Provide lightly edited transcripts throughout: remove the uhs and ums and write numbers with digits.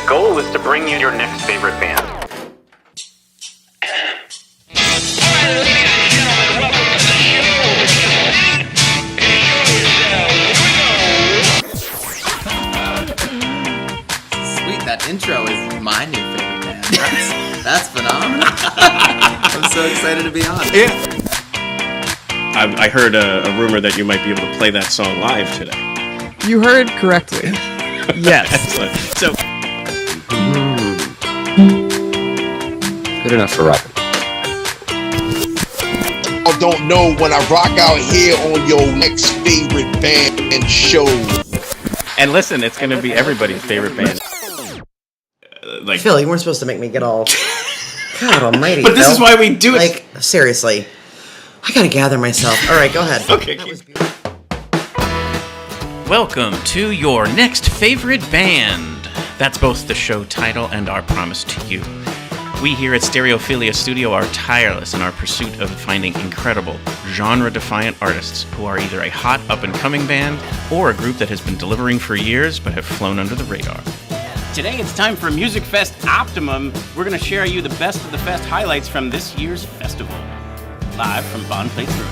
goal is to bring you your next favorite band. Sweet, that intro is my new favorite band. That's phenomenal. I'm so excited to be on. Yeah. I heard a rumor that you might be able to play that song live today. You heard correctly. Yes. Excellent. So, good enough for rock. I don't know when I rock out here on your next favorite band show. and listen, it's going to be everybody's favorite band. Phil, you weren't supposed to make me get all... God almighty, But this Phil. is why we do it. Like, seriously. I gotta gather myself. All right, go ahead. Okay. Welcome to your next favorite band. That's both the show title and our promise to you. We here at Stereophilia Studio are tireless in our pursuit of finding incredible, genre-defiant artists who are either a hot up-and-coming band or a group that has been delivering for years but have flown under the radar. Today it's time for Musikfest Optimum. We're going to share you the best of the fest highlights from this year's festival. Live from Bonn Place Brewing.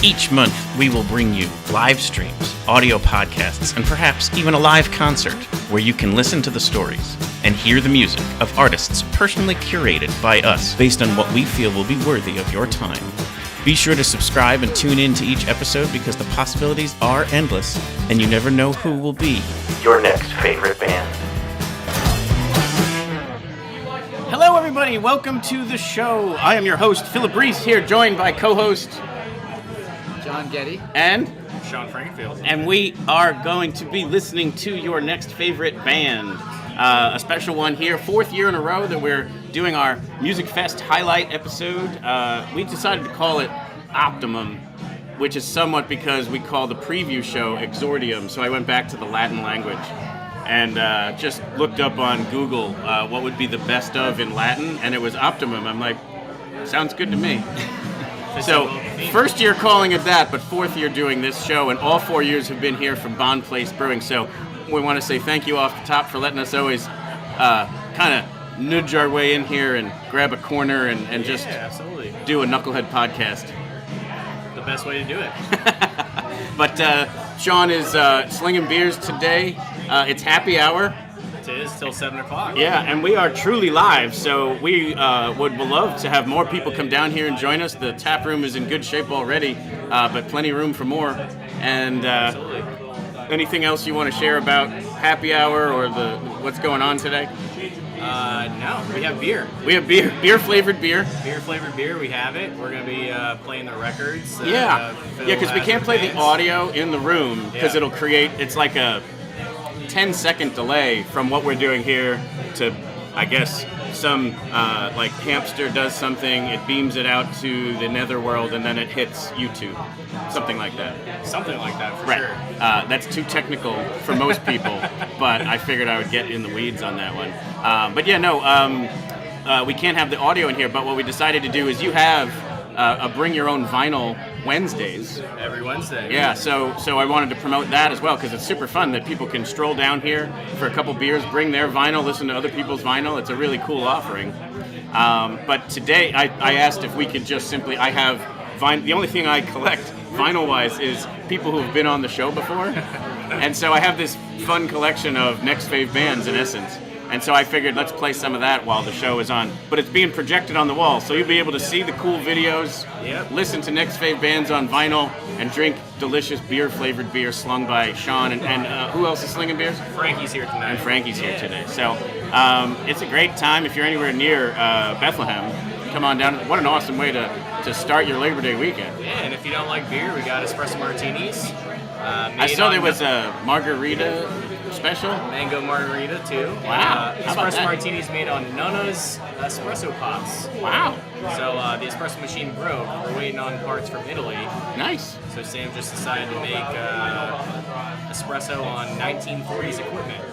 Each month, we will bring you live streams, audio podcasts, and perhaps even a live concert where you can listen to the stories and hear the music of artists personally curated by us based on what we feel will be worthy of your time. Be sure to subscribe and tune in to each episode because the possibilities are endless and you never know who will be your next favorite band. Hello everybody, welcome to the show. I am your host, Philip Reese, here joined by co-host John Getty. and Sean Frankfield. And we are going to be listening to your next favorite band. A special one here, 4th year in a row that we're doing our Musikfest highlight episode. We decided to call it Optimum, which is somewhat because we call the preview show Exordium, so I went back to the Latin language and just looked up on Google what would be the best of in Latin, and it was Optimum. I'm like, sounds good to me. So, 1st year calling it that, but 4th year doing this show, and all 4 years have been here from Bonn Place Brewing. So, we want to say thank you off the top for letting us always kind of nudge our way in here and grab a corner and just absolutely do a knucklehead podcast. The best way to do it. But Sean is slinging beers today. It's happy hour. It is till 7 o'clock. Yeah, and we are truly live, so we would love to have more people come down here and join us. The tap room is in good shape already, but plenty of room for more. And anything else you want to share about happy hour or what's going on today? No, we have beer. We have beer-flavored beer. Beer-flavored beer, we have it. We're going to be playing the records. Because we can't play the audio in the room because it'll create, it's like a 10-second delay from what we're doing here to, I guess, some like hamster does something, it beams it out to the netherworld, and then it hits YouTube. Something like that. Something like that, for Right. sure. That's too technical for most people, but I figured I would get in the weeds on that one. We can't have the audio in here, but what we decided to do is you have a Bring Your Own Vinyl Wednesdays. Every Wednesday. Yeah, so I wanted to promote that as well because it's super fun that people can stroll down here for a couple beers, bring their vinyl, listen to other people's vinyl. It's a really cool offering. But today I asked if we could just simply, I have vinyl. The only thing I collect vinyl-wise is people who have been on the show before. And so I have this fun collection of next fave bands in essence. And so I figured let's play some of that while the show is on. But it's being projected on the wall, so you'll be able to see the cool videos, listen to Next Fave Bands on vinyl, and drink delicious beer-flavored beer slung by Sean. And who else is slinging beers? Frankie's here tonight. And Frankie's here today. So it's a great time. If you're anywhere near Bethlehem, come on down. What an awesome way to start your Labor Day weekend. Yeah, and if you don't like beer, we got espresso martinis. I saw there was a margarita special. Mango margarita, too. Wow. How about Espresso that? martinis made on Nona's espresso pots. Wow. So the espresso machine broke. We're waiting on parts from Italy. Nice. So Sam just decided to make espresso on 1940s equipment.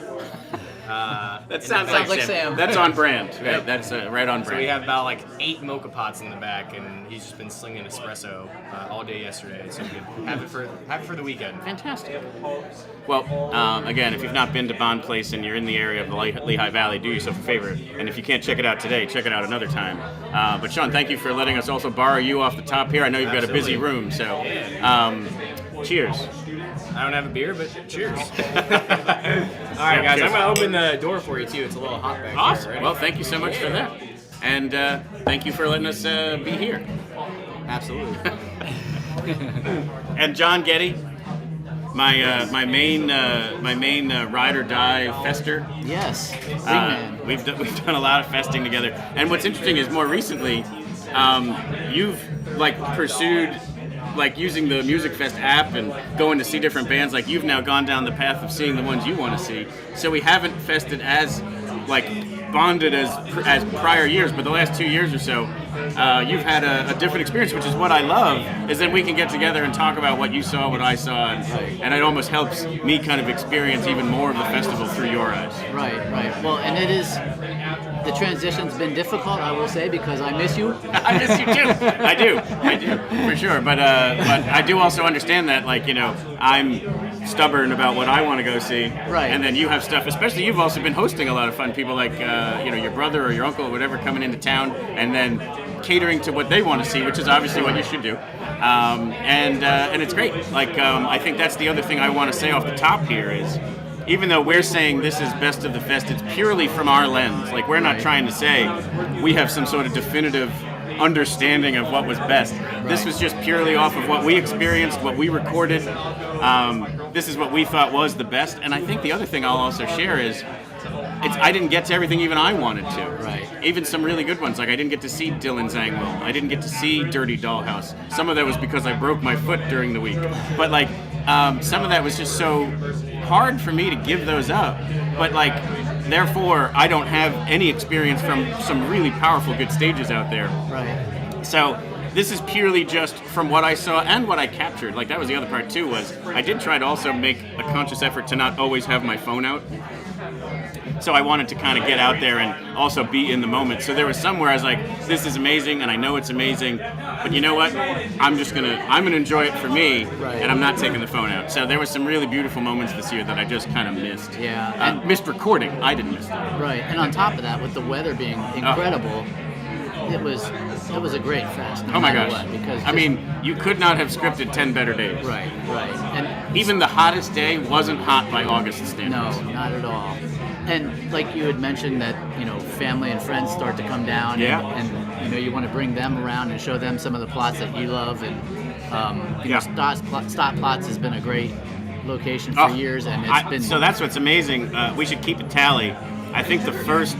That sounds like Sam. That's on brand. Right? That's right on brand. So we have about like 8 mocha pots in the back, and he's just been slinging espresso all day yesterday. So we can have it for the weekend. Fantastic. Well, again, if you've not been to Bonn Place and you're in the area of the Lehigh Valley, do yourself a favor. And if you can't check it out today, check it out another time. But Sean, thank you for letting us also borrow you off the top here. I know you've got a busy room, so cheers. I don't have a beer, but cheers. All right, guys, I'm going to open the door for you, too. It's a little hot back Awesome. here. Well, thank you so much for that. And thank you for letting us be here. Absolutely. And John Getty, my main ride or die fester. Yes. We've done a lot of festing together. And what's interesting is more recently, you've pursued using the Musikfest app and going to see different bands. Like you've now gone down the path of seeing the ones you want to see. So we haven't fested as bonded as prior years, but the last 2 years or so, you've had a different experience, which is what I love, is that we can get together and talk about what you saw, what I saw, and it almost helps me kind of experience even more of the festival through your eyes. Right. Well, and it is, the transition's been difficult, I will say, because I miss you. I miss you too. I do, for sure. But I do also understand that, I'm stubborn about what I want to go see. Right. And then you have stuff, especially you've also been hosting a lot of fun people like, your brother or your uncle or whatever coming into town and then catering to what they want to see, which is obviously what you should do. And it's great. I think that's the other thing I want to say off the top here is, even though we're saying this is best of the fest, it's purely from our lens. We're not trying to say we have some sort of definitive understanding of what was best. This was just purely off of what we experienced, what we recorded. This is what we thought was the best. And I think the other thing I'll also share is, I didn't get to everything even I wanted to. Right. Even some really good ones. I didn't get to see Dylan Zangwill. I didn't get to see Dirty Dollhouse. Some of that was because I broke my foot during the week. But some of that was just so hard for me to give those up. But therefore, I don't have any experience from some really powerful good stages out there. Right. So this is purely just from what I saw and what I captured. That was the other part too, was I did try to also make a conscious effort to not always have my phone out. So I wanted to kind of get out there and also be in the moment. So there was some where I was like, this is amazing, and I know it's amazing, but you know what? I'm gonna enjoy it for me, and I'm not taking the phone out. So there was some really beautiful moments this year that I just kind of missed. Yeah. And missed recording. I didn't miss that. Right. And on top of that, with the weather being incredible, it was a great fest. No oh my matter gosh! What, because you could not have scripted 10 better days. Right. And even the hottest day wasn't hot by August standards. No, not at all. And like you had mentioned that, family and friends start to come down, yeah. and you want to bring them around and show them some of the plots that you love, and Stott Plots has been a great location for years, and it's been. So that's what's amazing. We should keep a tally. I think the first,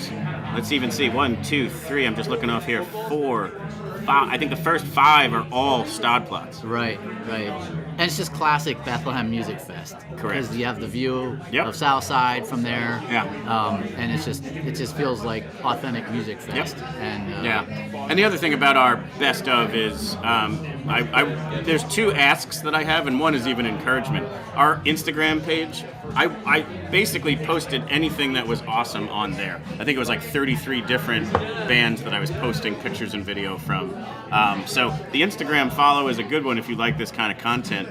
let's even see, 1, 2, 3. I'm just looking off here. 4, 5. I think the first 5 are all Stott Plots. Right. And it's just classic Bethlehem Music Fest. Correct. Because you have the view Yep. of Southside from there. Yeah. And it just feels like authentic Music Fest. Yep. And And the other thing about our best of is, there's 2 asks that I have, and one is even encouragement. Our Instagram page, I basically posted anything that was awesome on there. I think it was 33 different bands that I was posting pictures and video from. So the Instagram follow is a good one if you like this kind of content.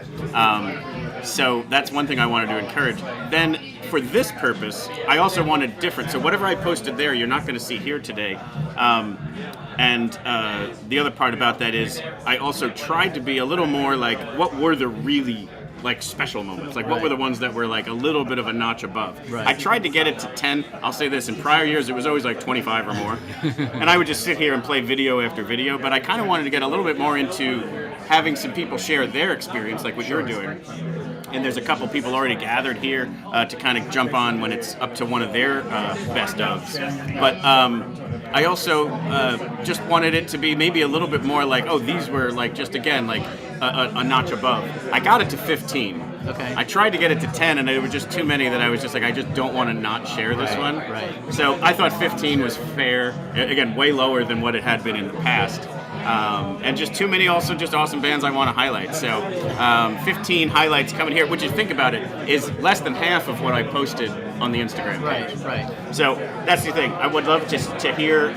So that's one thing I wanted to encourage. Then for this purpose, I also wanted different. So whatever I posted there, you're not going to see here today. And the other part about that is I also tried to be a little more what were the really special moments? What were the ones that were a little bit of a notch above? Right. I tried to get it to 10. I'll say this, in prior years it was always 25 or more. And I would just sit here and play video after video, but I kind of wanted to get a little bit more into having some people share their experience what you're doing. And there's a couple people already gathered here to kind of jump on when it's up to one of their best ofs. But I also just wanted it to be maybe a little bit more these were just again a notch above. I got it to 15. Okay. I tried to get it to 10, and there were just too many that I was just I just don't want to not share this one. Right. So I thought 15 was fair. Again, way lower than what it had been in the past. And just too many also just awesome bands I want to highlight. So 15 highlights coming here, which, if you think about it, is less than half of what I posted on the Instagram page. Right. So that's the thing. I would love just to hear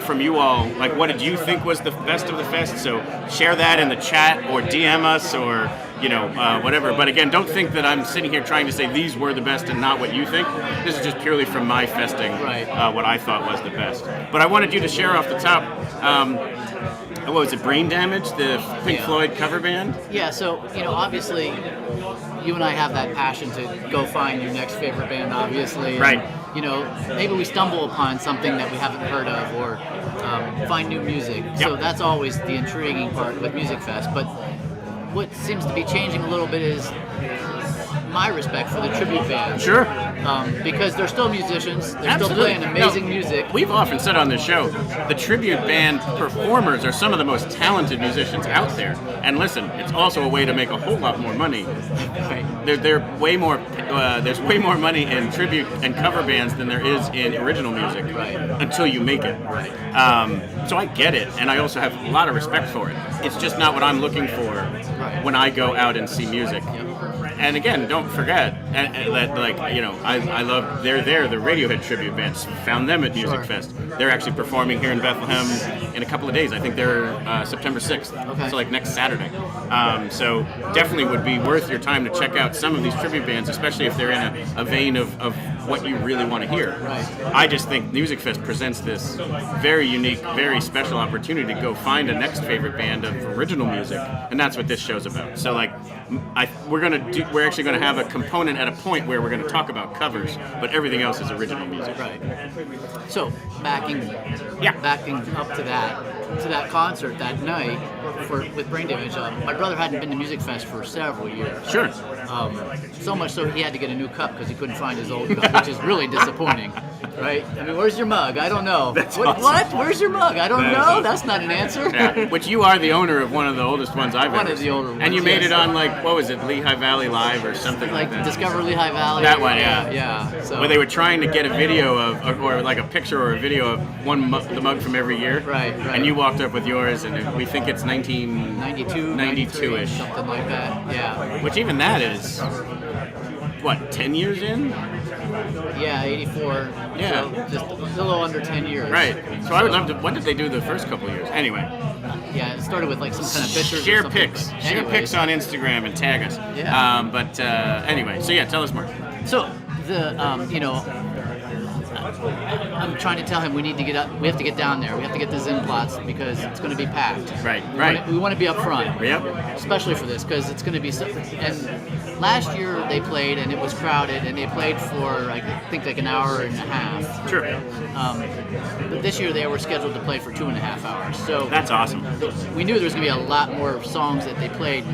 from you all, like, what did you think was the best of the fest? So share that in the chat or DM us or whatever. But again, don't think that I'm sitting here trying to say these were the best and not what you think. This is just purely from my festing, what I thought was the best. But I wanted you to share off the top. What was it? Brain Damage, the Pink Floyd cover band. Yeah. So obviously, you and I have that passion to go find your next favorite band. Obviously, right. And, maybe we stumble upon something that we haven't heard of, or find new music. Yep. So that's always the intriguing part with Musikfest. But what seems to be changing a little bit is my respect for the tribute band. Sure. Because they're still musicians. They're Absolutely. still playing amazing music. We've often said on this show, the tribute band performers are some of the most talented musicians out there. And listen, it's also a way to make a whole lot more money. Right. There's way more money in tribute and cover bands than there is in original music. Right. Until you make it. Right. So I get it, and I also have a lot of respect for it. It's just not what I'm looking for when I go out and see music. Yep. And again, don't forget that, I love the Radiohead tribute bands. Found them at Musikfest. They're actually performing here in Bethlehem in a couple of days. I think they're September 6th, so like next Saturday. So definitely would be worth your time to check out some of these tribute bands, especially if they're in a vein of what you really want to hear. Right. I just think Musikfest presents this very unique, very special opportunity to go find a next favorite band of original music, and that's what this show's about. So we're actually going to have a component at a point where we're going to talk about covers, but everything else is original music. Right. So backing up to that concert that night with Brain Damage, my brother hadn't been to Musikfest for several years. Sure. So much so he had to get a new cup because he couldn't find his old cup, which is really disappointing. Right? I mean, where's your mug? I don't know. What? Where's your mug? I don't know. Awesome. That's not an answer. Yeah. Which you are the owner of one of the oldest ones I've ever seen. One of the older ones. And you made yes. it on, what was it, Lehigh Valley Live or something like that? Discover Lehigh Valley. That one, yeah. Yeah. So. Where they were trying to get a video of, or like a picture or a video of the mug from every year. Right. And you walked up with yours, and we think it's 1992-ish. Something like that, yeah. Which even that is, 10 years in? Yeah, 84. Yeah. So just a little under 10 years. Right. So I would love to, when did they do the first couple of years? Anyway. Yeah, it started with some kind of pictures. Share or something. pics. Share pics on Instagram and tag us. Yeah. Anyway, so tell us more. So I'm trying to tell him we need to get up. We have to get down there. We have to get the Zen plots because it's going to be packed. Right. We want to be up front. Yep. Especially for this because it's going to be so. And last year they played and it was crowded and they played for I think an hour and a half. Sure. But this year they were scheduled to play for 2.5 hours. So that's awesome. We knew there was going to be a lot more songs that they played.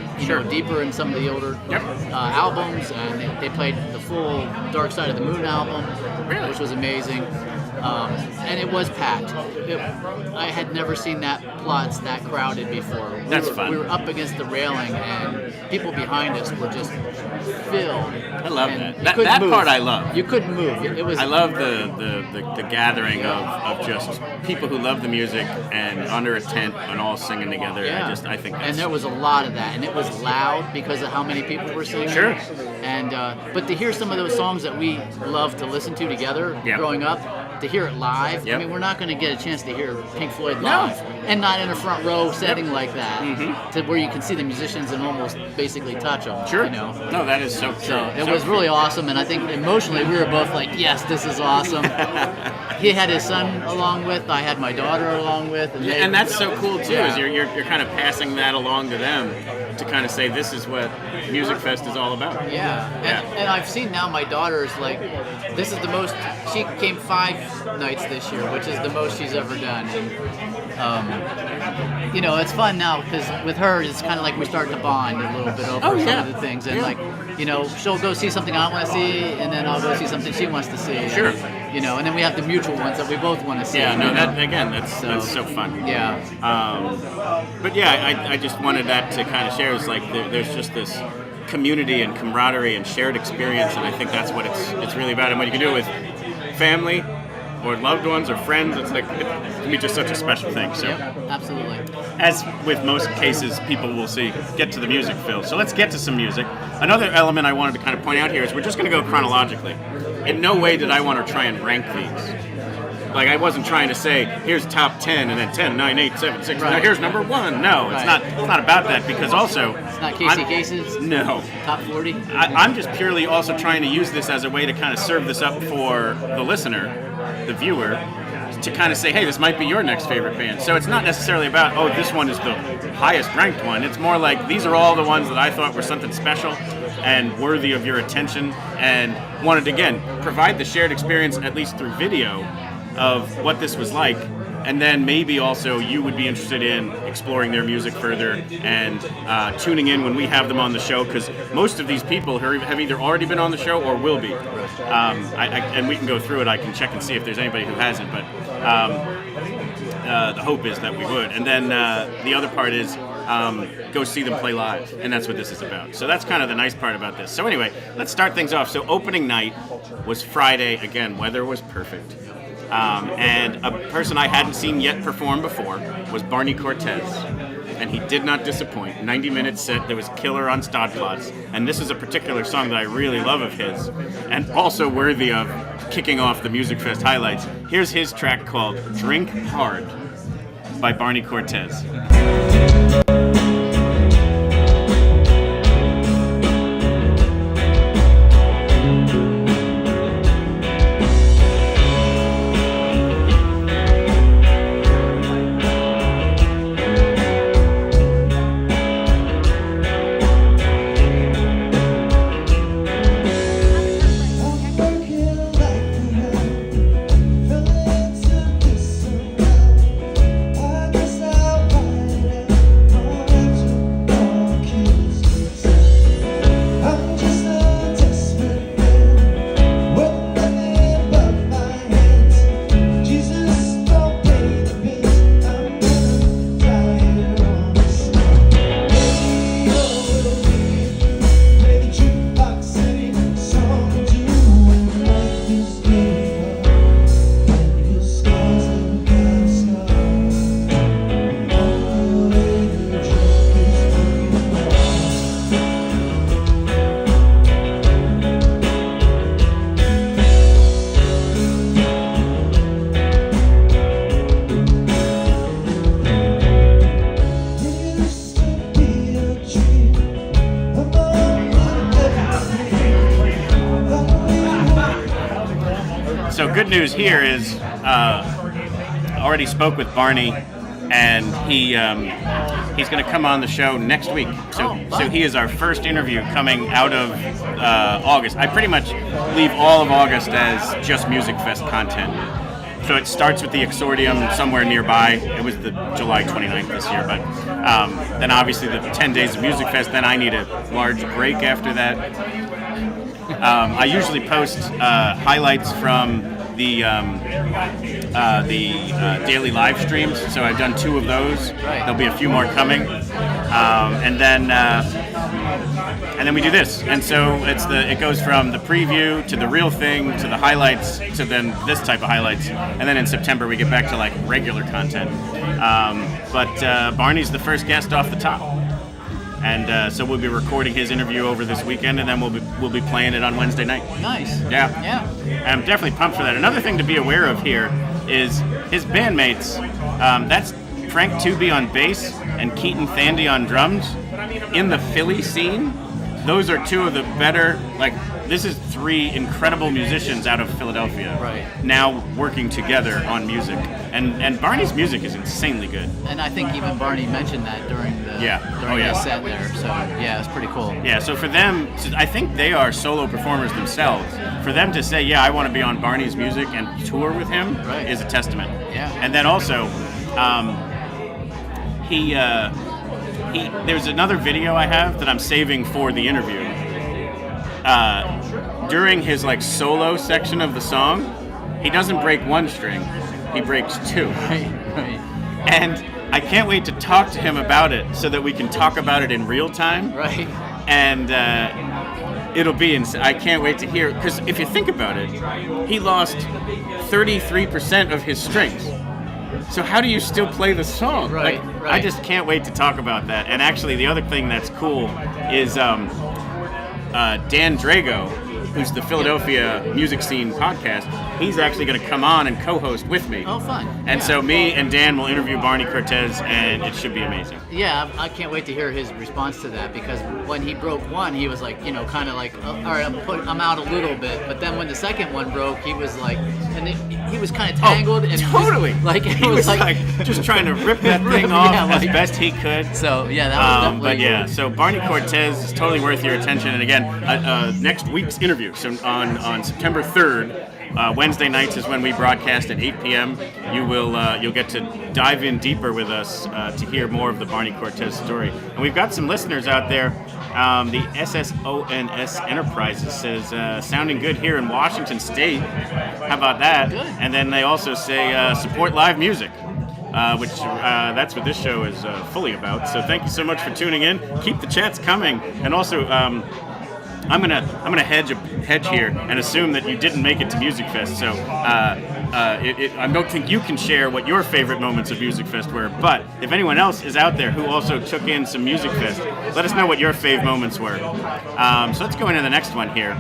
Deeper in some of the older albums, and they played the full Dark Side of the Moon album, which was amazing. And it was packed. I had never seen that plots that crowded before. That's fun. We were up against the railing, and people behind us were just filled. I love that. That part I love. You couldn't move. It was. I love the gathering of just people who love the music and under a tent and all singing together. Yeah. I think that's... And there was a lot of that, and it was loud because of how many people were singing. Sure. And but to hear some of those songs that we loved to listen to together growing up, to hear it live, I mean, we're not going to get a chance to hear Pink Floyd live, and not in a front row setting like that, to where you can see the musicians and almost basically touch them. Sure. No, that is so true. So it was really awesome, and I think emotionally we were both like, yes, this is awesome. He had his son along with, I had my daughter along with, and that's so cool too. Is you're kind of passing that along to them to kind of say this is what Musikfest is all about. And I've seen now my daughter's this is the most. She came 5 nights this year, which is the most she's ever done. And it's fun now because with her, it's kind of like we start to bond a little bit over some of the things, and she'll go see something I want to see, and then I'll go see something she wants to see. Sure. And then we have the mutual ones that we both want to see. Yeah, no, that's so fun. Yeah. But I just wanted that to kind of share. It's like there's just this community and camaraderie and shared experience, and I think that's what it's really about. And when you can do it with family, or loved ones or friends. It's like it can be just such a special thing. So, Yep, absolutely. as with most cases, people will see get to the music, Phil. So let's get to some music. Another element I wanted to kind of point out here is we're just going to go chronologically. In no way did I want to try and rank these. Like, I wasn't trying to say, here's top 10, and then 10, 9, 8, 7, 6, Right. no, here's number 1. No, it's not about that, because also... It's not Casey Cases? No. Top 40? I'm just purely also trying to use this as a way to kind of serve this up for the listener, the viewer, to kind of say, hey, this might be your next favorite band. So it's not necessarily about, oh, this one is the highest ranked one. It's more like, these are all the ones that I thought were something special and worthy of your attention, and wanted to, again, provide the shared experience, at least through video, of what this was like, and then maybe also you would be interested in exploring their music further and tuning in when we have them on the show, because most of these people have either already been on the show or will be. And we can go through it. I can check and see if there's anybody who hasn't, but the hope is that we would. And then the other part is go see them play live, and that's what this is about. So that's kind of the nice part about this. So anyway, let's start things off. So opening night was Friday. Again, weather was perfect. And a person I hadn't seen yet perform before was Barney Cortez. And he did not disappoint. 90-minute set that was killer on Stodplots. And this is a particular song that I really love of his, and also worthy of kicking off the Musikfest highlights. Here's his track called Drink Hard by Barney Cortez. So good news here is I already spoke with Barney, and he's going to come on the show next week. So he is our first interview coming out of August. I pretty much leave all of August as just Musikfest content. So it starts with the Exordium somewhere nearby. It was the July 29th this year, but then obviously the 10 days of Musikfest. Then I need a large break after that. I usually post highlights from the daily live streams, so I've done 2 of those. There'll be a few more coming, and then we do this. And so it goes from the preview to the real thing to the highlights to then this type of highlights, and then in September we get back to like regular content. But Barney's the first guest off the top. And so we'll be recording his interview over this weekend, and then we'll be playing it on Wednesday night. Nice. Yeah. I'm definitely pumped for that. Another thing to be aware of here is his bandmates. That's Frank Tooby on bass and Keaton Thandy on drums. In the Philly scene, those are 2 of the better, this is 3 incredible musicians out of Philadelphia. Right. Now working together on music. And Barney's music is insanely good. And I think even Barney mentioned that during the set there. So yeah, it's pretty cool. Yeah, so for them, I think they are solo performers themselves. For them to say, yeah, I want to be on Barney's music and tour with him is a testament. Yeah. And then also, there's another video I have that I'm saving for the interview. During his solo section of the song, he doesn't break 1 string, he breaks 2. Right. And I can't wait to talk to him about it so that we can talk about it in real time. Right. And it'll be I can't wait to hear, because if you think about it, he lost 33% of his strings. So how do you still play the song? Right. I just can't wait to talk about that. And actually, the other thing that's cool is Dan Drago, who's the Philadelphia Music Scene podcast. He's actually going to come on and co-host with me. Oh, fun. And so me and Dan will interview Barney Cortez, and it should be amazing. Yeah, I can't wait to hear his response to that, because when he broke one, he was like, kind of like, all right, I'm out a little bit. But then when the second one broke, he was like, he was kind of tangled. And totally. He was like just trying to rip that thing off as best he could. So yeah, that was definitely. But yeah, so Barney Cortez is totally worth your attention. And again, next week's interview, so on September 3rd. Wednesday nights is when we broadcast at 8 p.m. You'll get to dive in deeper with us to hear more of the Barney Cortez story. And we've got some listeners out there. The SSONS Enterprises says, sounding good here in Washington State. How about that? Good. And then they also say, support live music. Which that's what this show is fully about. So thank you so much for tuning in. Keep the chats coming. And also, I'm gonna hedge here and assume that you didn't make it to Musikfest. So I don't think you can share what your favorite moments of Musikfest were. But if anyone else is out there who also took in some Musikfest, let us know what your fave moments were. So let's go into the next one here.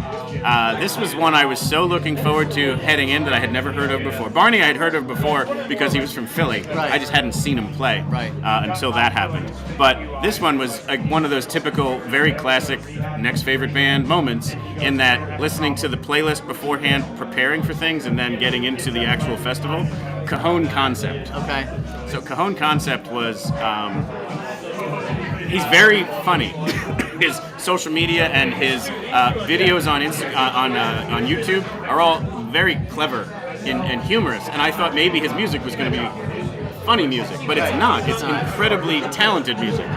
This was one I was so looking forward to heading in that I had never heard of before. Barney I had heard of before because he was from Philly. Right. I just hadn't seen him play until that happened. But this one was one of those typical, very classic Next Favorite Band moments, in that listening to the playlist beforehand, preparing for things, and then getting into the actual festival. Cajon Concept. Okay. So Cajon Concept was, he's very funny. His social media and his videos on on YouTube are all very clever and humorous. And I thought maybe his music was going to be funny music, but it's not. It's incredibly talented music.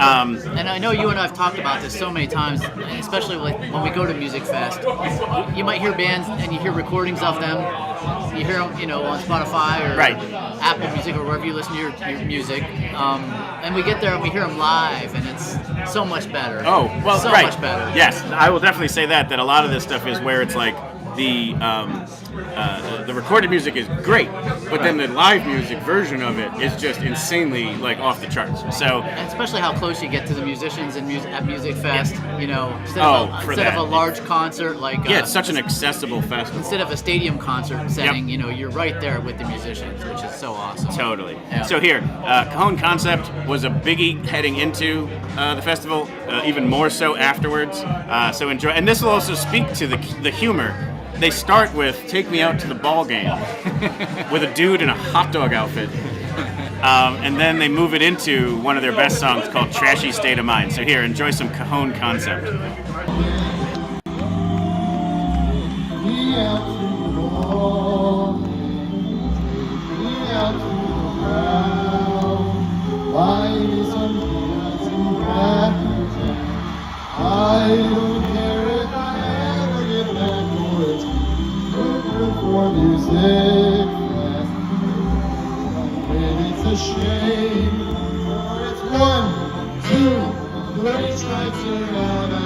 And I know you and I have talked about this so many times, especially like when we go to Musikfest. You might hear bands and you hear recordings of them. You hear them, on Spotify or Apple Music or wherever you listen to your music. And we get there and we hear them live, and it's so much better. Oh, well, so much better. Yes, I will definitely say that a lot of this stuff is where it's like the recorded music is great, but then the live music version of it is just insanely off the charts. So, and especially how close you get to the musicians at Musikfest, instead of a large concert it's such an accessible festival. Instead of a stadium concert setting, you're right there with the musicians, which is so awesome. Totally. Yeah. So here, Cajon Concept was a biggie heading into the festival, even more so afterwards. So enjoy, and this will also speak to the humor. They start with "Take Me Out to the Ball Game" with a dude in a hot dog outfit. And then they move it into one of their best songs called "Trashy State of Mind." So here, enjoy some Cajon Concept. It's a shame, for it's 1, 2, 3 strikes around and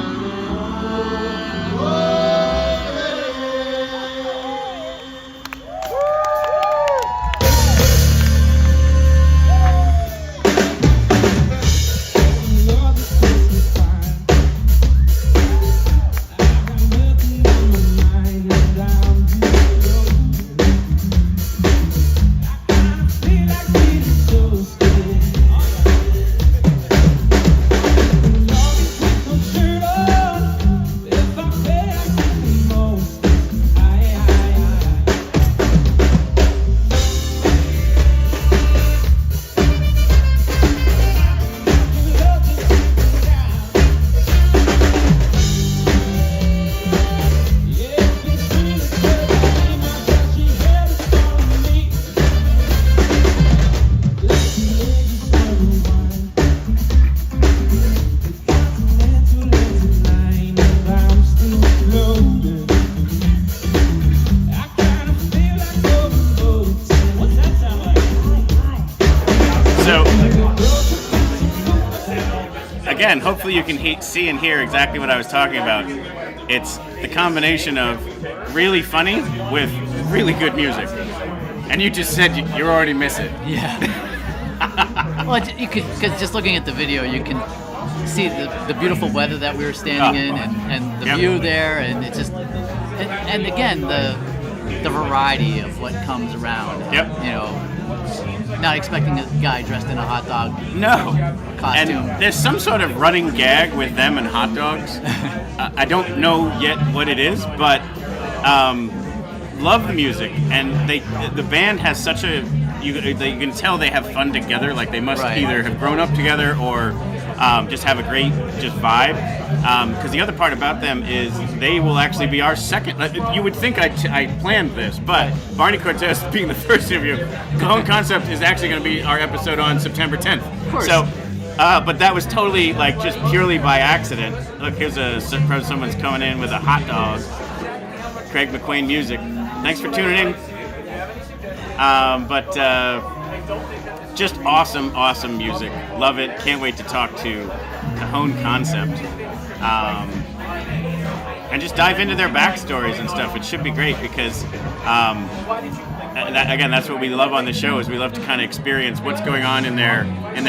Again, hopefully you can see and hear exactly what I was talking about. It's the combination of really funny with really good music. And you just said you already miss it. Yeah. Well, you could, because just looking at the video, you can see the beautiful weather that we were standing in, and the view there, and it's just, and again the variety of what comes around. Yep. You know, not expecting a guy dressed in a hot dog costume. And there's some sort of running gag with them and hot dogs. I don't know yet what it is, but love the music, and the band has such a you can tell they have fun together. Like they must either have grown up together or just have a great vibe. Because the other part about them is they will actually be our second. You would think I planned this, but Barney Cortez being the first interview, Cajon Concept is actually going to be our episode on September 10th. Of course. So. But that was totally just purely by accident. Look, here's someone's coming in with a hot dog. Craig McQuain Music. Thanks for tuning in. Just awesome music. Love it. Can't wait to talk to Cajon Concept. And just dive into their backstories and stuff. It should be great because, again, that's what we love on the show is we love to kind of experience what's going on in their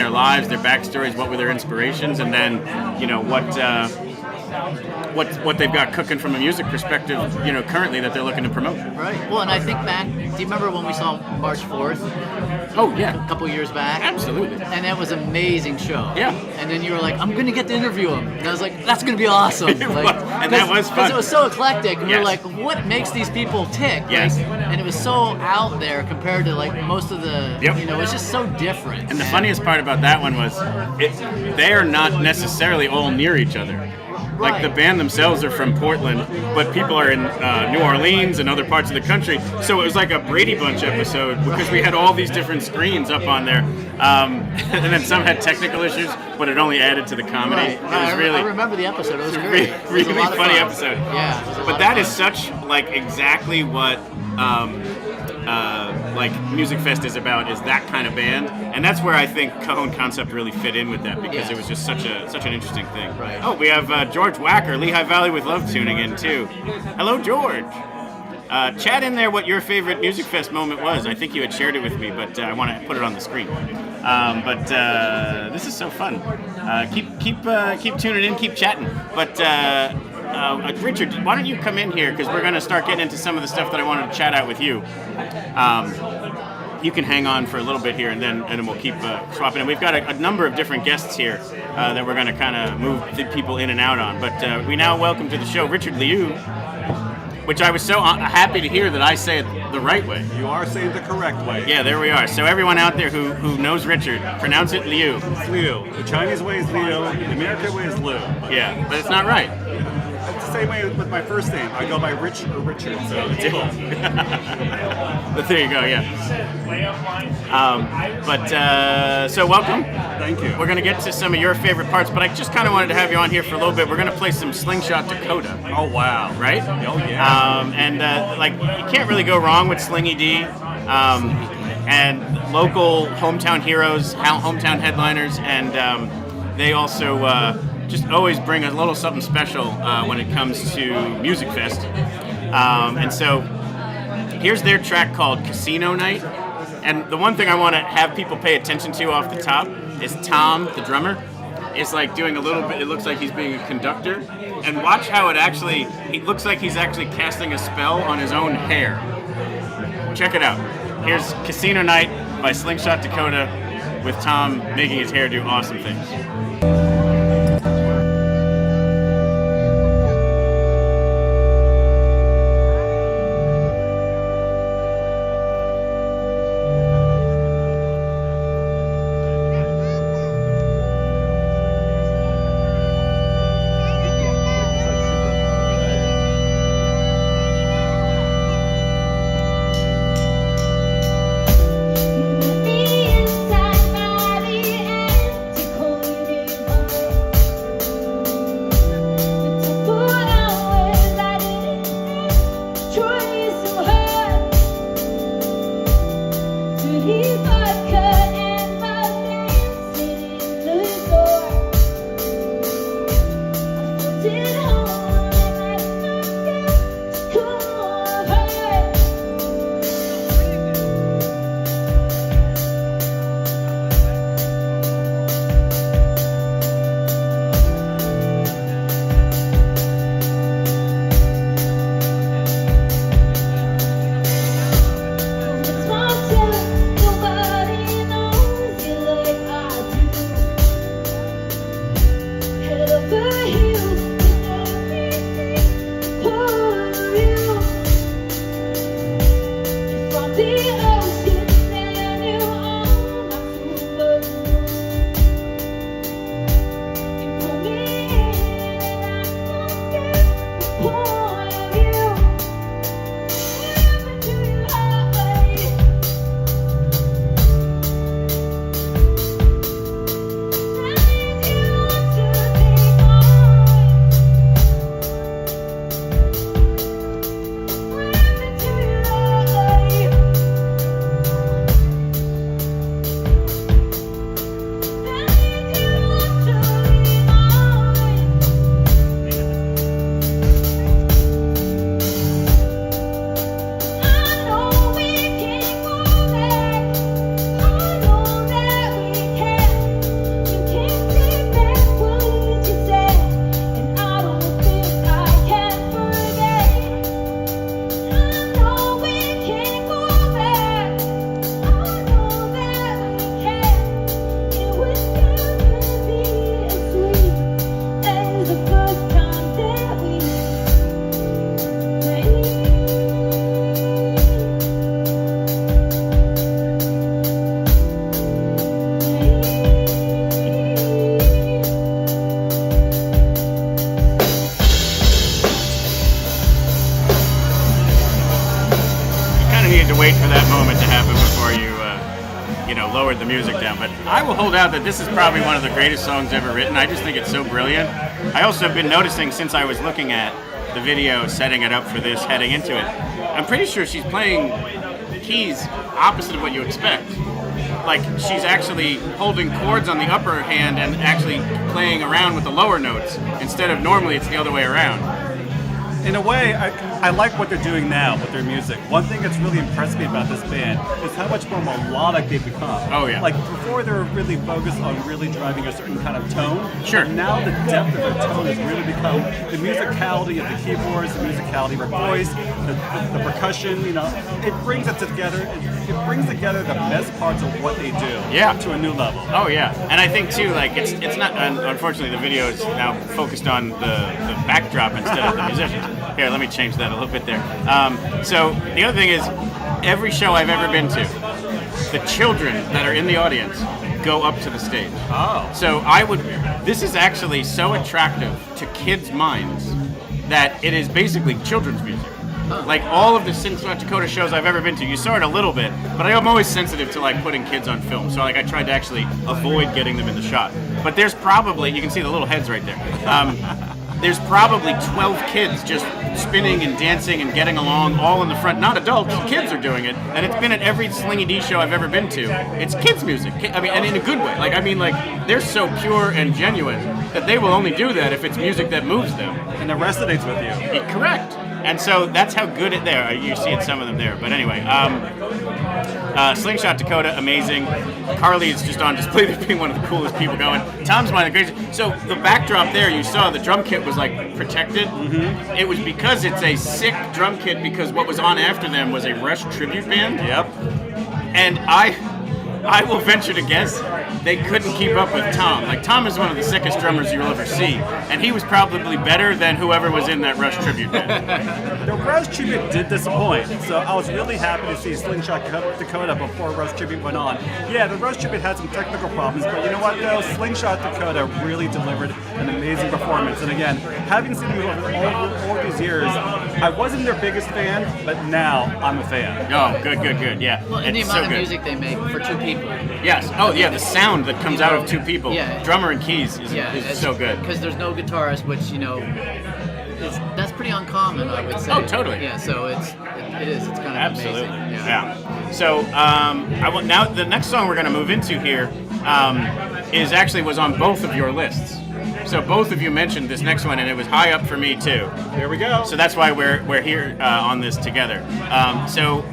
lives, their backstories, what were their inspirations, and then what they've got cooking from a music perspective, currently that they're looking to promote. Right. Well, and I think back, do you remember when we saw March 4th? Oh, yeah. A couple years back? Absolutely. And that was an amazing show. Yeah. And then you were like, I'm going to get to interview him. And I was like, that's going to be awesome. And that was fun. Because it was so eclectic. And we Yes. were like, what makes these people tick? Yes. And it was so out there compared to most of the, Yep. it was just so different. And the funniest part about that one was they are not necessarily all near each other. Like the band themselves are from Portland, but people are in New Orleans and other parts of the country. So it was like a Brady Bunch episode because we had all these different screens up on there. And then some had technical issues, but it only added to the comedy. Right. It was really, I remember the episode. It was great. It was really a lot of funny fun. episode. Yeah. It was a lot But of that fun. is such exactly what Musikfest is about, is that kind of band, and that's where I think Cajon Concept really fit in with that because it was just such an interesting thing. Right. Oh, we have George Wacker, Lehigh Valley with Love tuning in too. Hello, George. Chat in there what your favorite Musikfest moment was. I think you had shared it with me, but I want to put it on the screen. But this is so fun. Keep tuning in, keep chatting. But Richard, why don't you come in here because we're going to start getting into some of the stuff that I wanted to chat out with you. You can hang on for a little bit here, and then we'll keep swapping. And we've got a number of different guests here that we're going to kind of move the people in and out on. But we now welcome to the show Richard Liu, which I was so happy to hear that I say it the right way. You are saying the correct way. Yeah, there we are. So everyone out there who knows Richard, pronounce it Liu. It's Liu. The Chinese way is Liu. The American way is Liu. Yeah, but it's not right. It's the same way with my first name. I go by Rich or Richard, so it's cool. But there you go, yeah. So welcome. Thank you. We're going to get to some of your favorite parts, but I just kind of wanted to have you on here for a little bit. We're going to play some Slingshot Dakota. Oh, wow. Right? Oh, yeah. You can't really go wrong with Slingy D. And local hometown heroes, hometown headliners, and they also just always bring a little something special when it comes to Musikfest. And so here's their track called Casino Night. And the one thing I want to have people pay attention to off the top is Tom, the drummer, is like doing a little bit, it looks like he's being a conductor. And watch how it looks like he's actually casting a spell on his own hair. Check it out. Here's Casino Night by Slingshot Dakota with Tom making his hair do awesome things. Inside my end, to call you lowered the music down. But I will hold out that this is probably one of the greatest songs ever written. I just think it's so brilliant. I also have been noticing since I was looking at the video, setting it up for this, heading into it, I'm pretty sure she's playing keys opposite of what you expect. Like, she's actually holding chords on the upper hand and actually playing around with the lower notes, instead of normally it's the other way around. In a way, I like what they're doing now with their music. One thing that's really impressed me about this band is how much more melodic they've become. Oh, yeah. Like, before they were really focused on really driving a certain kind of tone. Sure. But now the depth of their tone has really become the musicality of the keyboards, the musicality of her voice, the percussion, you know. It brings it together. It brings together the best parts of what they do to a new level. Oh, yeah. And I think, too, like, it's not, unfortunately, the video is now focused on the backdrop instead of the musicians. Here, let me change that a little bit there. So the other thing is, every show I've ever been to, the children that are in the audience go up to the stage. Oh. So this is actually so attractive to kids' minds that it is basically children's music. Like all of the South Dakota shows I've ever been to, you saw it a little bit, but I'm always sensitive to like putting kids on film. So like I tried to actually avoid getting them in the shot. But there's probably, you can see the little heads right there. There's probably 12 kids just spinning and dancing and getting along, all in the front. Not adults, kids are doing it. And it's been at every Slingy D show I've ever been to. It's kids' music. I mean, and in a good way. Like, I mean, like, they're so pure and genuine that they will only do that if it's music that moves them. And it resonates with you. Correct. And so that's how good it there. You see it, some of them there. But anyway, Slingshot Dakota, amazing. Carly is just on display as being one of the coolest people going. Tom's one of the greatest. So the backdrop there, you saw the drum kit was like protected. Mm-hmm. It was because it's a sick drum kit because what was on after them was a Rush tribute band. Yep. And I will venture to guess they couldn't keep up with Tom. Like, Tom is one of the sickest drummers you'll ever see, and he was probably better than whoever was in that Rush tribute band. The Rush tribute did disappoint, so I was really happy to see Slingshot Dakota before Rush tribute went on. Yeah, the Rush tribute had some technical problems, but you know what though? Slingshot Dakota really delivered an amazing performance. And again, having seen them over all these years, I wasn't their biggest fan, but now I'm a fan. Oh, good, yeah. Well, and the amount of music they make for two people. Yes. Oh, yeah, the sound that comes out of two people. Yeah. Drummer and keys is so good. Because there's no guitarist, which, you know, that's pretty uncommon, I would say. Oh, totally. Yeah, so it's kind of absolutely amazing. Yeah. So now the next song we're going to move into here was on both of your lists. So both of you mentioned this next one, and it was high up for me too. There we go. So that's why we're here on this together. So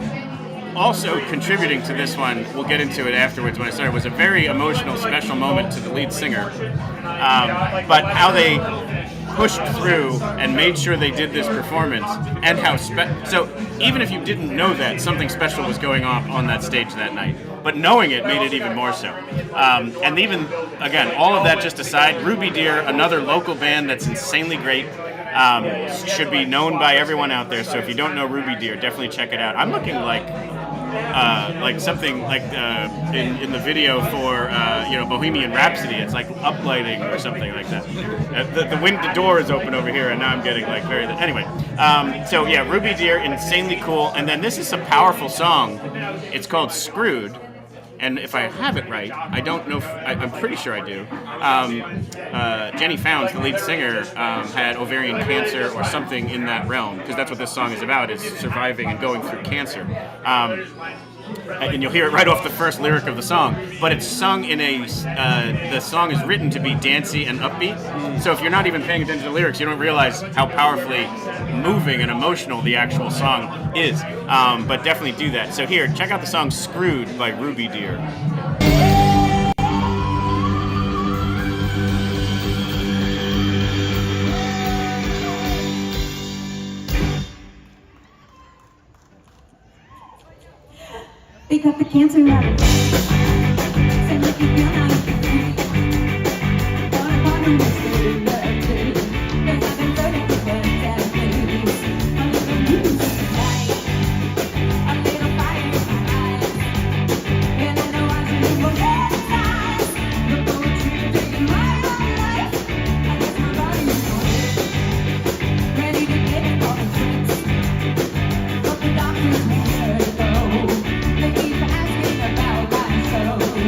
also contributing to this one, we'll get into it afterwards when I started, was a very emotional, special moment to the lead singer. But how they pushed through and made sure they did this performance, and how so even if you didn't know that, something special was going on that stage that night. But knowing it made it even more so. And even, again, all of that just aside, Ruby Deer, another local band that's insanely great, should be known by everyone out there. So if you don't know Ruby Deer, definitely check it out. I'm looking like something like in the video for Bohemian Rhapsody. It's like uplighting or something like that. The door is open over here, and now I'm getting like very. Anyway, so yeah, Ruby Deer, insanely cool. And then this is a powerful song. It's called Screwed. And if I have it right, I don't know. I'm pretty sure I do. Jenny Founds, the lead singer, had ovarian cancer or something in that realm, because that's what this song is about: is surviving and going through cancer. And you'll hear it right off the first lyric of the song. But it's sung in the song is written to be dancey and upbeat. So if you're not even paying attention to the lyrics, you don't realize how powerfully moving and emotional the actual song is. But definitely do that. So here, check out the song Screwed by Ruby Deer. Pick up the cancer rabbit. Say look you feel how you feel. Wanna find a mystery love too. 'Cause I've been searching for better things. A little news tonight. A little fire in my eyes. And I know I should go better times. The poetry taking my whole life. I guess my body is on it. Ready to give it all the tricks. But the doctors won't let it go. They keep asking about my soul.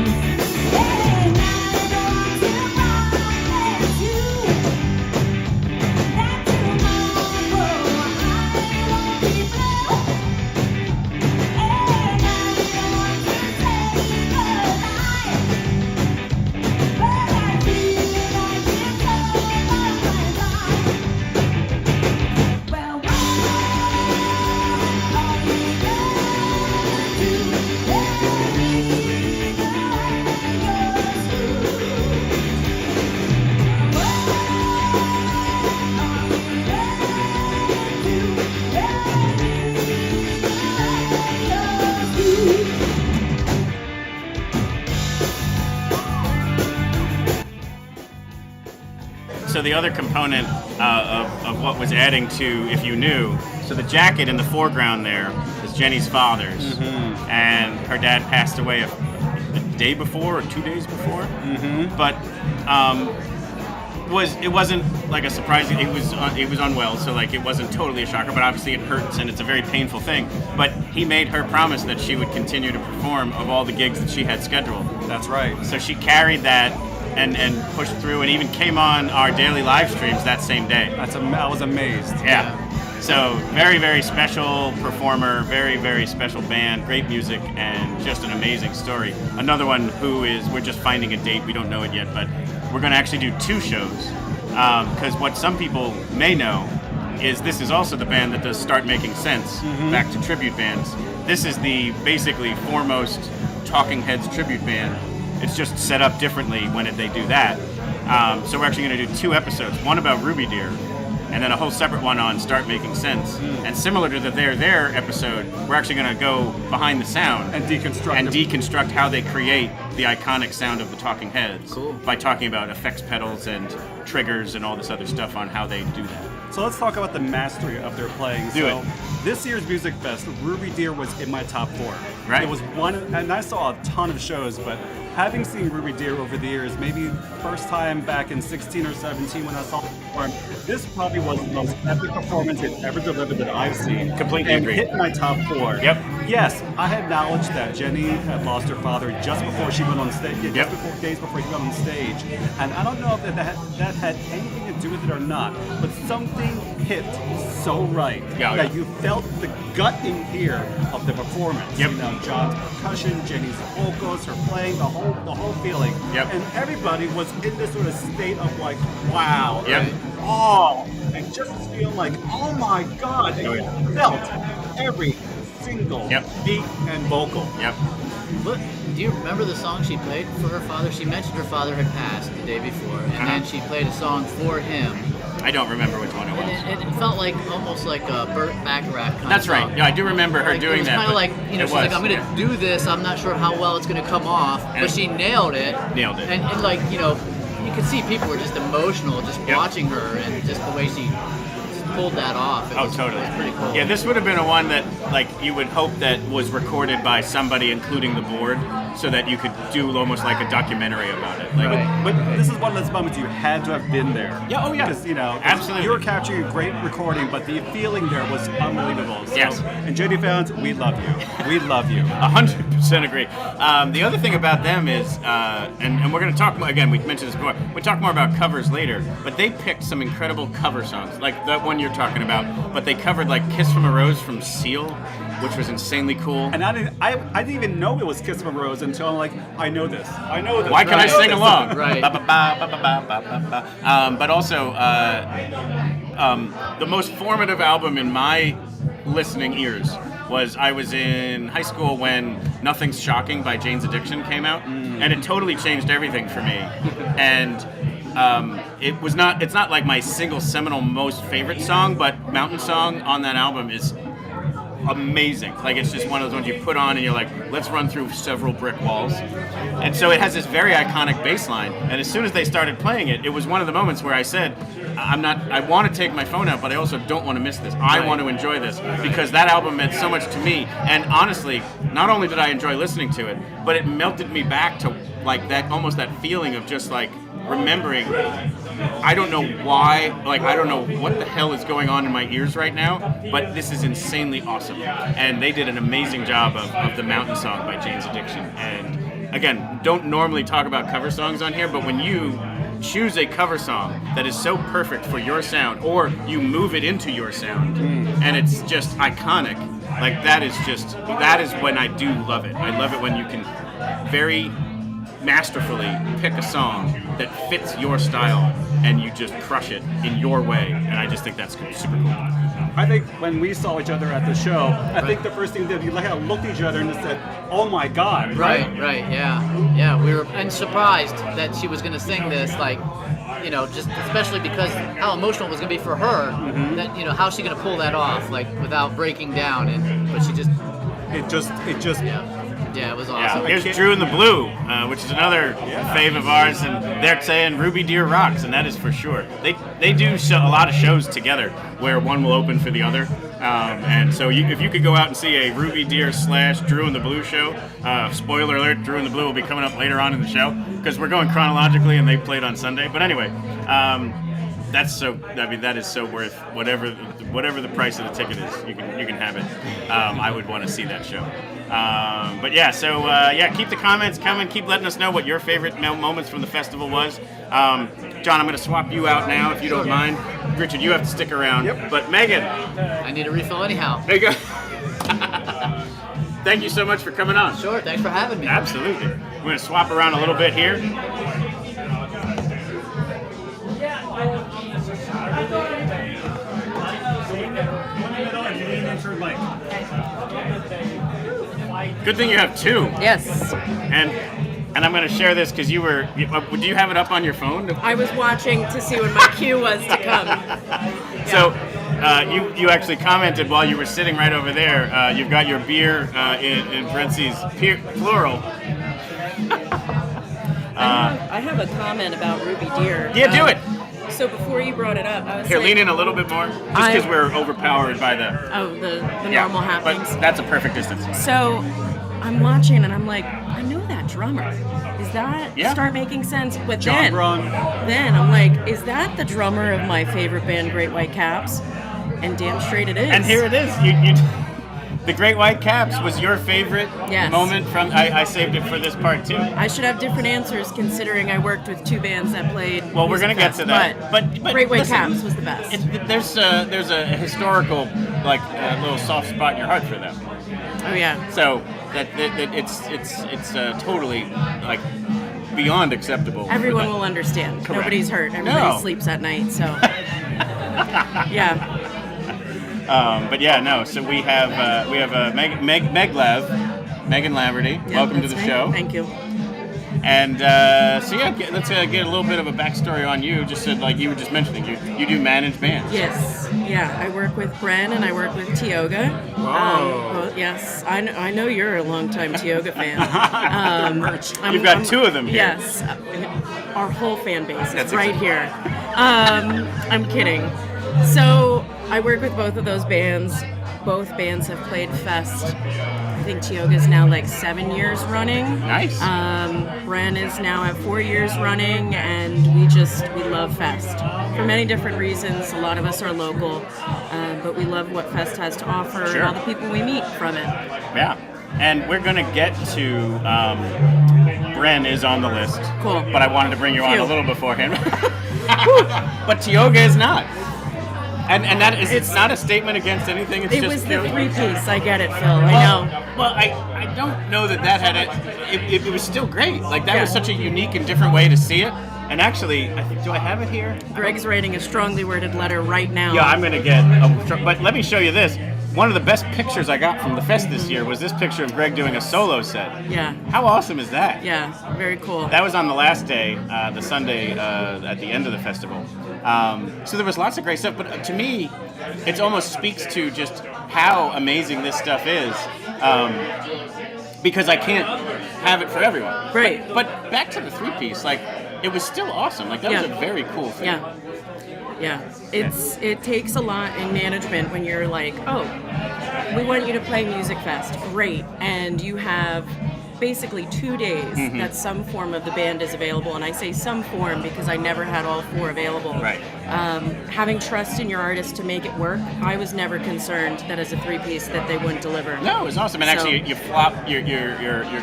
So the other component of what was adding to If You Knew, so the jacket in the foreground there is Jenny's father's, and her dad passed away a day before or 2 days before. But it wasn't like a surprise. It was unwell, so like it wasn't totally a shocker. But obviously it hurts and it's a very painful thing. But he made her promise that she would continue to perform of all the gigs that she had scheduled. That's right. So she carried that and pushed through, and even came on our daily live streams that same day. I was amazed. Yeah. So very, very special performer, very, very special band, great music, and just an amazing story. Another one we're just finding a date, we don't know it yet, but we're going to actually do 2 shows. Because what some people may know is this is also the band that does Start Making Sense, back to tribute bands. This is the basically foremost Talking Heads tribute band. It's just set up differently when they do that. So we're actually going to do 2 episodes, one about Ruby Deer, and then a whole separate one on Start Making Sense. And similar to the There episode, we're actually going to go behind the sound and deconstruct how they create the iconic sound of the Talking Heads by talking about effects pedals and triggers and all this other stuff on how they do that. So let's talk about the mastery of their playing. Do it. This year's Music Fest, Ruby Deer was in my top 4. Right. It was one, and I saw a ton of shows, but having seen Ruby Deer over the years, maybe first time back in 16 or 17 when I saw them perform, this probably was the most epic performance they've ever delivered that I've seen. Completely and agree. hit my top 4. Yep. Yes, I had knowledge that Jenny had lost her father just before she went on stage, days before she went on stage. And I don't know if that had anything to do with it or not, but something hit so right that you felt the gut in here of the performance. You know, John's percussion, Jenny's vocals, her playing, the whole feeling. And everybody was in this sort of state of like, wow, and awe, and just feeling like, oh my God, and you felt every single beat and vocal. Look, do you remember the song she played for her father? She mentioned her father had passed the day before, and then she played a song for him. I don't remember which one it was. And it felt like almost like a Burt Bacharach kind That's of song. right. Yeah, I do remember her doing it was that. Kind of like, you know, she's like, I'm going to do this. I'm not sure how well it's going to come off, but she nailed it. And like, you know, you could see people were just emotional just watching her, and just the way she pulled that off. It was pretty cool. Yeah, this would have been a one that, like, you would hope that was recorded by somebody, including the board, so that you could do almost like a documentary about it. Like, But this is one of those moments you had to have been there. Yeah, oh yeah. Because, you know, absolutely. You were capturing a great recording, but the feeling there was unbelievable. So, Yes. And JD fans, we love you. We love you. 100% agree. The other thing about them is, and we're going to talk more, again, we mentioned this before, we talk more about covers later, but they picked some incredible cover songs, like that one you're talking about, but they covered like Kiss from a Rose from Seal, which was insanely cool. And I didn't even know it was Kiss from a Rose until I'm like, I know this. Why can I sing along? Right. But also, the most formative album in my listening ears was I was in high school when Nothing's Shocking by Jane's Addiction came out, and it totally changed everything for me. And it's not like my single seminal most favorite song, but Mountain Song on that album is amazing. Like, it's just one of those ones you put on and you're like, let's run through several brick walls. And so it has this very iconic bass line, and as soon as they started playing it, it was one of the moments where I said, I want to take my phone out, but I also don't want to miss this. I want to enjoy this, because that album meant so much to me. And honestly, not only did I enjoy listening to it, but it melted me back to like that, almost that feeling of just like remembering, I don't know why, like I don't know what the hell is going on in my ears right now, but this is insanely awesome. And they did an amazing job of the Mountain Song by Jane's Addiction. And again, don't normally talk about cover songs on here, but when you choose a cover song that is so perfect for your sound, or you move it into your sound, and it's just iconic, like that is when I do love it. I love it when you can very masterfully pick a song that fits your style and you just crush it in your way, and I just think that's super cool. I think when we saw each other at the show, I think the first thing we did, we like looked at each other and just said, "Oh my God!" Right, yeah. We were surprised that she was going to sing this, like, you know, just especially because how emotional it was going to be for her. That, you know, how's she going to pull that off, like, without breaking down? But she just. It just Yeah, it was awesome. Here's Drew in the Blue, which is another fave of ours, and they're saying Ruby Deer rocks, and that is for sure. They do a lot of shows together where one will open for the other, and so if you could go out and see a Ruby Deer / Drew in the Blue show, spoiler alert, Drew in the Blue will be coming up later on in the show because we're going chronologically and they played on Sunday. But anyway, that is so worth whatever the price of the ticket is. You can have it. I would want to see that show. But yeah, so keep the comments coming. Keep letting us know what your favorite moments from the festival was. John, I'm going to swap you out now if you don't mind. Richard, you have to stick around. Yep. But Megan, I need a refill anyhow. There you go. Thank you so much for coming on. Sure, thanks for having me. Absolutely. We're going to swap around a little bit here. Good thing you have two. Yes. And I'm going to share this because do you have it up on your phone? I was watching to see when my cue was to come. Yeah. So you actually commented while you were sitting right over there. You've got your beer in parentheses plural. I have a comment about Ruby Deer. Yeah, do it. So before you brought it up, I was Here, like, lean in a little bit more, just because we're overpowered by the normal happenings. But that's a perfect distance. So I'm watching and I'm like, I know that drummer. Is that start making sense? But then I'm like, is that the drummer of my favorite band, Great White Caps? And damn straight it is. And here it is. The Great White Caps was your favorite moment from. I saved it for this part too. I should have different answers considering I worked with two bands that played. Well, we're gonna get to that. But Great White Caps was the best. There's a historical little soft spot in your heart for them. Oh yeah. So that it's totally beyond acceptable. Everyone will understand. Correct. Nobody's hurt. Everybody sleeps at night. So yeah. So we have Megan Laverty. Yep, Welcome to the show. Thank you. And let's get a little bit of a backstory on you. Just like you were just mentioning, you do manage bands. Yes. Yeah, I work with Bren and I work with Tioga. Whoa. Yes, I know you're a longtime Tioga fan. You've got two of them here. Yes, our whole fan base is That's right here. I'm kidding. So I work with both of those bands. Both bands have played Fest. I think Tioga's now 7 years running. Nice. Bren is now at 4 years running, and we love Fest for many different reasons. A lot of us are local, but we love what Fest has to offer and all the people we meet from it. Yeah, and we're gonna get to. Bren is on the list. Cool. But I wanted to bring you on a little beforehand. But Tioga is not. And that is, it's not a statement against anything. It's it just, was the three-piece. I get it, Phil. I know. Well, I don't know that had it was still great. That was such a unique and different way to see it. And actually, do I have it here? Greg's writing a strongly worded letter right now. Yeah, I'm gonna get. But let me show you this. One of the best pictures I got from the fest this year was this picture of Greg doing a solo set. Yeah. How awesome is that? Yeah, very cool. That was on the last day, the Sunday at the end of the festival. So there was lots of great stuff, but to me, it almost speaks to just how amazing this stuff is, because I can't have it for everyone. Right. But back to the three-piece, it was still awesome. That was a very cool thing. Yeah. Yeah, it takes a lot in management when you're like, oh, we want you to play Musikfest, great, and you have basically 2 days that some form of the band is available, and I say some form because I never had all four available. Right. Having trust in your artist to make it work, I was never concerned that as a three-piece that they wouldn't deliver. No, it was awesome, and actually you flop your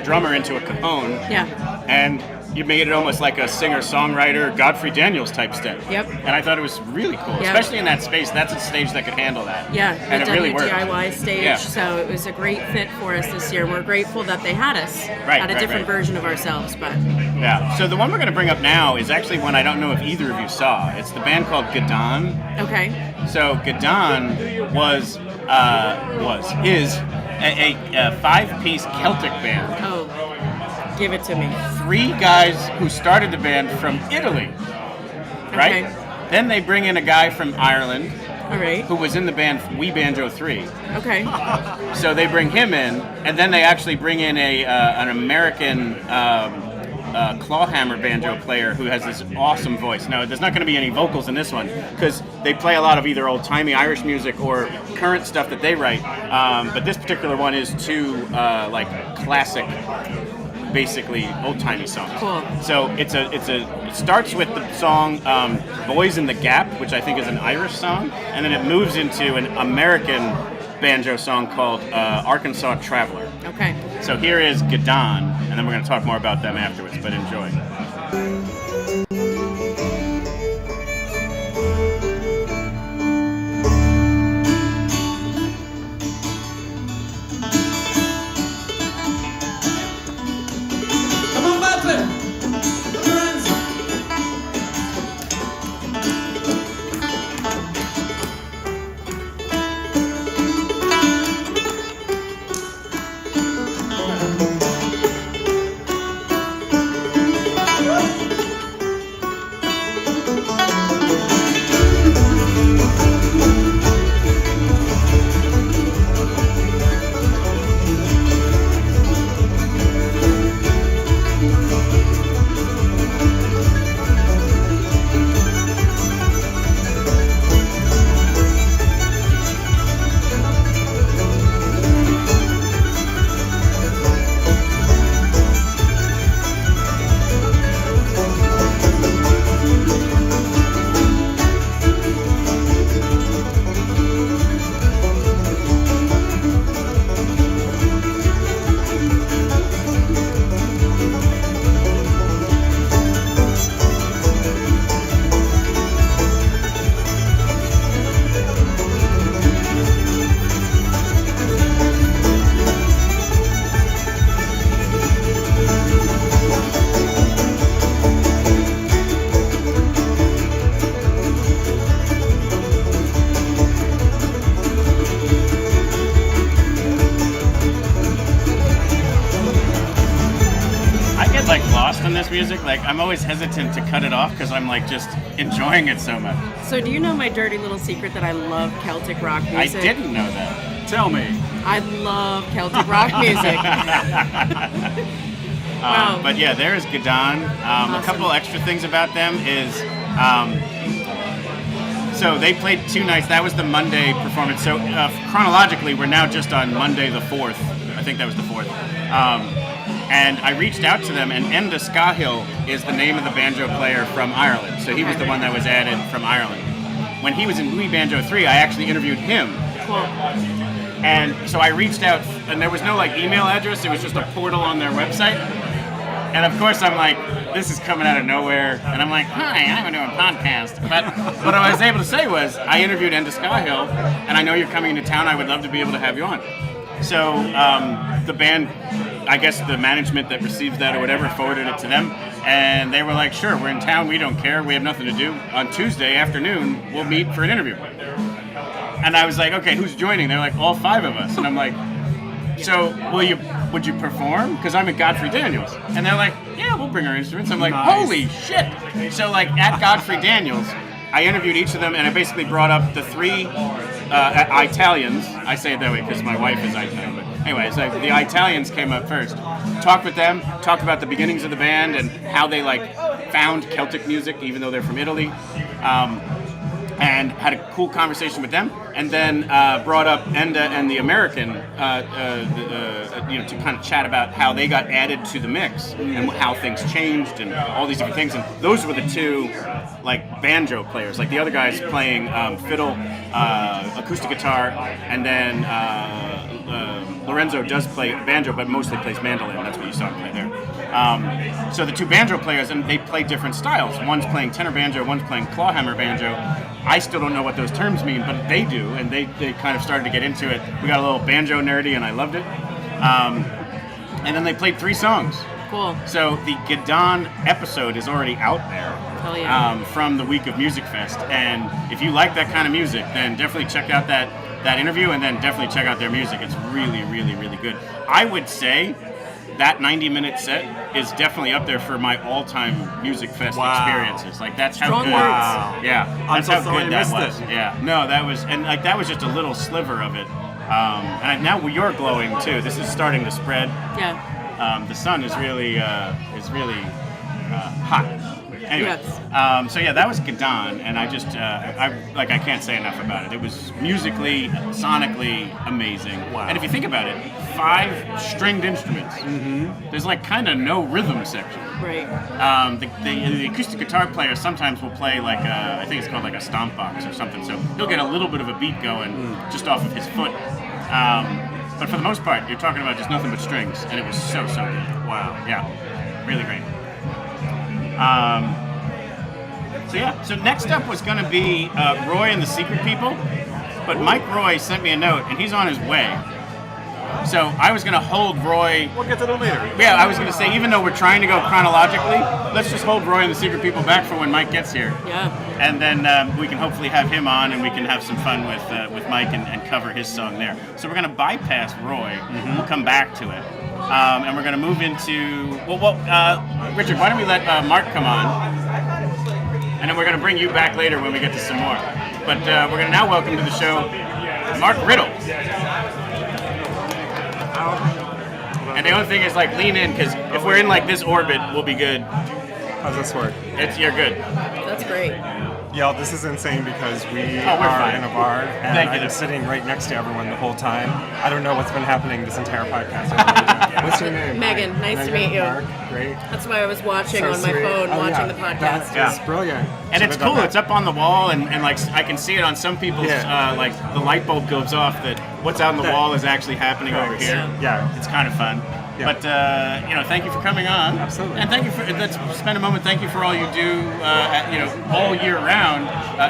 drummer into a cajon. Yeah. And you made it almost like a singer-songwriter Godfrey Daniels type step. Yep. And I thought it was really cool, Yep. especially in that space. That's a stage that could handle that. Yeah, and the it really worked. WDIY stage. Yeah. So it was a great fit for us this year. We're grateful that they had us at a different version of ourselves. But yeah. So the one we're going to bring up now is actually one I don't know if either of you saw. It's the band called Gadon. Okay. So Gadon is a five-piece Celtic band. Oh. Give it to me. 3 guys who started the band from Italy, right? Okay. Then they bring in a guy from Ireland, All right. who was in the band We Banjo 3. Okay. So they bring him in, and then they actually bring in an American clawhammer banjo player who has this awesome voice. Now, there's not going to be any vocals in this one because they play a lot of either old-timey Irish music or current stuff that they write. But this particular one is two like classic, basically old-timey songs. Cool. So it starts with the song "Boys in the Gap," which I think is an Irish song, and then it moves into an American banjo song called "Arkansas Traveler." Okay. So here is Gadon, and then we're going to talk more about them afterwards, but enjoy. Come on, Martin! On this music, like I'm always hesitant to cut it off because I'm like just enjoying it so much. So do you know my dirty little secret that I love Celtic rock music? I didn't know that. Tell me. I love Celtic rock music. Wow. But yeah, there's Gadon. Awesome. A couple extra things about them is, so they played 2 nights. That was the Monday performance. So chronologically, we're now just on Monday the 4th. I think that was the 4th. And I reached out to them, and Enda Scahill is the name of the banjo player from Ireland. So he was the one that was added from Ireland. When he was in We Banjo 3, I actually interviewed him. Cool. And so I reached out, and there was no like email address. It was just a portal on their website. And of course, I'm like, this is coming out of nowhere. And I'm like, hi, I'm doing a podcast. But what I was able to say was, I interviewed Enda Scahill, and I know you're coming into town. I would love to be able to have you on. So the band, I guess the management that received that or whatever forwarded it to them, and they were like, sure, we're in town, we don't care, we have nothing to do. On Tuesday afternoon, we'll meet for an interview. And I was like, okay, who's joining? They're like, all 5 of us. And I'm like, so would you perform? Because I'm at Godfrey Daniels. And they're like, yeah, we'll bring our instruments. I'm like, Nice. holy shit. So like at Godfrey Daniels, I interviewed each of them, and I basically brought up the 3 Italians. I say it that way because my wife is Italian. But anyway, so the Italians came up first. Talked with them, talked about the beginnings of the band and how they like found Celtic music, even though they're from Italy. And had a cool conversation with them, and then brought up Enda and the American, to kind of chat about how they got added to the mix and how things changed and all these different things. And those were the 2, like banjo players. Like the other guys playing fiddle, acoustic guitar, and then Lorenzo does play banjo, but mostly plays mandolin. That's what you saw him play there. So the 2 banjo players, and they play different styles. One's playing tenor banjo, one's playing clawhammer banjo. I still don't know what those terms mean, but they do, and they kind of started to get into it. We got a little banjo nerdy, and I loved it. And then they played 3 songs. Cool. So the Gadon episode is already out there. Hell yeah. From the week of Musikfest. And if you like that kind of music, then definitely check out that interview, and then definitely check out their music. It's really, really, really good. I would say that 90-minute set is definitely up there for my all-time Musikfest experiences. Like that's how Strong good. words. Yeah, I'm that's so how sorry good I that missed was. it. Yeah, no, that was just a little sliver of it. And now you're glowing too. This is starting to spread. Yeah. The sun is really hot. Anyway, Yes. so yeah, that was Gadan, and I can't say enough about it. It was musically, sonically amazing. Wow. And if you think about it, 5 stringed instruments. Mm-hmm. There's like kind of no rhythm section. Right. The acoustic guitar player sometimes will play like I think it's called like a stomp box or something. So he'll get a little bit of a beat going just off of his foot. But for the most part, you're talking about just nothing but strings, and it was so good. Wow. Yeah. Really great. So next up was going to be Roy and the Secret People, but Mike Roy sent me a note, and he's on his way. So I was going to hold Roy. We'll get to that later. Yeah, I was going to say, even though we're trying to go chronologically, let's just hold Roy and the Secret People back for when Mike gets here. Yeah. And then we can hopefully have him on, and we can have some fun with Mike and cover his song there. So we're going to bypass Roy. We'll come back to it. And we're going to move into, Richard, why don't we let Mark come on? And then we're going to bring you back later when we get to some more. But we're going to now welcome to the show Mark Riddle. And the only thing is, like, lean in, because if we're in, like, this orbit, we'll be good. How's this work? You're good. That's great. Y'all, this is insane because we we're are fine. in a bar, and Thank I'm you. sitting right next to everyone the whole time. I don't know what's been happening this entire podcast. What's your name? Megan, nice to meet you. Mark, great. That's why I was watching So on my sweet. phone, Oh, watching yeah. the podcast. That's just brilliant. And it's Should've done cool. that. It's up on the wall, and like I can see it on some people's like the light bulb goes off that what's out on the wall is actually happening over here. Yeah, it's kind of fun. Yeah. But thank you for coming on. Absolutely. And thank you for let's spend a moment. Thank you for all you do. All year round.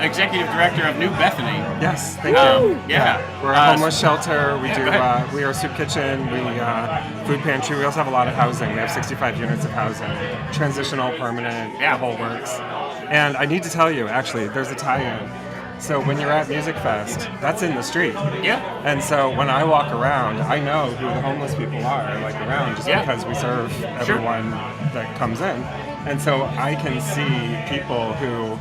Executive Director of New Bethany. Yes, thank you. Yeah. We're a homeless shelter. We go ahead. we are a soup kitchen. We food pantry. We also have a lot of housing. We have 65 units of housing, transitional, permanent, the whole works. And I need to tell you, actually, there's a tie-in. So when you're at Musikfest, that's in the street. Yeah. And so when I walk around, I know who the homeless people are, like around, just because we serve everyone that comes in. And so I can see people who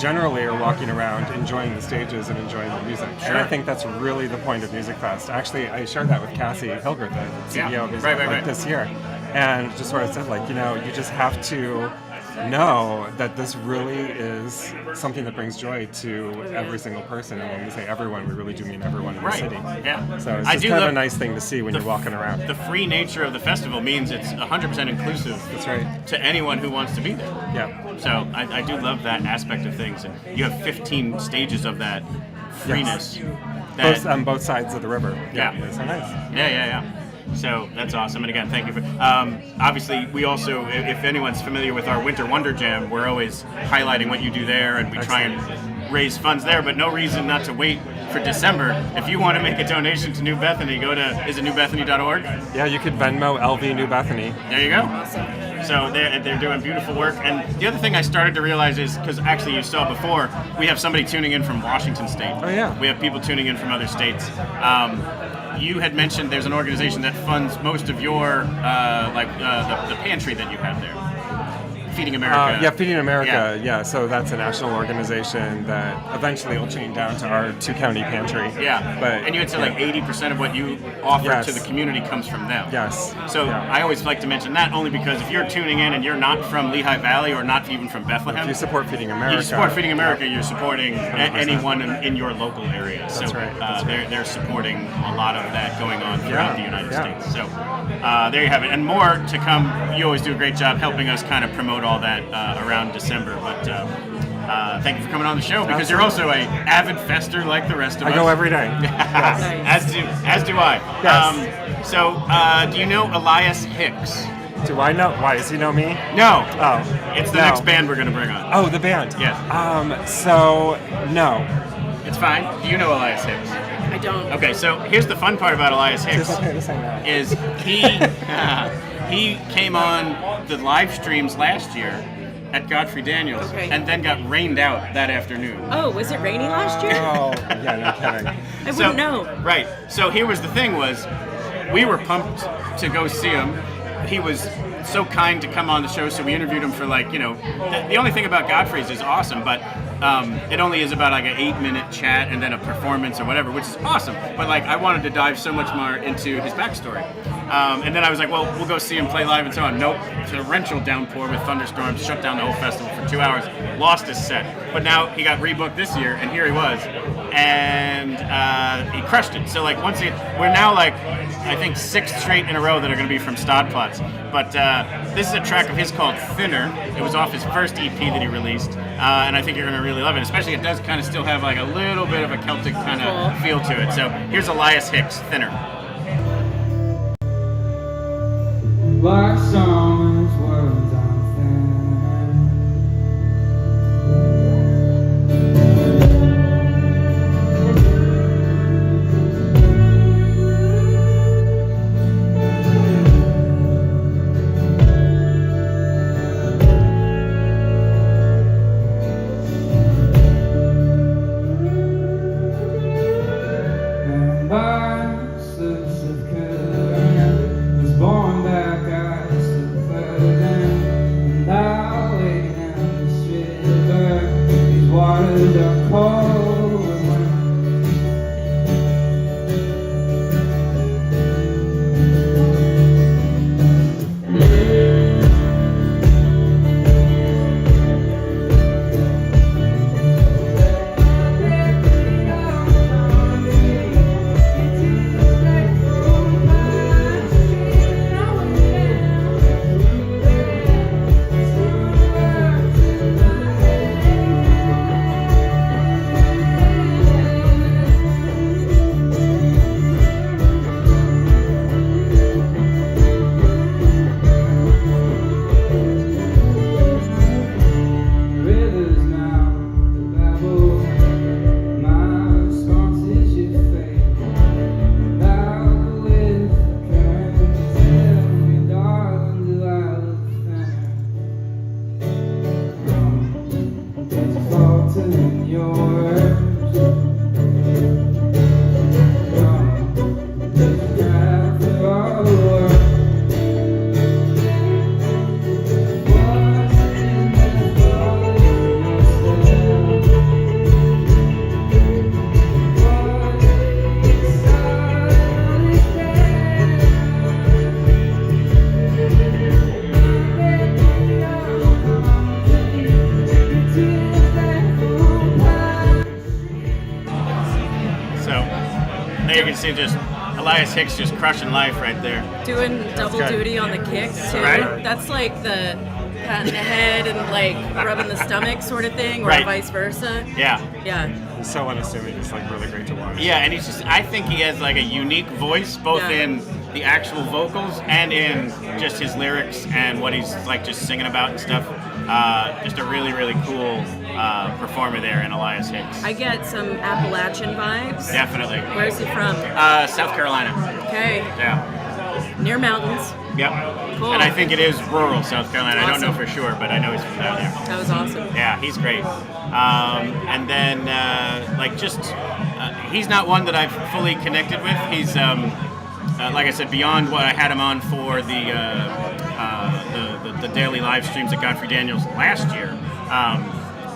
generally are walking around enjoying the stages and enjoying the music. And I think that's really the point of Musikfest. Actually, I shared that with Cassie Hilgert, the CEO of Musikfest, this year. And just sort of said, you just have to know that this really is something that brings joy to every single person. And when we say everyone, we really do mean everyone in the city. Yeah. So it's just kind of a nice thing to see when you're walking around. The free nature of the festival means it's 100% inclusive. That's right. To anyone who wants to be there. Yeah. So I do love that aspect of things, and you have 15 stages of that freeness. Yes. On both sides of the river. Yeah. It's so nice. Yeah. So that's awesome. And again, thank you for. Obviously, we also, if anyone's familiar with our Winter Wonder Jam, we're always highlighting what you do there, and we try and raise funds there. But no reason not to wait for December. If you want to make a donation to New Bethany, go to is it newbethany.org? Yeah, you could Venmo LV New Bethany. There you go. Awesome. So they're doing beautiful work. And the other thing I started to realize is, because actually you saw before, we have somebody tuning in from Washington State. Oh yeah. We have people tuning in from other states. You had mentioned there's an organization that funds most of your, the pantry that you have there. Feeding America. Yeah, Feeding America. Yeah, so that's a national organization that eventually will chain down to our 2-county pantry. Yeah, but and you had said like 80% of what you offer to the community comes from them. Yes. So I always like to mention that only because if you're tuning in and you're not from Lehigh Valley or not even from Bethlehem, if you support Feeding America. You support Feeding America, you're supporting anyone in your local area. That's so right. They're supporting a lot of that going on throughout the United States. So there you have it. And more to come. You always do a great job helping us kind of promote all that around December. But thank you for coming on the show, because you're also a avid fester like the rest of us. I go every day. As do I. Yes. So do you know Elias Hicks? Do I know? Why, does he know me? No. Oh. It's the next band we're going to bring on. Oh, the band? Yes. So, no. It's fine. Do you know Elias Hicks? I don't. Okay, so here's the fun part about Elias Hicks. It's okay to say that. Is he came on the live streams last year at Godfrey Daniels and then got rained out that afternoon. Oh, was it rainy last year? Oh, yeah, no kidding. I wouldn't know. Right. So here was the thing was, we were pumped to go see him he was so kind to come on the show, so we interviewed him for like, the only thing about Godfrey's is awesome, but it only is about like an 8-minute chat and then a performance or whatever, which is awesome. But like, I wanted to dive so much more into his backstory. And then I was like, well, we'll go see him play live and so on. Nope, torrential downpour with thunderstorms, shut down the whole festival for 2 hours, lost his set. But now he got rebooked this year, and here he was. And he crushed it. So like, we're now like, I think 6 straight in a row that are going to be from Stadplatz. But this is a track of his called Thinner. It was off his first EP that he released. And I think you're going to really love it. Especially it does kind of still have like a little bit of a Celtic kind of feel to it. So here's Elias Hicks, Thinner. Like summer's words I'm Just Elias Hicks just crushing life right there. Doing double duty on the kicks too. Right. That's like the patting the head and like rubbing the stomach sort of thing, or vice versa. Yeah. Yeah. He's so unassuming. It's like really great to watch. Yeah, and I think he has like a unique voice, both in the actual vocals and in just his lyrics and what he's like just singing about and stuff. Just a really, really cool performer there in Elias Hicks. I get some Appalachian vibes. Definitely. Where's he from? South Carolina. Okay. Yeah. Near mountains. Yep. Cool. And I think it is rural South Carolina. Awesome. I don't know for sure, but I know he's from down there. That was awesome. Yeah, he's great. And then, he's not one that I've fully connected with. He's, like I said, beyond what I had him on for the daily live streams at Godfrey Daniels last year.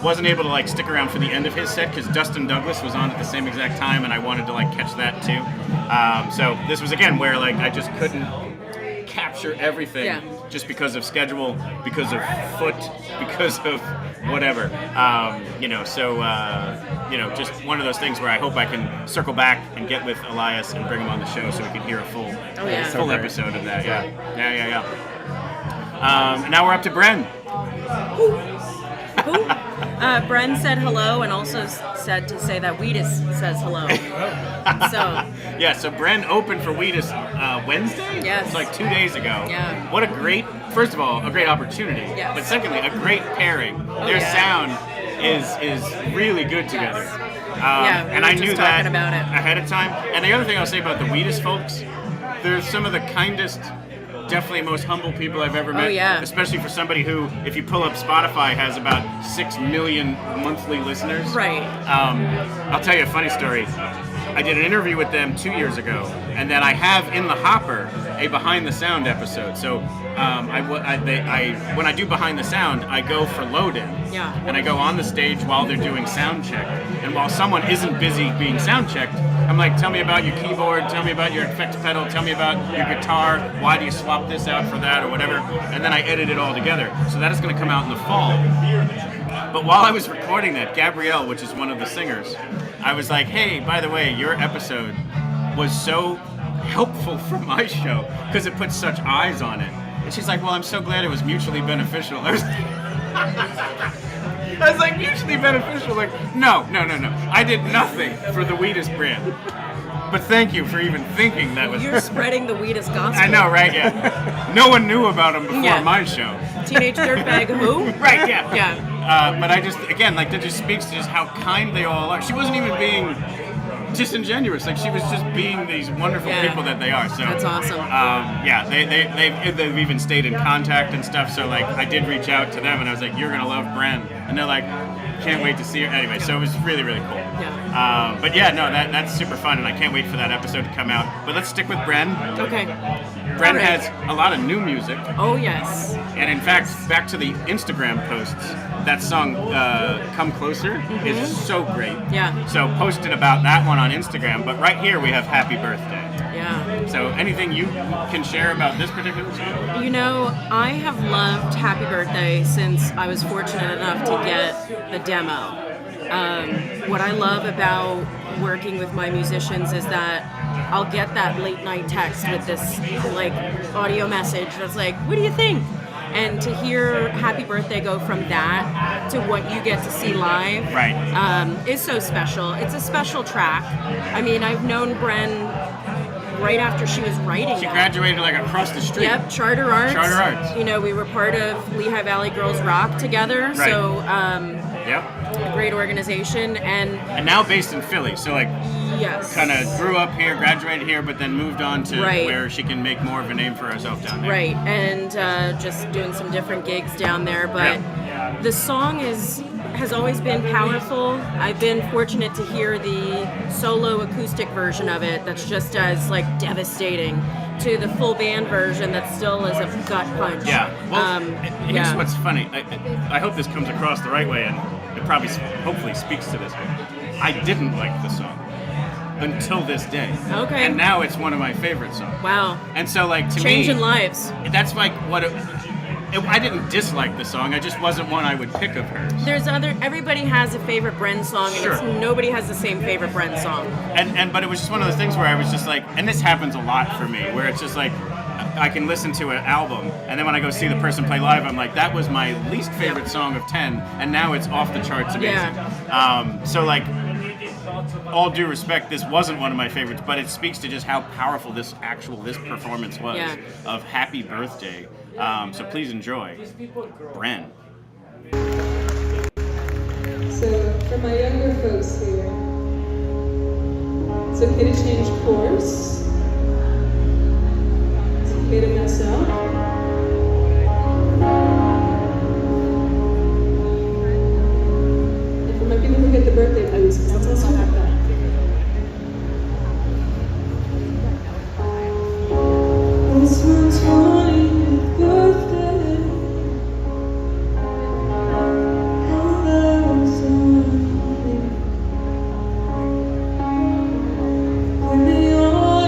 Wasn't able to like stick around for the end of his set because Dustin Douglas was on at the same exact time, and I wanted to like catch that too. So this was again where like I just couldn't capture everything just because of schedule, because of foot, because of whatever. Just one of those things where I hope I can circle back and get with Elias and bring him on the show so we can hear a full episode of that. Yeah. And now we're up to Bren. Bren said hello and also said to say that Wheatus says hello. So Bren opened for Wheatus Wednesday? Yes. It's like 2 days ago. Yeah. What a great, first of all, a great opportunity. Yes. But secondly, a great pairing. Their sound is really good together. And I knew that ahead of time. And the other thing I'll say about the Wheatus folks, they're some of the kindest, definitely most humble people I've ever met. Oh, yeah. Especially for somebody who, if you pull up Spotify, has about 6 million monthly listeners. Right. I'll tell you a funny story. I did an interview with them 2 years ago, and then I have in the hopper a behind the sound episode. So when I do behind the sound, I go for load-in, and I go on the stage while they're doing sound check. And while someone isn't busy being sound checked, I'm like, tell me about your keyboard, tell me about your effects pedal, tell me about your guitar, why do you swap this out for that or whatever, and then I edit it all together. So that is going to come out in the fall. But while I was recording that, Gabrielle, which is one of the singers, I was like, hey, by the way, your episode was so helpful for my show because it put such eyes on it. And she's like, well, I'm so glad it was mutually beneficial. I was like, mutually beneficial? Like, no. I did nothing for the Wheatus brand. But thank you for even thinking that was... You're spreading the Wheatus gospel. I know, right? Yeah. No one knew about him before my show. Teenage Dirtbag who? Right, yeah. Yeah. But I just, again, like, that just speaks to just how kind they all are. She wasn't even being disingenuous. Like, she was just being these wonderful people that they are. So that's awesome. They've even stayed in contact and stuff. So, like, I did reach out to them, and I was like, you're going to love Bren. And they're like, can't wait to see her. Anyway, so it was really, really cool. Yeah. But yeah, no, that's super fun, and I can't wait for that episode to come out. But let's stick with Bren. Okay. Bren has a lot of new music. Oh, yes. And in fact, back to the Instagram posts, that song, Come Closer, is so great. Yeah. So posted about that one on Instagram, but right here we have Happy Birthday. Yeah. So anything you can share about this particular song? You know, I have loved Happy Birthday since I was fortunate enough to get the demo. What I love about working with my musicians is that I'll get that late night text with this like audio message that's like, what do you think? And to hear Happy Birthday go from that to what you get to see live is so special. It's a special track. I mean, I've known Bren right after she was writing She that. graduated like across the street. Yep, Charter Arts. Charter Arts. You know, we were part of Lehigh Valley Girls Rock together. Right. So, Yep. a great organization. And now based in Philly. So like, yes, kind of grew up here, graduated here, but then moved on to Right. where she can make more of a name for herself down there. Right, and just doing some different gigs down there. But the song has always been powerful. I've been fortunate to hear the solo acoustic version of it that's just as like devastating to the full band version that still is a gut punch. Yeah. Well, here's what's funny. I hope this comes across the right way, and it probably, hopefully, speaks to this. I didn't like the song until this day. Okay. And now it's one of my favorite songs. Wow. And so, like, to Changing me, lives. That's like what I didn't dislike the song. I just wasn't one I would pick of hers. Everybody has a favorite Bren song, and nobody has the same favorite Bren song. But it was just one of those things where I was just like, and this happens a lot for me, where it's just like, I can listen to an album, and then when I go see the person play live, I'm like, that was my least favorite song of 10, and now it's off the charts amazing. So like, all due respect, this wasn't one of my favorites, but it speaks to just how powerful this performance was of Happy Birthday. So please enjoy Bren. So for my younger folks here, it's okay to change course. It's okay to mess up. And for my people who get the birthday blues, that's also not bad. This one's for your birthday. Give me all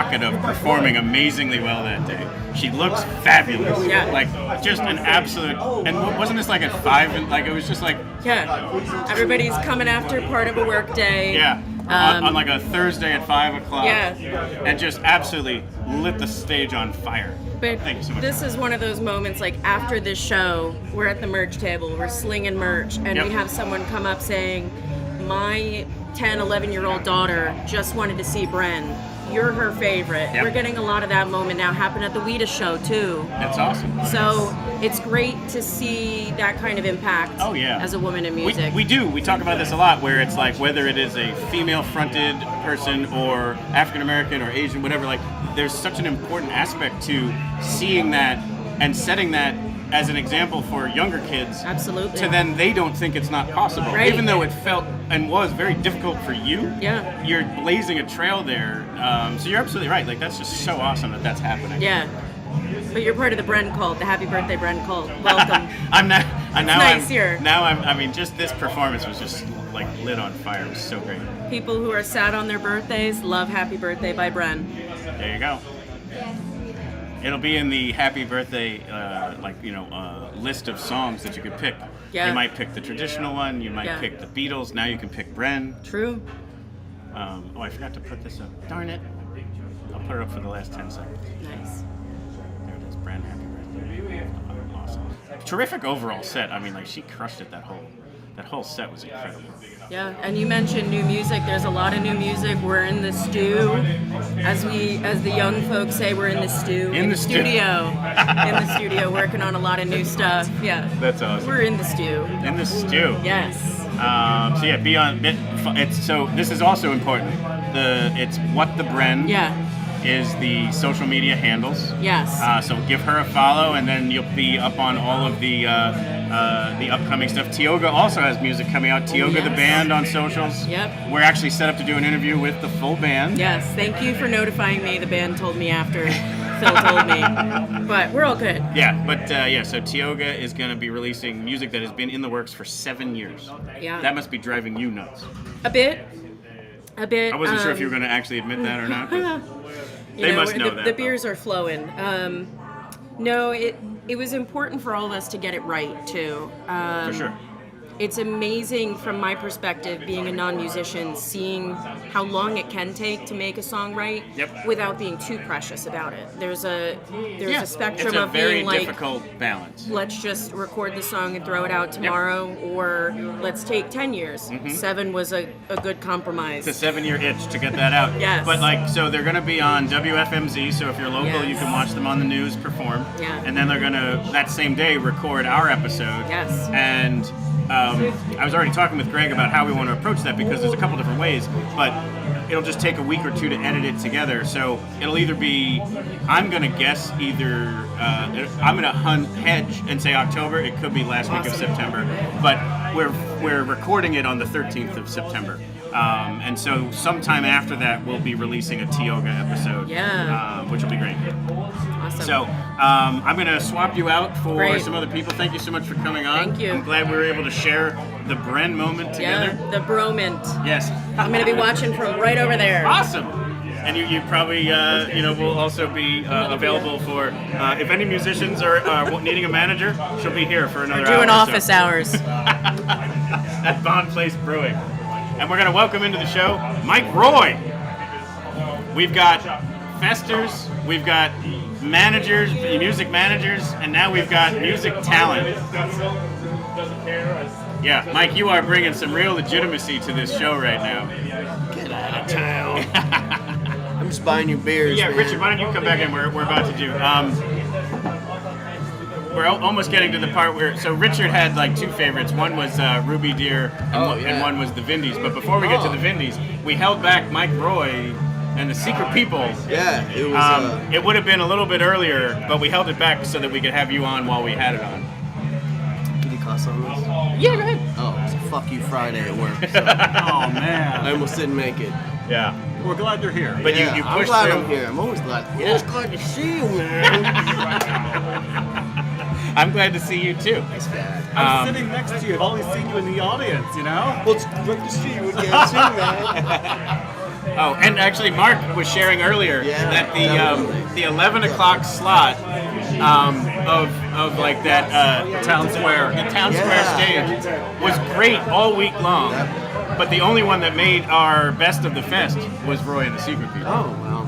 pocket of performing amazingly well that day. She looks fabulous. Yeah. Like, just an absolute... And wasn't this like at 5? And like, it was just like... Yeah. Everybody's coming after part of a work day. Yeah. On like a Thursday at 5 o'clock. Yeah. And just absolutely lit the stage on fire. But Thank you so much. this is one of those moments, like after this show, we're at the merch table, we're slinging merch, and Yep. we have someone come up saying, my 10, 11-year-old daughter just wanted to see Bren. You're her favorite. Yep. We're getting a lot of that moment now happen at the Weta show, too. That's awesome. So it's great to see that kind of impact as a woman in music. We do. We talk about this a lot, where it's like whether it is a female-fronted person or African-American or Asian, whatever, like there's such an important aspect to seeing that and setting that as an example for younger kids. Absolutely. So then they don't think it's not possible. Right. Even though it felt and was very difficult for you, Yeah. you're blazing a trail there. So you're absolutely right. Like, that's just so awesome that that's happening. Yeah. But you're part of the Bren cult, the Happy Birthday Bren cult. Welcome. I mean, just this performance was just like lit on fire. It was so great. People who are sad on their birthdays love Happy Birthday by Bren. There you go. It'll be in the Happy Birthday, list of songs that you could pick. Yeah. You might pick the traditional one. You might Yeah. pick the Beatles. Now you can pick Bren. True. I forgot to put this up. Darn it. I'll put it up for the last 10 seconds. Nice. There it is. Bren, Happy Birthday. Awesome. Terrific overall set. I mean, like, she crushed it. That whole set was incredible. Yeah, and you mentioned new music. There's a lot of new music. We're in the stew, as the young folks say. We're in the stew. In the studio. In the studio, working on a lot of new stuff. Yeah. That's awesome. We're in the stew. In the stew. Yes. So yeah, this is also important. It's What the Bren. Yeah. Is the social media handles. Yes. So give her a follow, and then you'll be up on all of the upcoming stuff. Tioga also has music coming out. Tioga the band on socials. Yep. We're actually set up to do an interview with the full band. Yes. Thank you for notifying me. The band told me after Phil told me. But we're all good. Yeah, but so Tioga is going to be releasing music that has been in the works for 7 years. Yeah. That must be driving you nuts. A bit. I wasn't sure if you were going to actually admit that or not. But they must know that. The beers are flowing. No, it was important for all of us to get it right, too. For sure. It's amazing from my perspective, being a non-musician, seeing how long it can take to make a song right without being too precious about it. There's a spectrum it's a of very being like, difficult balance. let's just record the song and throw it out tomorrow, or let's take 10 years. 7 was a good compromise. It's a 7-year itch to get that out. Yes. But so they're going to be on WFMZ, so if you're local, you can watch them on the news perform. Yeah. And then they're going to, that same day, record our episode. Yes. And I was already talking with Greg about how we want to approach that, because there's a couple different ways, but it'll just take a week or two to edit it together. So it'll either be, I'm going to guess I'm going to hedge and say October. It could be last week of September, but we're recording it on the 13th of September. And so sometime after that, we'll be releasing a Tioga episode, which will be great. Awesome. So I'm going to swap you out for some other people. Thank you so much for coming on. Thank you. I'm glad we were able to share the Bren moment together. Yeah, the bromint. Yes. I'm going to be watching from right over there. Awesome. And you probably, will also be available for, if any musicians are needing a manager, she'll be here for another hour. Doing office hours. At Bonn Place Brewing. And we're going to welcome into the show Mike Roy. We've got festers, we've got managers, music managers, and now we've got music talent. Yeah, Mike, you are bringing some real legitimacy to this show right now. Get out of town. I'm just buying you beers. Yeah, man. Richard, why don't you come back in? We're about to do. We're almost getting to the part where. So Richard had like 2 favorites. One was Ruby Deer, and one was the Vindies. But before we get to the Vindies, we held back Mike Roy and the Secret People. Yeah, it was. It would have been a little bit earlier, but we held it back so that we could have you on while we had it on. Can you cuss on this? Yeah, go ahead. Oh, it's a fuck you Friday at work. So. Oh man. I almost didn't make it. Yeah. We're glad you're here. But yeah, you I'm pushed glad through. I'm here. I'm always glad. I'm always glad to see you, man. I'm glad to see you too. Thanks, Dad. I'm sitting next to you. I've only seen you in the audience, you know? Well, it's great to see you again, too, man. Oh, and actually, Mark was sharing earlier that the 11 o'clock slot of like that Town Square, the Town Square stage was great all week long. But the only one that made our best of the fest was Roy and the Secret People. Oh, wow.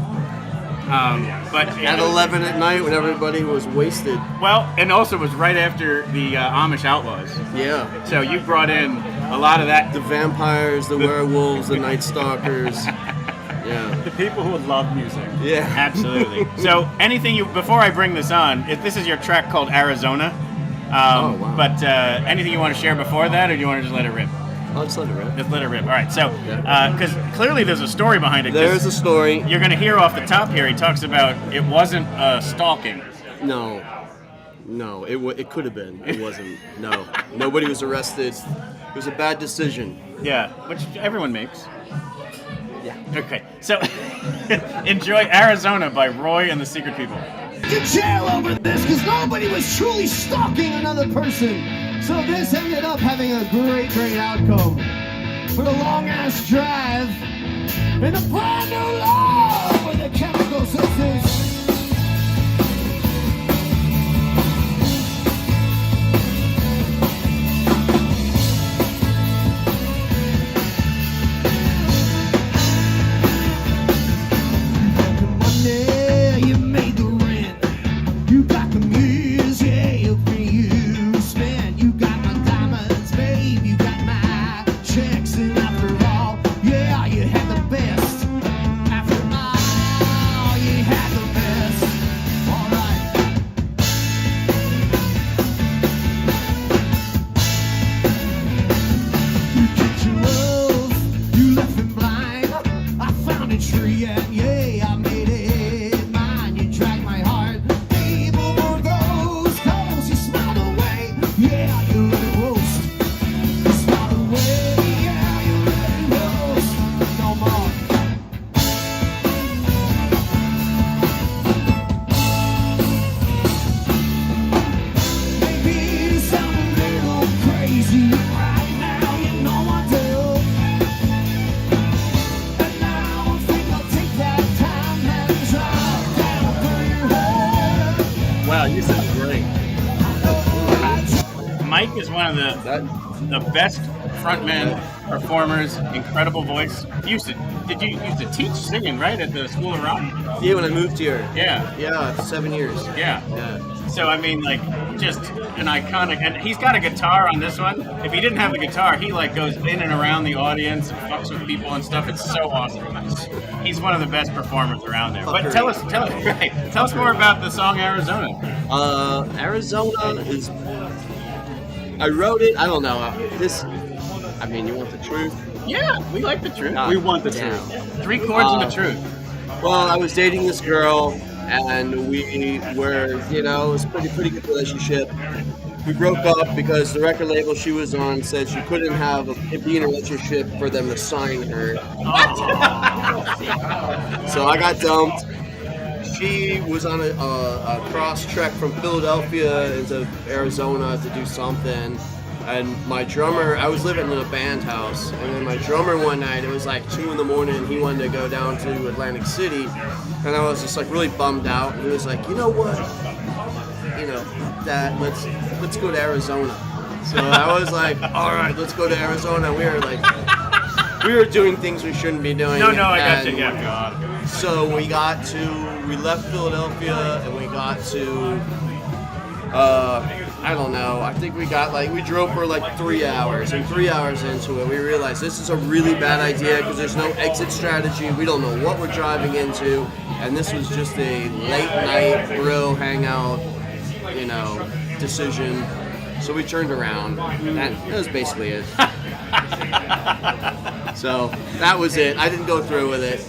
But at 11 at night when everybody was wasted. Well, and also it was right after the Amish Outlaws. Yeah. So you brought in a lot of that. The vampires, the werewolves, the night stalkers. Yeah. The people who love music. Yeah. Absolutely. So anything before I bring this on, if this is your track called Arizona. Wow. But anything you want to share before that, or do you want to just let it rip? I'll just let it rip. Just let it rip. All right. So, because clearly there's a story behind it. There's a story. You're going to hear off the top here. He talks about it wasn't stalking. No, it could have been. It wasn't. No, nobody was arrested. It was a bad decision. Yeah, which everyone makes. Yeah. Okay. So, enjoy Arizona by Roy and the Secret People. To jail over this because nobody was truly stalking another person. So this ended up having a great outcome. With a long-ass drive and a brand new love with the chemical substance. Mike is one of the best frontmen, performers, incredible voice. Did you used to teach singing, right, at the School of Rock? Yeah, when I moved here. Yeah, 7 years. Yeah. So I mean, like, just an iconic, and he's got a guitar on this one. If he didn't have the guitar, he like goes in and around the audience and fucks with people and stuff. It's so awesome. He's one of the best performers around there. But tell us more about the song Arizona. Arizona is. I wrote it. I don't know. I mean, you want the truth? Yeah, we like the truth. We want the truth. 3 chords and the truth. Well, I was dating this girl, and we were, it was a pretty good relationship. We broke up because the record label she was on said she couldn't be in a relationship for them to sign her. So I got dumped. She was on a cross trek from Philadelphia into Arizona to do something. And my drummer, I was living in a band house, and then my drummer one night, it was like 2 a.m, he wanted to go down to Atlantic City, and I was just like really bummed out. And he was like, you know what, Dad, let's go to Arizona. So I was like, all right, let's go to Arizona. We were doing things we shouldn't be doing. No, I got you. Yeah, God. So we left Philadelphia, and we got to, I don't know, I think we drove for like 3 hours, and 3 hours into it, we realized this is a really bad idea because there's no exit strategy. We don't know what we're driving into, and this was just a late night grill hangout, decision. So we turned around. That was basically it. So that was it. I didn't go through with it.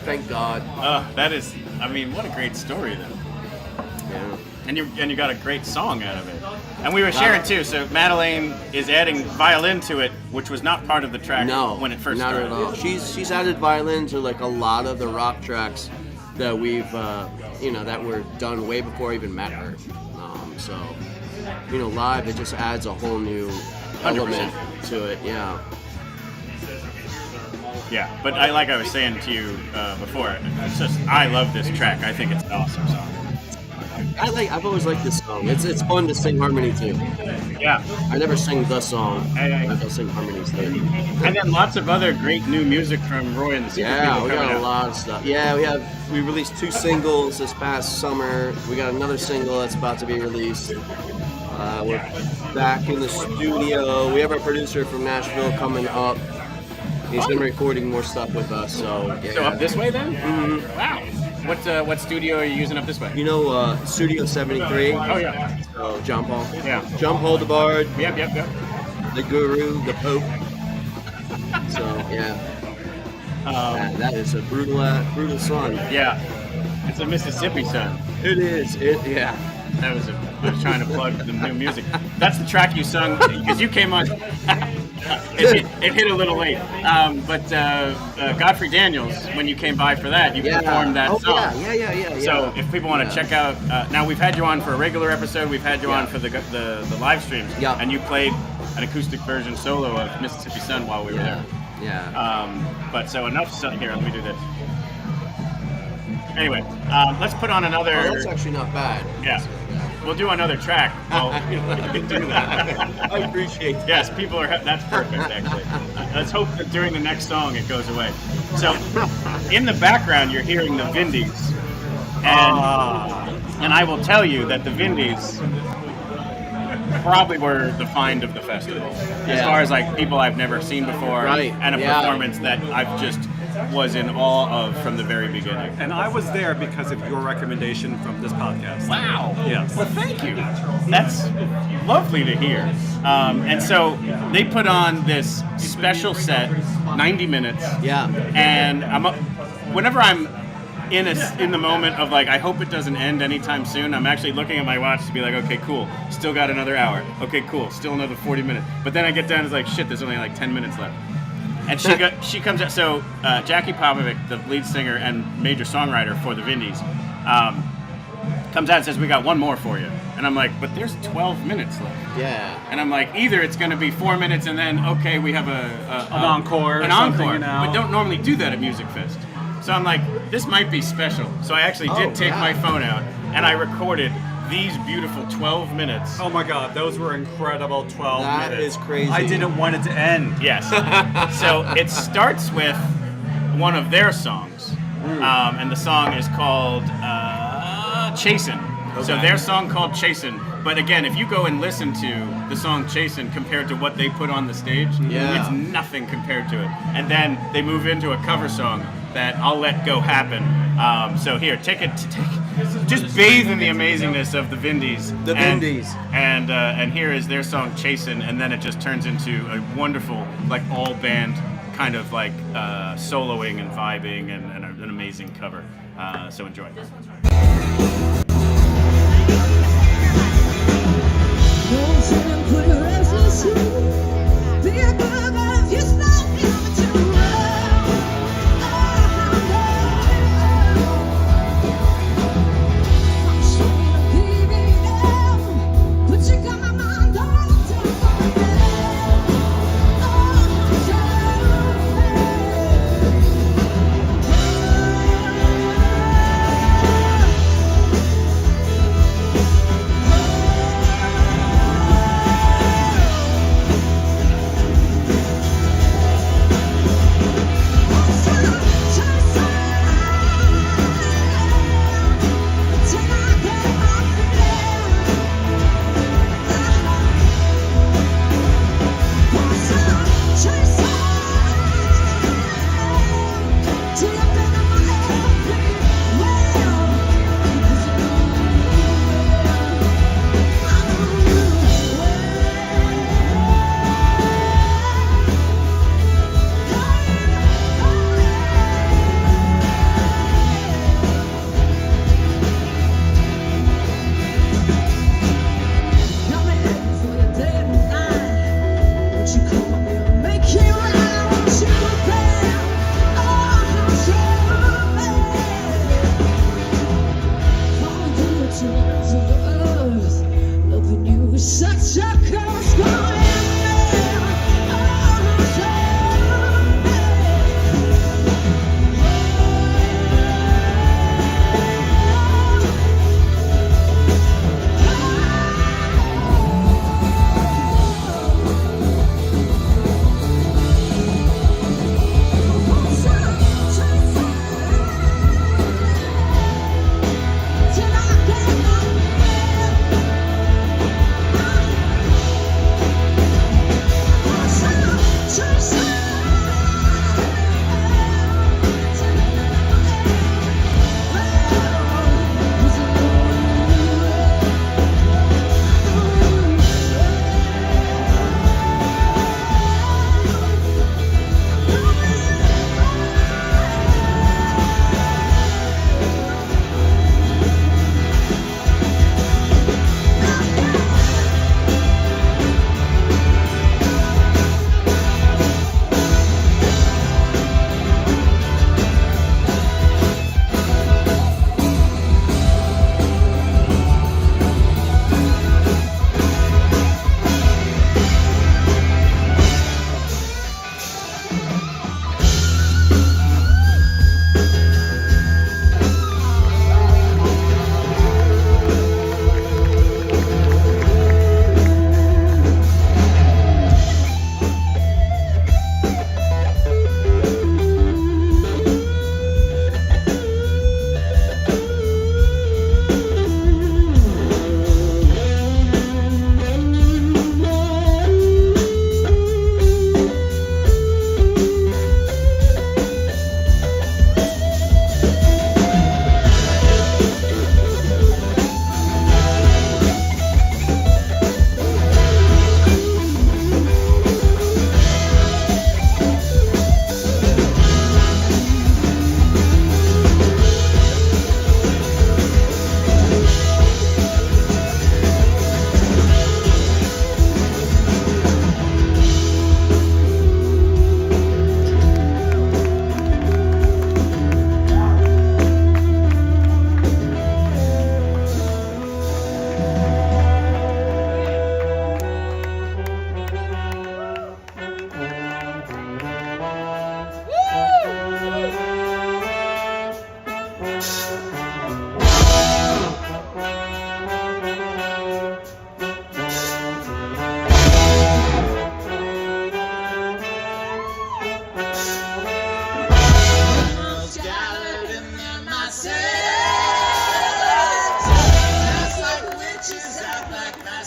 Thank God. That is, what a great story, though. Yeah. And you got a great song out of it. And we were sharing too. So Madeleine is adding violin to it, which was not part of the track when it first started. Not at all. She's added violin to like a lot of the rock tracks that we've that were done way before I even met her. So live it just adds a whole new element 100%. To it. Yeah. Yeah, but like I was saying to you before, it's just I love this track. I think it's an awesome song. I've always liked this song. It's fun to sing harmony too. Yeah. I never sing the song. I'll sing harmonies too. And then lots of other great new music from Roy and the Super Yeah, People we got coming a out. lot of stuff. Yeah, we released 2 singles this past summer. We got another single that's about to be released. We're back in the studio. We have our producer from Nashville coming up. He's been recording more stuff with us. So yeah. So up this way then? Mm-hmm. Wow. What studio are you using up this way? You know, Studio 73. Oh yeah. So John Paul. Yeah. John Paul the Bard. Yep. The Guru, the Pope. So yeah. That is a brutal song. Yeah. It's a Mississippi Sun. It is. Yeah. I was trying to plug the new music. That's the track you sung because you came on. It hit a little late. But Godfrey Daniels, when you came by for that, you performed that song. Yeah. So if people want to check out, now we've had you on for a regular episode. We've had you on for the live streams. Yeah. And you played an acoustic version solo of Mississippi Sun while we were there. Yeah. But so enough. Here, let me do this. Anyway, let's put on another. Oh, that's actually not bad. Yeah. We'll do another track. Well, we can do that. I appreciate that. Yes, people are. That's perfect, actually. Let's hope that during the next song it goes away. So, in the background, you're hearing the Vindies, and I will tell you that the Vindies probably were the find of the festival, as far as like people I've never seen before, and a performance that I've just was in awe of from the very beginning. And I was there because of your recommendation from this podcast. Wow. Yes. Well, thank you. That's lovely to hear. And so they put on this special set, 90 minutes. Yeah. And whenever I'm in the moment of like, I hope it doesn't end anytime soon, I'm actually looking at my watch to be like, okay, cool, still got another hour. Okay, cool, still another 40 minutes. But then I get down, it's like, shit, there's only like 10 minutes left. And she comes out. So Jackie Popovic, the lead singer and major songwriter for the Vindies, comes out and says, "We got one more for you." And I'm like, "But there's 12 minutes left." Yeah. And I'm like, either it's going to be 4 minutes and then okay, we have an encore, an encore. But don't normally do that at Musikfest. So I'm like, this might be special. So I actually did take my phone out and I recorded these beautiful 12 minutes. Oh my God, those were incredible 12 minutes. That is crazy. I didn't want it to end. Yes. So it starts with one of their songs. And the song is called Chasin'. Okay. So their song called Chasin'. But again, if you go and listen to the song Chasin' compared to what they put on the stage, it's nothing compared to it. And then they move into a cover song that I'll Let Go Happen. So here, just bathe in the amazingness of the Vindies. The Vindies. And here is their song Chasin', and then it just turns into a wonderful, like all band kind of like soloing and vibing and an amazing cover. So enjoy.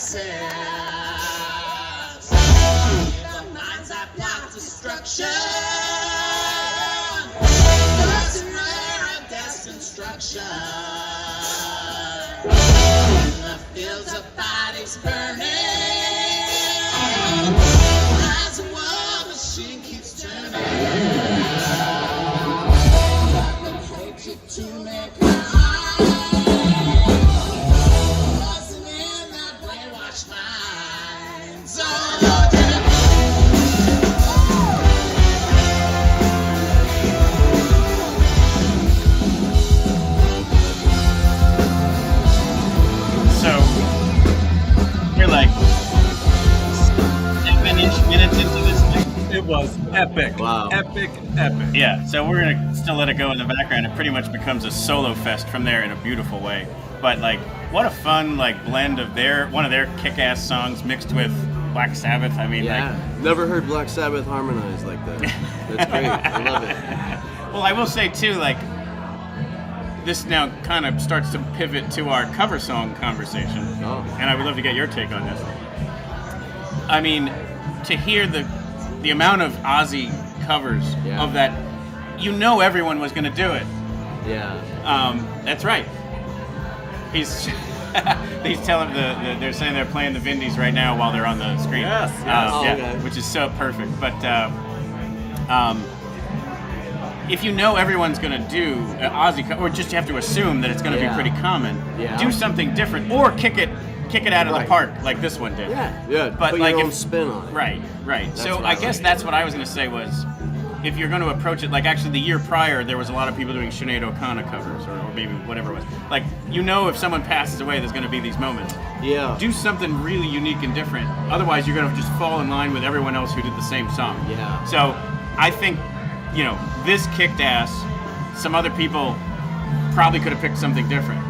ourselves. The minds that plot destruction. Thoughts and rare of death's construction. The fields of bodies burning. As a war machine keeps turning. The hatred to mankind. Poison in their brainwashed minds. Oh, You're like 7-ish minutes into this thing. It was epic. Wow. Epic. Yeah, so we're gonna still let it go in the background. It pretty much becomes a solo fest from there in a beautiful way. But like, what a fun like blend of one of their kick-ass songs mixed with Black Sabbath. I mean, Never heard Black Sabbath harmonized like that. That's great. I love it. Well, I will say too, like, this now kind of starts to pivot to our cover song conversation, and I would love to get your take on this. I mean, to hear the amount of Ozzy covers of that, everyone was going to do it. Yeah. That's right. He's telling they're saying they're playing the Vindies right now while they're on the screen. Yes. Okay. Which is so perfect. But if everyone's going to do Ozzy, or just you have to assume that it's going to be pretty common, do something different, or kick it out of the park like this one did. Yeah. But put like your own spin on it. Right. That's So what I guess that's what I was going to say was, if you're going to approach it, like actually the year prior, there was a lot of people doing Sinead O'Connor covers, or maybe whatever it was. Like, if someone passes away, there's going to be these moments. Yeah. Do something really unique and different. Otherwise, you're going to just fall in line with everyone else who did the same song. Yeah. So I think, this kicked ass. Some other people probably could have picked something different.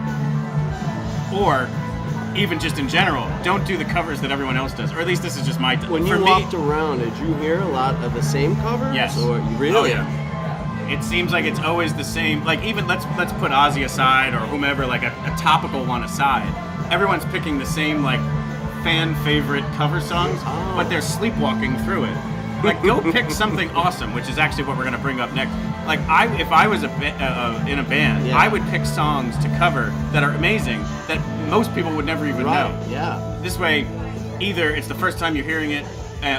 Or even just in general, don't do the covers that everyone else does. Or at least this is just my... When you walked around, did you hear a lot of the same covers? Yes. Or really? Oh, yeah. It seems like it's always the same. Like, even let's put Ozzy aside, or whomever, like a topical one aside. Everyone's picking the same, like, fan favorite cover songs, but they're sleepwalking through it. Like, go pick something awesome, which is actually what we're going to bring up next. Like, if I was in a band, I would pick songs to cover that are amazing that most people would never even know. Yeah. This way, either it's the first time you're hearing it,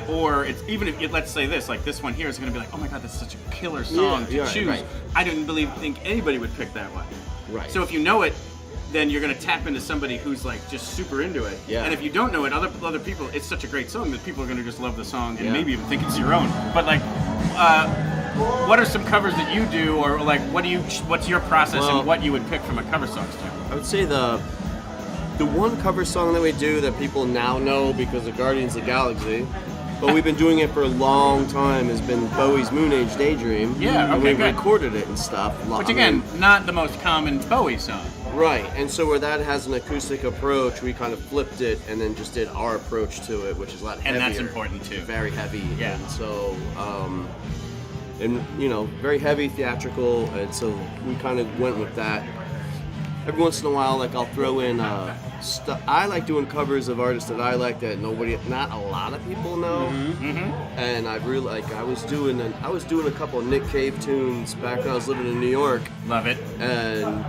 or it's even if let's say this, like this one here is going to be like, oh my god, that's such a killer song to choose. Right. I didn't think anybody would pick that one. Right. So if you know it, then you're going to tap into somebody who's like just super into it. Yeah. And if you don't know it, other people, it's such a great song that people are going to just love the song and maybe even think it's your own. But like, what are some covers that you do, or like what's your process and what you would pick from a cover song too? I would say the one cover song that we do that people now know because of Guardians of the Galaxy, but we've been doing it for a long time, has been Bowie's Moon Age Daydream. Yeah, and okay, we good. recorded it and stuff. Which again, not the most common Bowie song. Right, and so where that has an acoustic approach, we kind of flipped it and then just did our approach to it, which is a lot heavier. And that's important too. Very heavy. Yeah. And so, very heavy, theatrical, and so we kind of went with that. Every once in a while, like I'll throw in I like doing covers of artists that I like that not a lot of people know. And I really I was doing a couple of Nick Cave tunes back when I was living in New York. Love it. And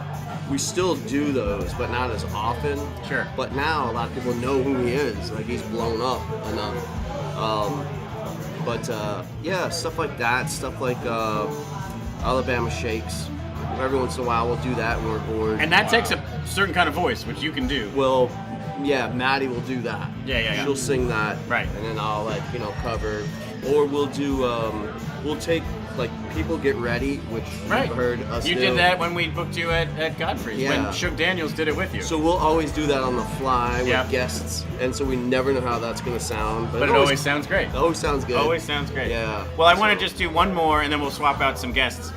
we still do those, but not as often. Sure. But now a lot of people know who he is. Like, he's blown up enough. Stuff like that. Stuff like Alabama Shakes. Every once in a while we'll do that when we're bored. And that takes a certain kind of voice, which you can do. Well, yeah, Maddie will do that. Yeah. She'll sing that. Right. And then I'll cover. Or we'll do, we'll take, like, People Get Ready, which you've heard us do. You did that when we booked you at Godfrey's, when Suge Daniels did it with you. So we'll always do that on the fly with guests, and so we never know how that's going to sound. But it always sounds great. It always sounds good. Always sounds great. Yeah. Well, I want to just do one more, and then we'll swap out some guests.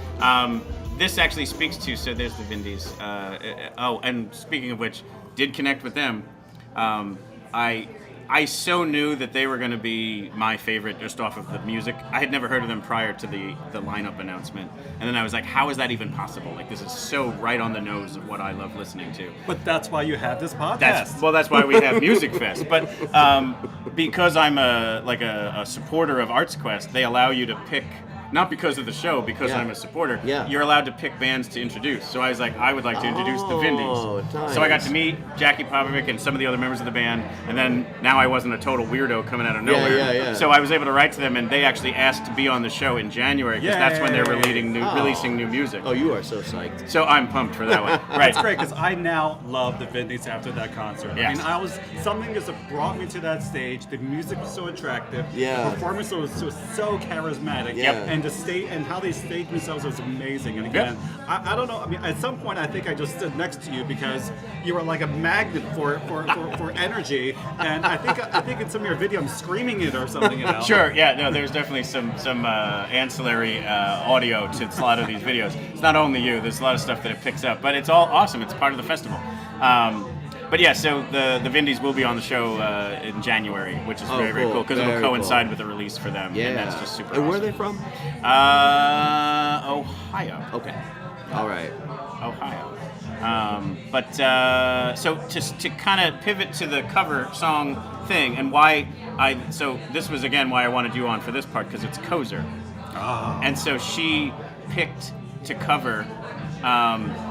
This actually speaks to, so there's the Vindies. And speaking of which, did connect with them. I I so knew that they were going to be my favorite just off of the music. I had never heard of them prior to the lineup announcement. And then I was like, how is that even possible? Like, this is so right on the nose of what I love listening to. But that's why you have this podcast. That's why we have Musikfest. But because I'm a supporter of Arts Quest, they allow you to pick, not because of the show, because I'm a supporter, you're allowed to pick bands to introduce. So I was like, I would like to introduce the Vindies. Nice. So I got to meet Jackie Popovic and some of the other members of the band, and then now I wasn't a total weirdo coming out of nowhere. Yeah. So I was able to write to them, and they actually asked to be on the show in January, because that's when they're releasing new music. Oh, you are so psyched. So I'm pumped for that one. Right. That's great, because I now love the Vindies after that concert. Yes. I mean, something just brought me to that stage. The music was so attractive. Yeah. The performance was so charismatic. Yep. And the state and how they staged themselves was amazing. And again, I don't know. I mean, at some point, I think I just stood next to you because you were like a magnet for energy. And I think in some of your video, I'm screaming it or something. You know? Sure. Yeah. No. There's definitely some ancillary audio to a lot of these videos. It's not only you. There's a lot of stuff that it picks up, but it's all awesome. It's part of the festival. But yeah, so the Vindies will be on the show in January, which is very cool because it'll coincide with the release for them. Yeah. And that's just super And awesome. where are they from? Ohio. Okay. All right. Ohio. So to kind of pivot to the cover song thing and why so this was again why I wanted you on for this part, because it's Kozer. And so she picked to cover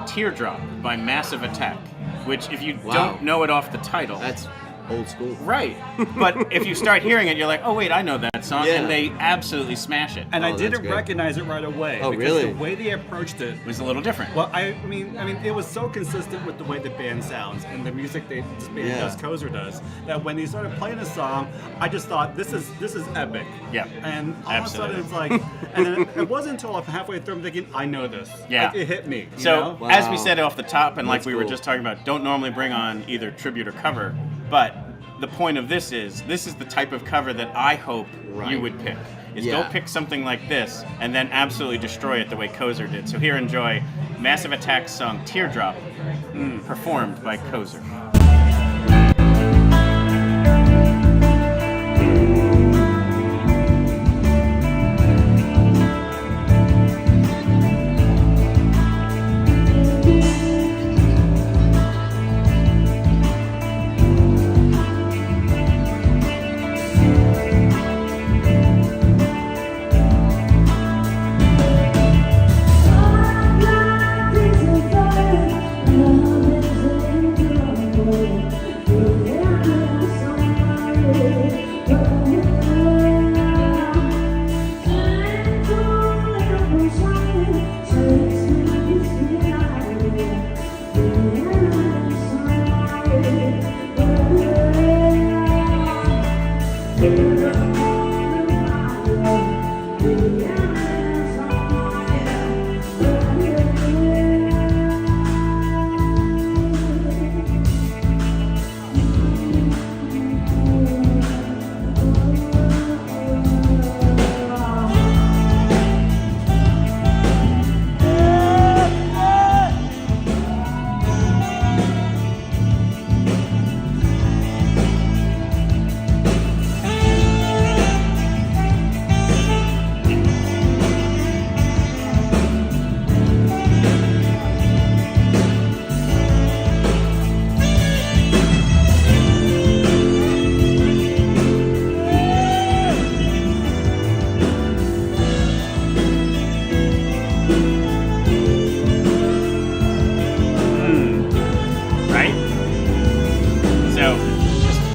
Teardrop by Massive Attack, which if you don't know it off the title, that's old school. Right. But if you start hearing it, you're like, oh wait, I know that song. Yeah. And they absolutely smash it. And I didn't recognize it right away. Oh, because really? the way they approached it was a little different. Well, I mean, it was so consistent with the way the band sounds and the music this band does, Kozer does, that when they started playing a song, I just thought, this is epic. Yeah. And all of a sudden it's like, and then it wasn't until halfway through I'm thinking, I know this. Yeah. Like, it hit me. You So, know? as we said off the top, and like That's we were cool. just talking about, don't normally bring on either tribute or cover, but the point of this is the type of cover that I hope you would pick. Is Yeah. don't pick something like this and then absolutely destroy it the way Kozer did. So here, enjoy Massive Attack's song Teardrop, performed by Kozer.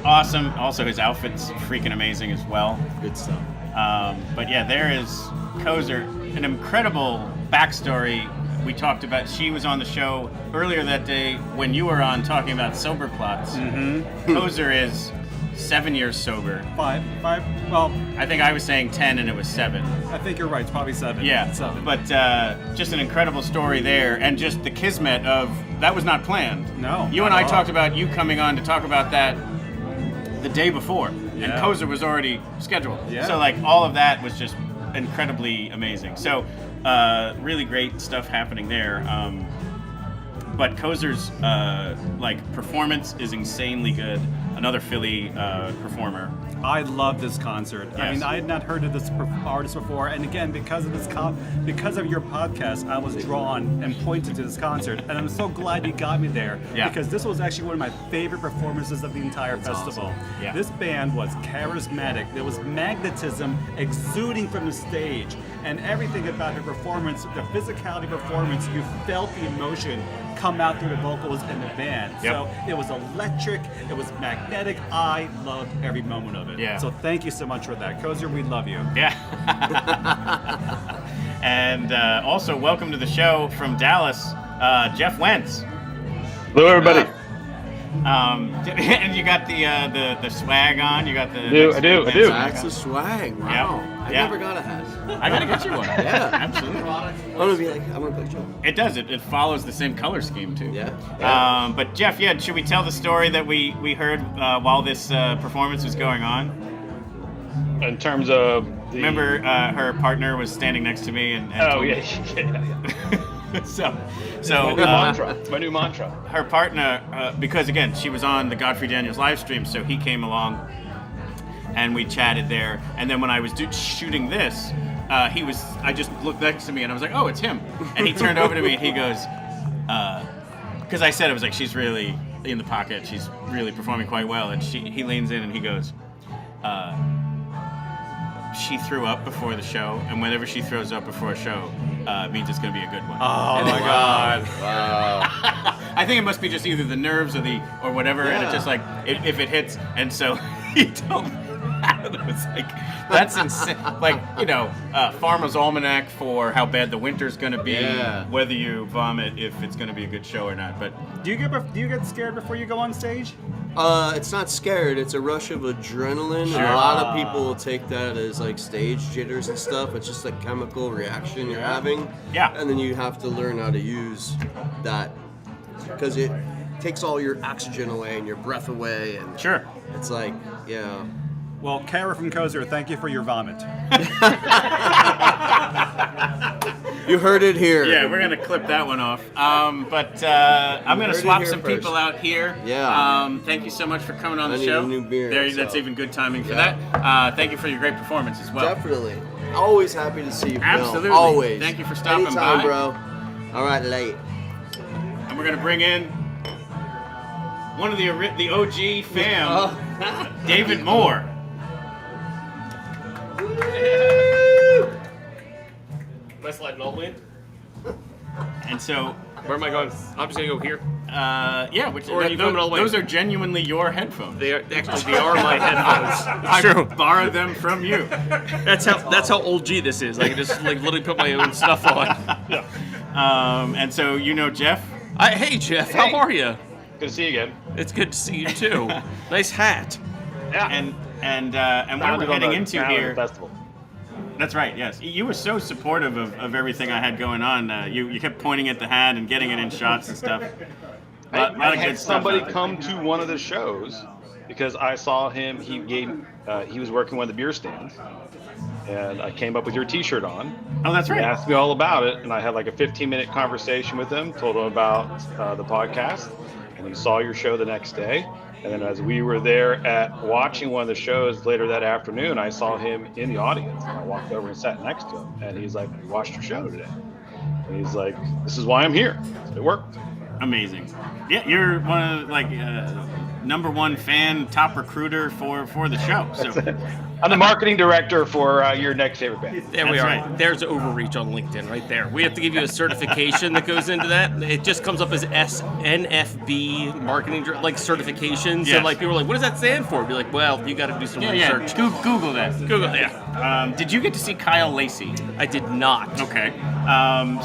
Awesome. Also, his outfit's freaking amazing as well. Good stuff. But yeah, there is Kozer, an incredible backstory. We talked about, she was on the show earlier that day when you were on talking about sober plots. Kozer is 7 years sober. Five. Well, I think I was saying 10 and it was 7. I think you're right. It's probably 7. Yeah. 7. But just an incredible story there, and just the kismet of that was not planned. No. You and I talked about you coming on to talk about that the day before, and Kozer was already scheduled. Yeah. So like all of that was just incredibly amazing. So really great stuff happening there. But Kozer's like performance is insanely good. another Philly performer. I love this concert. I Yes. mean, I had not heard of this artist before, and again, because of this because of your podcast, I was drawn and pointed to this concert, and I'm so glad you got me there because this was actually one of my favorite performances of the entire festival. Awesome. Yeah. This band was charismatic. There was magnetism exuding from the stage, and everything about her performance, the physicality performance, you felt the emotion come out through the vocals and the band. Yep. So it was electric, it was magnetic. I loved every moment of it. Yeah. So thank you so much for that. Kozer, we love you. Yeah. And also, welcome to the show from Dallas, Jeff Wentz. Hello, everybody. And you got the swag on. You got the. I do. That's the swag. Wow. I never got a hat. I gotta get you one. Yeah, absolutely. I'm gonna be like, I'm gonna put you on. It does. It follows the same color scheme too. Yeah. But Jeff, should we tell the story that we heard while this performance was going on? In terms of the... Remember, her partner was standing next to me and Oh, told yeah. me. So It's my new mantra. It's my new mantra. Her partner, because again, she was on the Godfrey Daniels live stream, so he came along and we chatted there. And then when I was shooting this, I just looked next to me and I was like, oh, it's him. And he turned over to me and he goes, because I said, it was like, she's really in the pocket. She's really performing quite well. And he leans in and he goes, she threw up before the show, and whenever she throws up before a show, it means it's going to be a good one. Oh my God! Wow. I think it must be just either the nerves or whatever, and it's just like if it hits. And so he told me that. It was like, that's insane. Like, Farmer's Almanac for how bad the winter's going to be, whether you vomit, if it's going to be a good show or not. But do you get scared before you go on stage? It's not scared. It's a rush of adrenaline. Sure. A lot of people take that as like stage jitters and stuff. It's just a chemical reaction you're having. Yeah. And then you have to learn how to use that because it takes all your oxygen away and your breath away. And sure. It's like, yeah. Well, Kara from Kozer, thank you for your vomit. You heard it here. Yeah, we're gonna clip that one off. But I'm gonna swap some people out here. Yeah. Thank you so much for coming on I the need show. a new beer, That's so. even good timing for that. Thank you for your great performance as well. Definitely. Always happy to see you, Bill. Absolutely. Always. Thank you for stopping Anytime, by, bro. All right, late. And we're gonna bring in one of the OG fam, David Moore. Am I sliding all the way in? And so, where am I going? I'm just gonna go here. Or are you coming all the way? Those are genuinely your headphones. They are my headphones. I borrowed them from you. That's how old G this is. I can just literally put my own stuff on. Yeah. And so Jeff. Hey Jeff, how are you? Good to see you again. It's good to see you too. Nice hat. Yeah. And what we're heading into here. Festival. That's right. Yes, you were so supportive of everything I had going on. You kept pointing at the hat and getting it in shots and stuff. I had somebody come to one of the shows because I saw him. He was working one of the beer stands, and I came up with your T-shirt on. Oh, that's right. He asked me all about it, and I had like a 15-minute conversation with him. Told him about the podcast, and he saw your show the next day. And then as we were there at watching one of the shows later that afternoon, I saw him in the audience. And I walked over and sat next to him. And he's like, we watched your show today. And he's like, this is why I'm here. So it worked. Amazing. Yeah, you're one of number one fan, top recruiter for the show. So I'm the marketing director for your next favorite band. There we are. Right. There's overreach on LinkedIn right there. We have to give you a certification that goes into that. It just comes up as NFB marketing certification. Yes. So people are like, what does that stand for? Be like, well, you got to do some research. Google that. Google that. Did you get to see Kyle Lacey? I did not. Okay.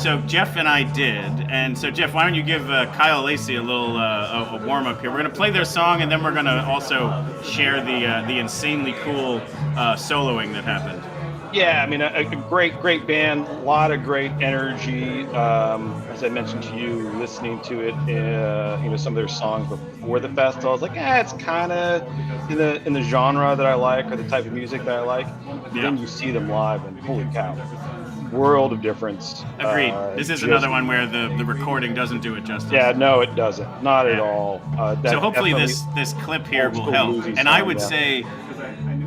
So Jeff and I did. And so Jeff, why don't you give Kyle Lacey a little a warm up here? We're gonna play their song, and then we're gonna also share the insanely cool soloing that happened. Yeah, I mean, a great band, a lot of great energy. As I mentioned to you, listening to it, some of their songs before the festival, I was like, it's kind of in the genre that I like, or the type of music that I like. Then you see them live, and holy cow, world of difference. Agreed. This is another one where the recording doesn't do it justice. Yeah, no, it doesn't. Not at all. So hopefully this clip here will help. And I would say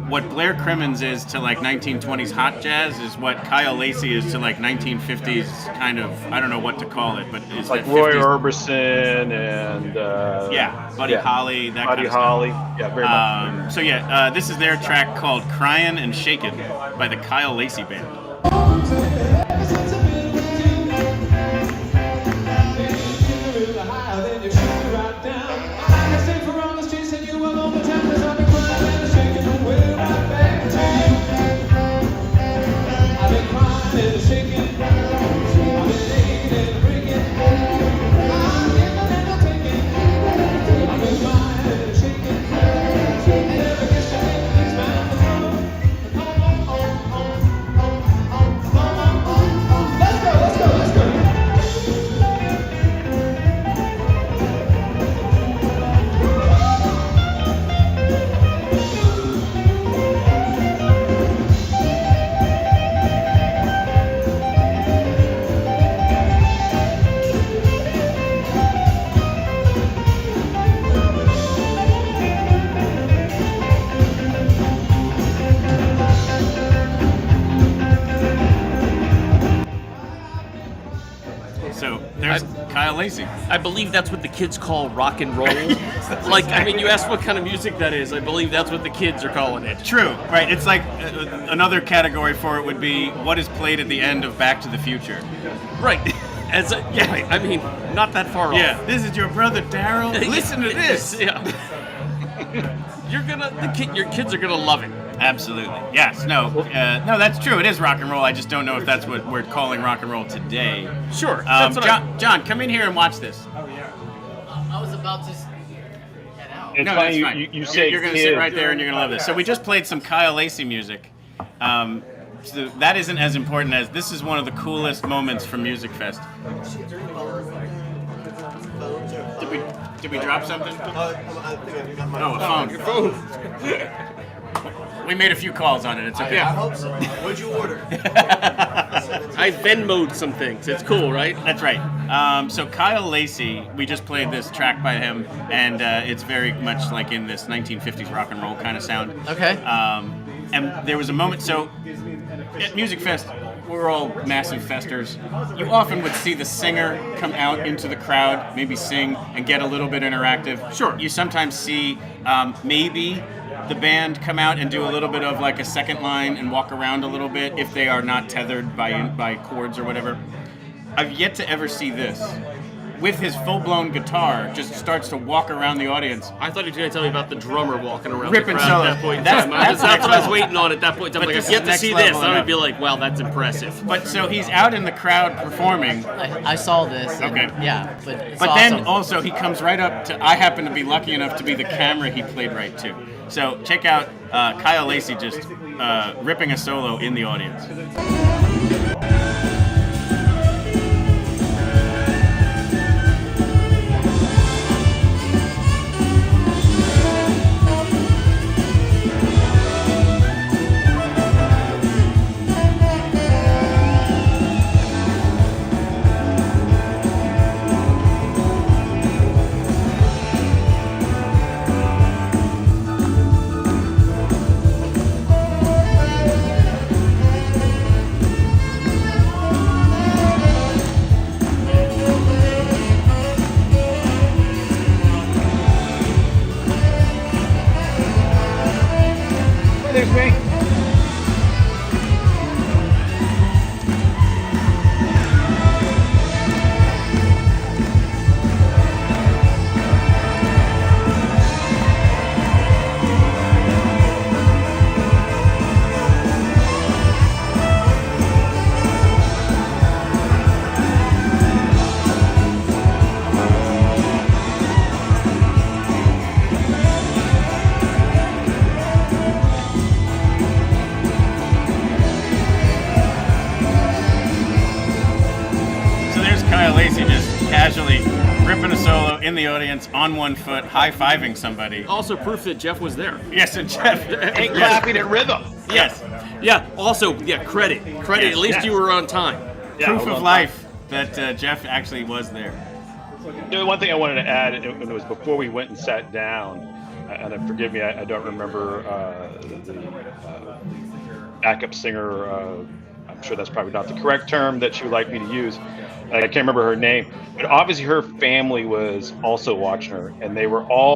what Blair Crimmins is to like 1920s hot jazz is what Kyle Lacey is to like 1950s kind of, I don't know what to call it, but it's like that Roy 50s. Orbison and Buddy Holly, that Buddy kind of Holly. stuff. Yeah, very much. So this is their track called "Cryin' and Shakin'" by the Kyle Lacey Band. So there's Kyle Lacey. I believe that's what the kids call rock and roll. Like, I mean, you asked what kind of music that is. I believe that's what the kids are calling it. True, right? It's like another category for it would be what is played at the end of Back to the Future. Right. I mean, not that far off. Yeah. This is your brother Daryl. Listen to this. Yeah. Your kids are gonna love it. Absolutely. Yes. No. No. That's true. It is rock and roll. I just don't know if that's what we're calling rock and roll today. Sure. John, come in here and watch this. I was about to head out. It's No, funny that's fine. you say you're going to sit right there and you're going to love this. So we just played some Kyle Lacey music. So that isn't as important as this is one of the coolest moments from Musikfest. Did we drop something? Oh, a phone. We made a few calls on it. It's okay. I hope so. What'd you order? I Venmo'd some things. It's cool, right? That's right. So Kyle Lacey, we just played this track by him, and it's very much like in this 1950s rock and roll kind of sound. Okay. And there was a moment, so at Musikfest, we're all massive festers. You often would see the singer come out into the crowd, maybe sing, and get a little bit interactive. Sure. You sometimes see maybe the band come out and do a little bit of like a second line and walk around a little bit if they are not tethered by chords or whatever. I've yet to ever see this. With his full-blown guitar, just starts to walk around the audience. I thought he was going to tell me about the drummer walking around Ripping the crowd solo. at that point in That's time. That's what I was waiting on at that point in time. But Like, this I've yet is to next see this. level I would enough. be like, wow, that's impressive. But so he's out in the crowd performing. I saw this. And, Okay. Yeah, but it's But awesome. then also he comes right up to, I happen to be lucky enough to be the camera he played right to. So check out Kyle Lacey just ripping a solo in the audience. There's me. Kyle Lacey just casually ripping a solo in the audience on one foot, high-fiving somebody. Also proof that Jeff was there. Yes, and Jeff ain't clapping at rhythm. Yes. Yeah. Also, credit. Yes, At least yes. you were on time. Proof of life that Jeff actually was there. One thing I wanted to add, it was before we went and sat down, and forgive me, I don't remember the backup singer. I'm sure that's probably not the correct term that she would like me to use. I can't remember her name, but obviously her family was also watching her, and they were all,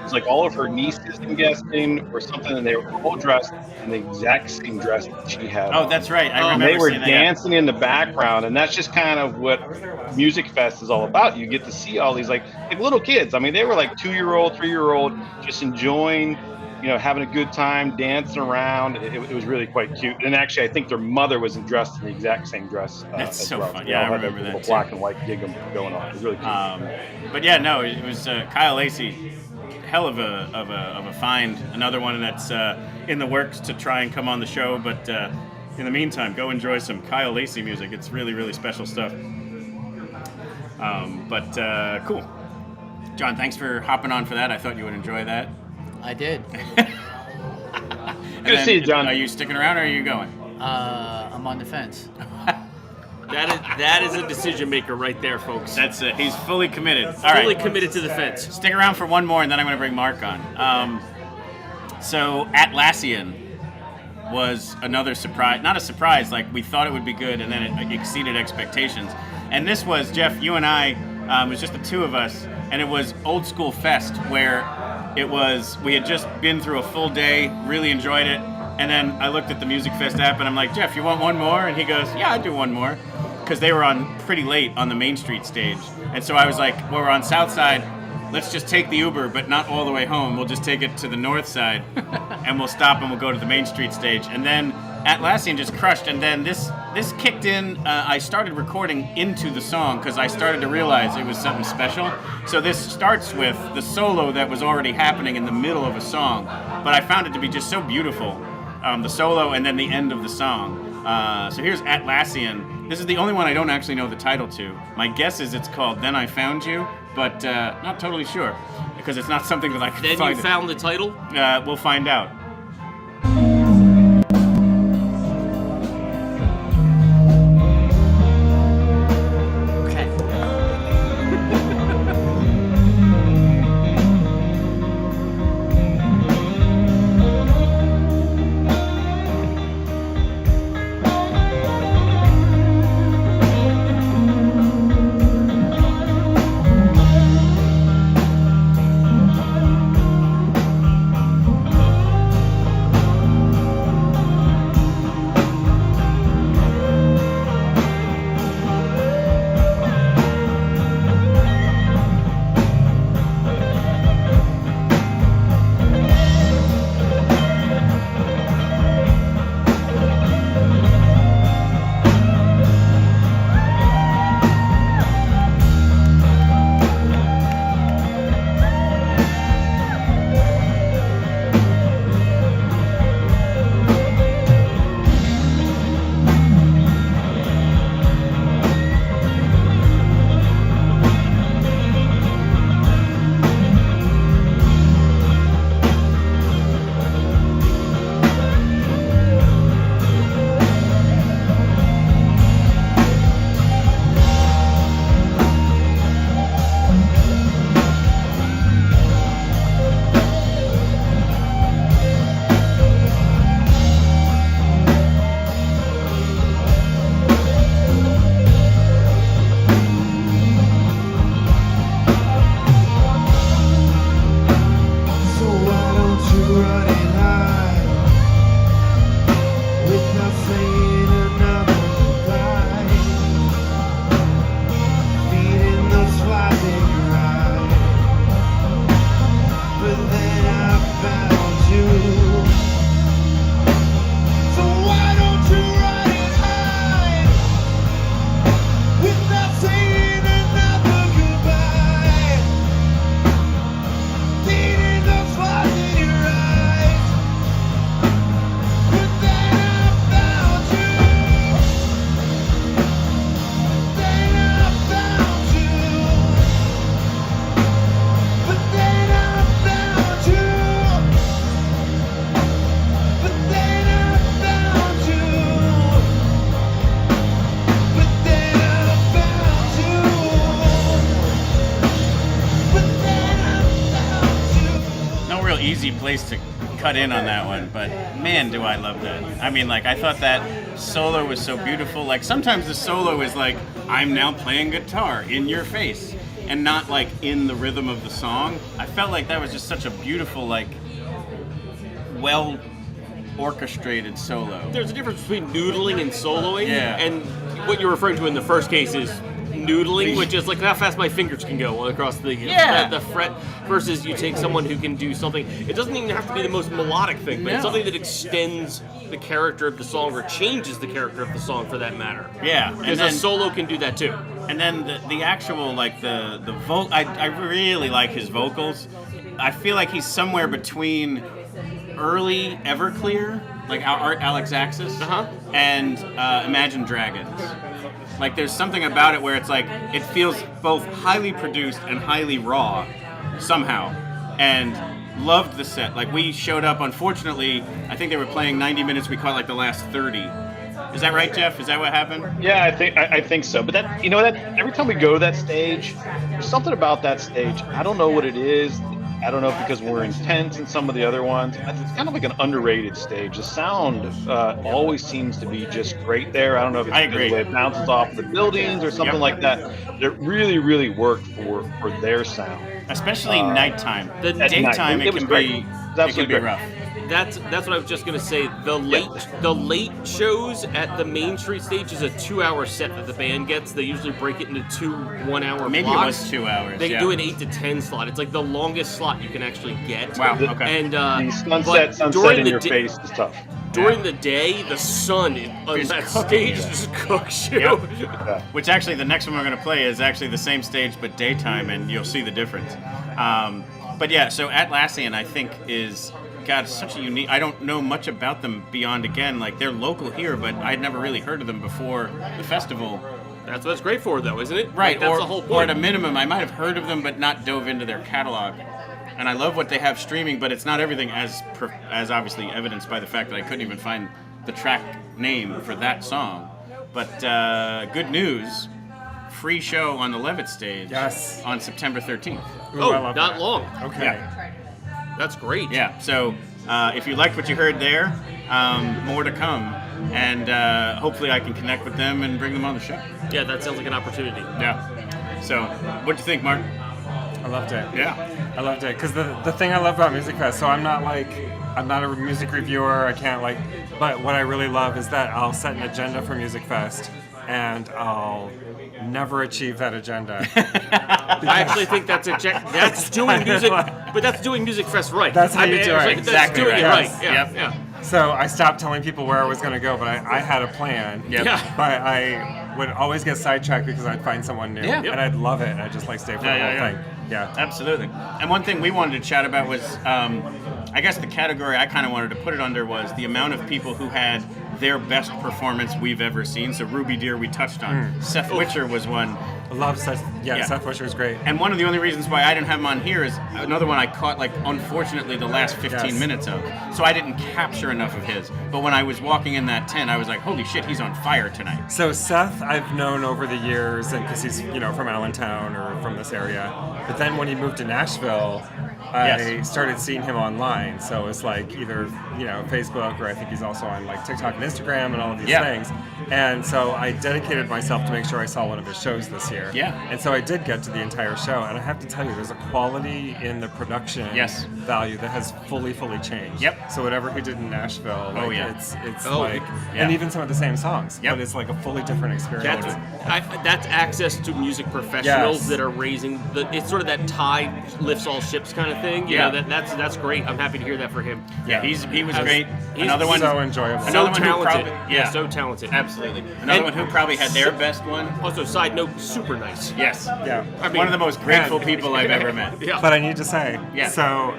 it's like all of her nieces, I'm guessing, or something, and they were all dressed in the exact same dress that she had. Oh, that's right. I And remember they were seeing that, yeah. dancing in the background, and that's just kind of what Musikfest is all about. You get to see all these like little kids. I mean, they were like 2-year-old, 3-year-old, just enjoying, having a good time, dancing around. It was really quite cute. And actually, I think their mother was dressed in the exact same dress. That's as so well. fun. They Yeah, all I had remember a that little too. black and white gig going on. It was really cute. But yeah, no, it was Kyle Lacey, hell of a find. Another one that's in the works to try and come on the show. But in the meantime, go enjoy some Kyle Lacey music. It's really, really special stuff. Cool. John, thanks for hopping on for that. I thought you would enjoy that. I did. Good to see you, John. Are you sticking around or are you going? I'm on the fence. That is a decision maker right there, folks. That's he's fully committed. All right. Fully committed to the fence. Stick around for one more, and then I'm going to bring Mark on. So Atlassian was another surprise. Not a surprise, like we thought it would be good, and then it exceeded expectations. And this was, Jeff, you and I, it was just the two of us, and it was Old School Fest, where we had just been through a full day, really enjoyed it, and then I looked at the Musikfest app, and I'm like, Jeff, you want one more? And he goes, yeah, I'd do one more, because they were on pretty late on the Main Street stage. And so I was like, well, we're on South Side, let's just take the Uber, but not all the way home. We'll just take it to the North Side, and we'll stop and we'll go to the Main Street stage. And then Atlassian just crushed, and then this kicked in. I started recording into the song because I started to realize it was something special. So this starts with the solo that was already happening in the middle of a song, but I found it to be just so beautiful, the solo and then the end of the song. So here's Atlassian. This is the only one I don't actually know the title to. My guess is it's called Then I Found You, but not totally sure because it's not something that I can Then find. you found the title? We'll find out. place to cut in on that one, but man, do I love that. I mean, like, I thought that solo was so beautiful. Like, sometimes the solo is like, I'm now playing guitar in your face, and not like in the rhythm of the song. I felt like that was just such a beautiful, like, well orchestrated solo. There's a difference between noodling and soloing, Yeah. and what you're referring to in the first case is noodling, which is like how fast my fingers can go across the fret, versus you take someone who can do something. It doesn't even have to be the most melodic thing, but it's No. something that extends the character of the song or changes the character of the song for that matter. Yeah, because a solo can do that too. And then the actual, like, the I really like his vocals. I feel like he's somewhere between early Everclear, like Alex Axis, and Imagine Dragons. Like, there's something about it where it's like, it feels both highly produced and highly raw, somehow. And loved the set. Like, we showed up, unfortunately, I think they were playing 90 minutes, we caught like the last 30. Is that right, Jeff? Is that what happened? Yeah, I think so. But that, you know, that every time we go to that stage, there's something about that stage. I don't know what it is. I don't know if because we're intense in some of the other ones. It's kind of like an underrated stage. The sound always seems to be just great there. I don't know if it's because the way it bounces off the buildings or something like that. It really, really worked for their sound. Especially nighttime. The daytime, night. it can be rough. That's what I was just gonna say. The late shows at the Main Street stage is a 2-hour set that the band gets. They usually break it into 2 1-hour Maybe blocks. it was 2 hours. They yeah. do an 8 to 10 slot. It's like the longest slot you can actually get. Wow. Okay. And the but sunset during in the your face is tough. During the day, the sun on Is that cooking stage you. just cooks you. Yep. Which actually, the next one we're going to play is actually the same stage but daytime, and you'll see the difference. But yeah, so Atlassian, I think, is, God, such a unique. I don't know much about them beyond, again, like, they're local here, but I'd never really heard of them before the festival. That's what it's great for, though, isn't it? Right. Like, that's or, the whole point. or at a minimum, I might have heard of them, but not dove into their catalog. And I love what they have streaming, but it's not everything, as obviously evidenced by the fact that I couldn't even find the track name for that song. But good news, free show on the Levitt stage. Yes. On September 13th. Oh, not long. Okay. Yeah. That's great. Yeah. So if you liked what you heard there, more to come, and hopefully I can connect with them and bring them on the show. Yeah, that sounds like an opportunity. Yeah. So, what'd you think, Mark? I loved it. Yeah. I loved it because the thing I love about Musikfest, so I'm not a music reviewer. I can't but what I really love is that I'll set an agenda for Musikfest and I'll never achieve that agenda. I actually think that's doing music, but that's doing Musikfest right. That's how you do it. That's doing it right. Yeah. Yes. Yeah. So I stopped telling people where I was going to go, but I had a plan. Yep. Yeah. But I would always get sidetracked because I'd find someone new, Yeah. and I'd love it, and I'd just stay for the whole thing. Yeah. Absolutely. And one thing we wanted to chat about was, I guess the category I kind of wanted to put it under was the amount of people who had their best performance we've ever seen. So Ruby Deer we touched on. Seth Witcher was one. I love Seth. Yeah, Seth Witcher was great. And one of the only reasons why I didn't have him on here is another one I caught, like, unfortunately, the last 15 minutes of. So I didn't capture enough of his. But when I was walking in that tent, I was like, holy shit, he's on fire tonight. So Seth, I've known over the years, and because he's from Allentown or from this area. But then when he moved to Nashville, I started seeing him online. So it's like either Facebook, or I think he's also on like TikTok and Instagram and all of these things. And so I dedicated myself to make sure I saw one of his shows this year. Yeah. And so I did get to the entire show, and I have to tell you, there's a quality in the production value that has fully changed. Yep. So whatever he did in Nashville, it's Yeah. and even some of the same songs, but it's like a fully different experience. That's access to music professionals that are raising it's sort of that tide lifts all ships kind of thing. You know, that's great. I'm happy to hear that for him. Yeah, he was great. He's Another one, so enjoyable. So Another one talented. who probably, So talented. Absolutely. Another one who probably had their best one. Also, side note, super nice. Yes. Yeah. I mean, one of the most grateful people I've ever met. Yeah. But I need to say, Yeah. so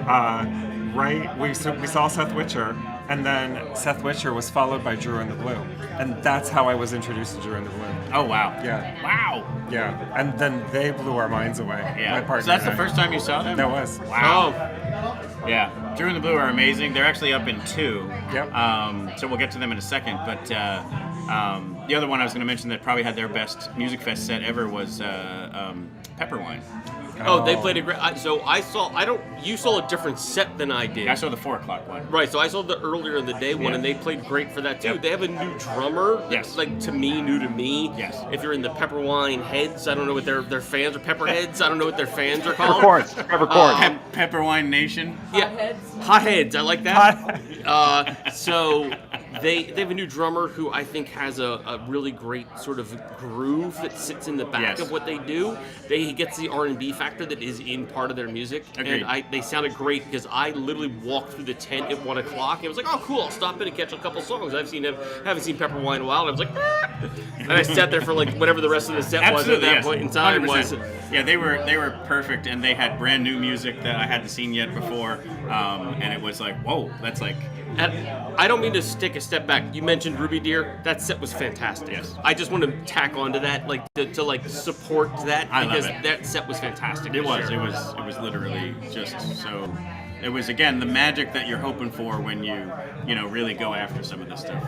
we saw Seth Witcher, and then Seth Witcher was followed by Drew and the Blue, and that's how I was introduced to Drew and the Blue. Oh wow. Yeah. Wow. Yeah, and then they blew our minds away. Yeah. My partner So that's the and I. first time you saw them? That was. Wow. Yeah. Drew and the Blue are amazing. They're actually up in 2. Yep. So we'll get to them in a second. But the other one I was going to mention that probably had their best Musikfest set ever was Pepper Wine. Oh, they played a great. You saw a different set than I did. I saw the 4 o'clock one. Right, so I saw the earlier in the day one, and they played great for that too. Yep. They have a new drummer. Yes. Like to me, new to me. Yes. If you're in the Pepperwine Heads, I don't know what their fans are. Pepperheads, I don't know what their fans are called. Peppercorns. Pepperwine Nation. Yeah. Hotheads, I like that. So they have a new drummer who I think has a really great sort of groove that sits in the back of what they do. He gets the R&B factor that is in part of their music. Agreed. And they sounded great because I literally walked through the tent at 1 o'clock and was like, oh cool, I'll stop in and catch a couple songs. Haven't seen Pepperwine in a while, and I was like, ah! And I sat there for like whatever the rest of the set was at that point in time. 100%. Yeah, they were perfect, and they had brand new music that I hadn't seen yet before, and it was like, whoa, that's like. And I don't mean to take a step back. You mentioned Ruby Deer. That set was fantastic. Yes. I just want to tack onto that, like to like support that I love because it. that set was fantastic. It for was. sure. It was literally just so. It was again the magic that you're hoping for when you really go after some of this stuff.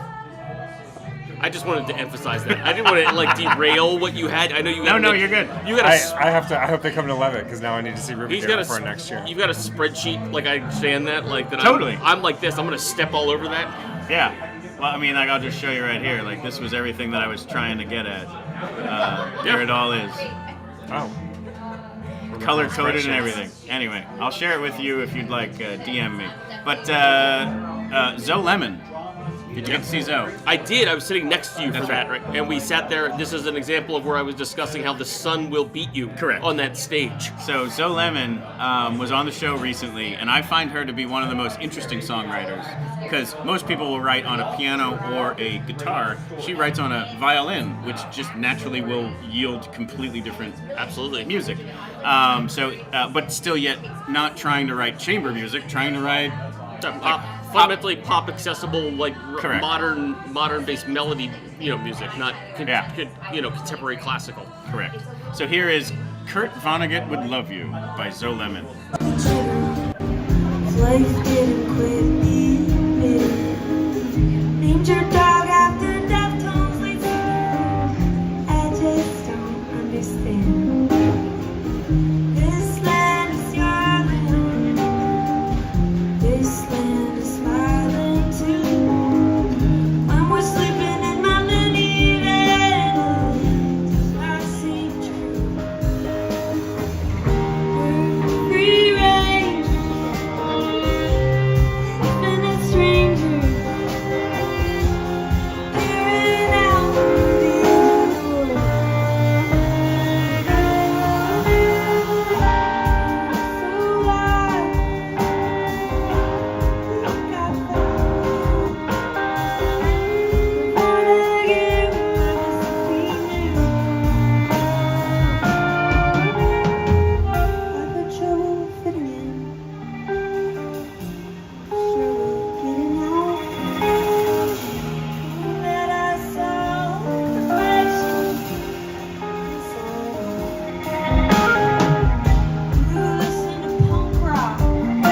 I just wanted to emphasize that. I didn't want to like derail what you had. I know you. No, you're good. You got. I hope they come to Levitt because now I need to see Ruby Deer for next year. You've got a spreadsheet. Like I understand that. Like that. Totally. I'm like this. I'm gonna step all over that. Yeah. Well, I mean, like I'll just show you right here. Like this was everything that I was trying to get at. There it all is. Oh. Color coded and everything. Anyway, I'll share it with you if you'd like. DM me. But Zoe Lemon. Did you get to see Zoe? I did. I was sitting next to you for That's that, right. and we sat there. This is an example of where I was discussing how the sun will beat you. Correct. On that stage. So Zoe Lemon was on the show recently, and I find her to be one of the most interesting songwriters because most people will write on a piano or a guitar. She writes on a violin, which just naturally will yield completely different music. But still yet not trying to write chamber music, trying to write Fundamentally pop accessible, like Correct. modern based melody, music, not contemporary classical. Correct. So here is Kurt Vonnegut Would Love You by Zoe Lemon. Life didn't quit me. Named your dog after Deftones. I just don't understand. This land is your land. This land is smiling too. When we're sleeping in my minivan, does not seem true. Free range, infinite stranger, peering out through the door. So wide, look out I've had trouble fitting in, trouble getting out. That I saw reflections inside. You listen to punk rock, but I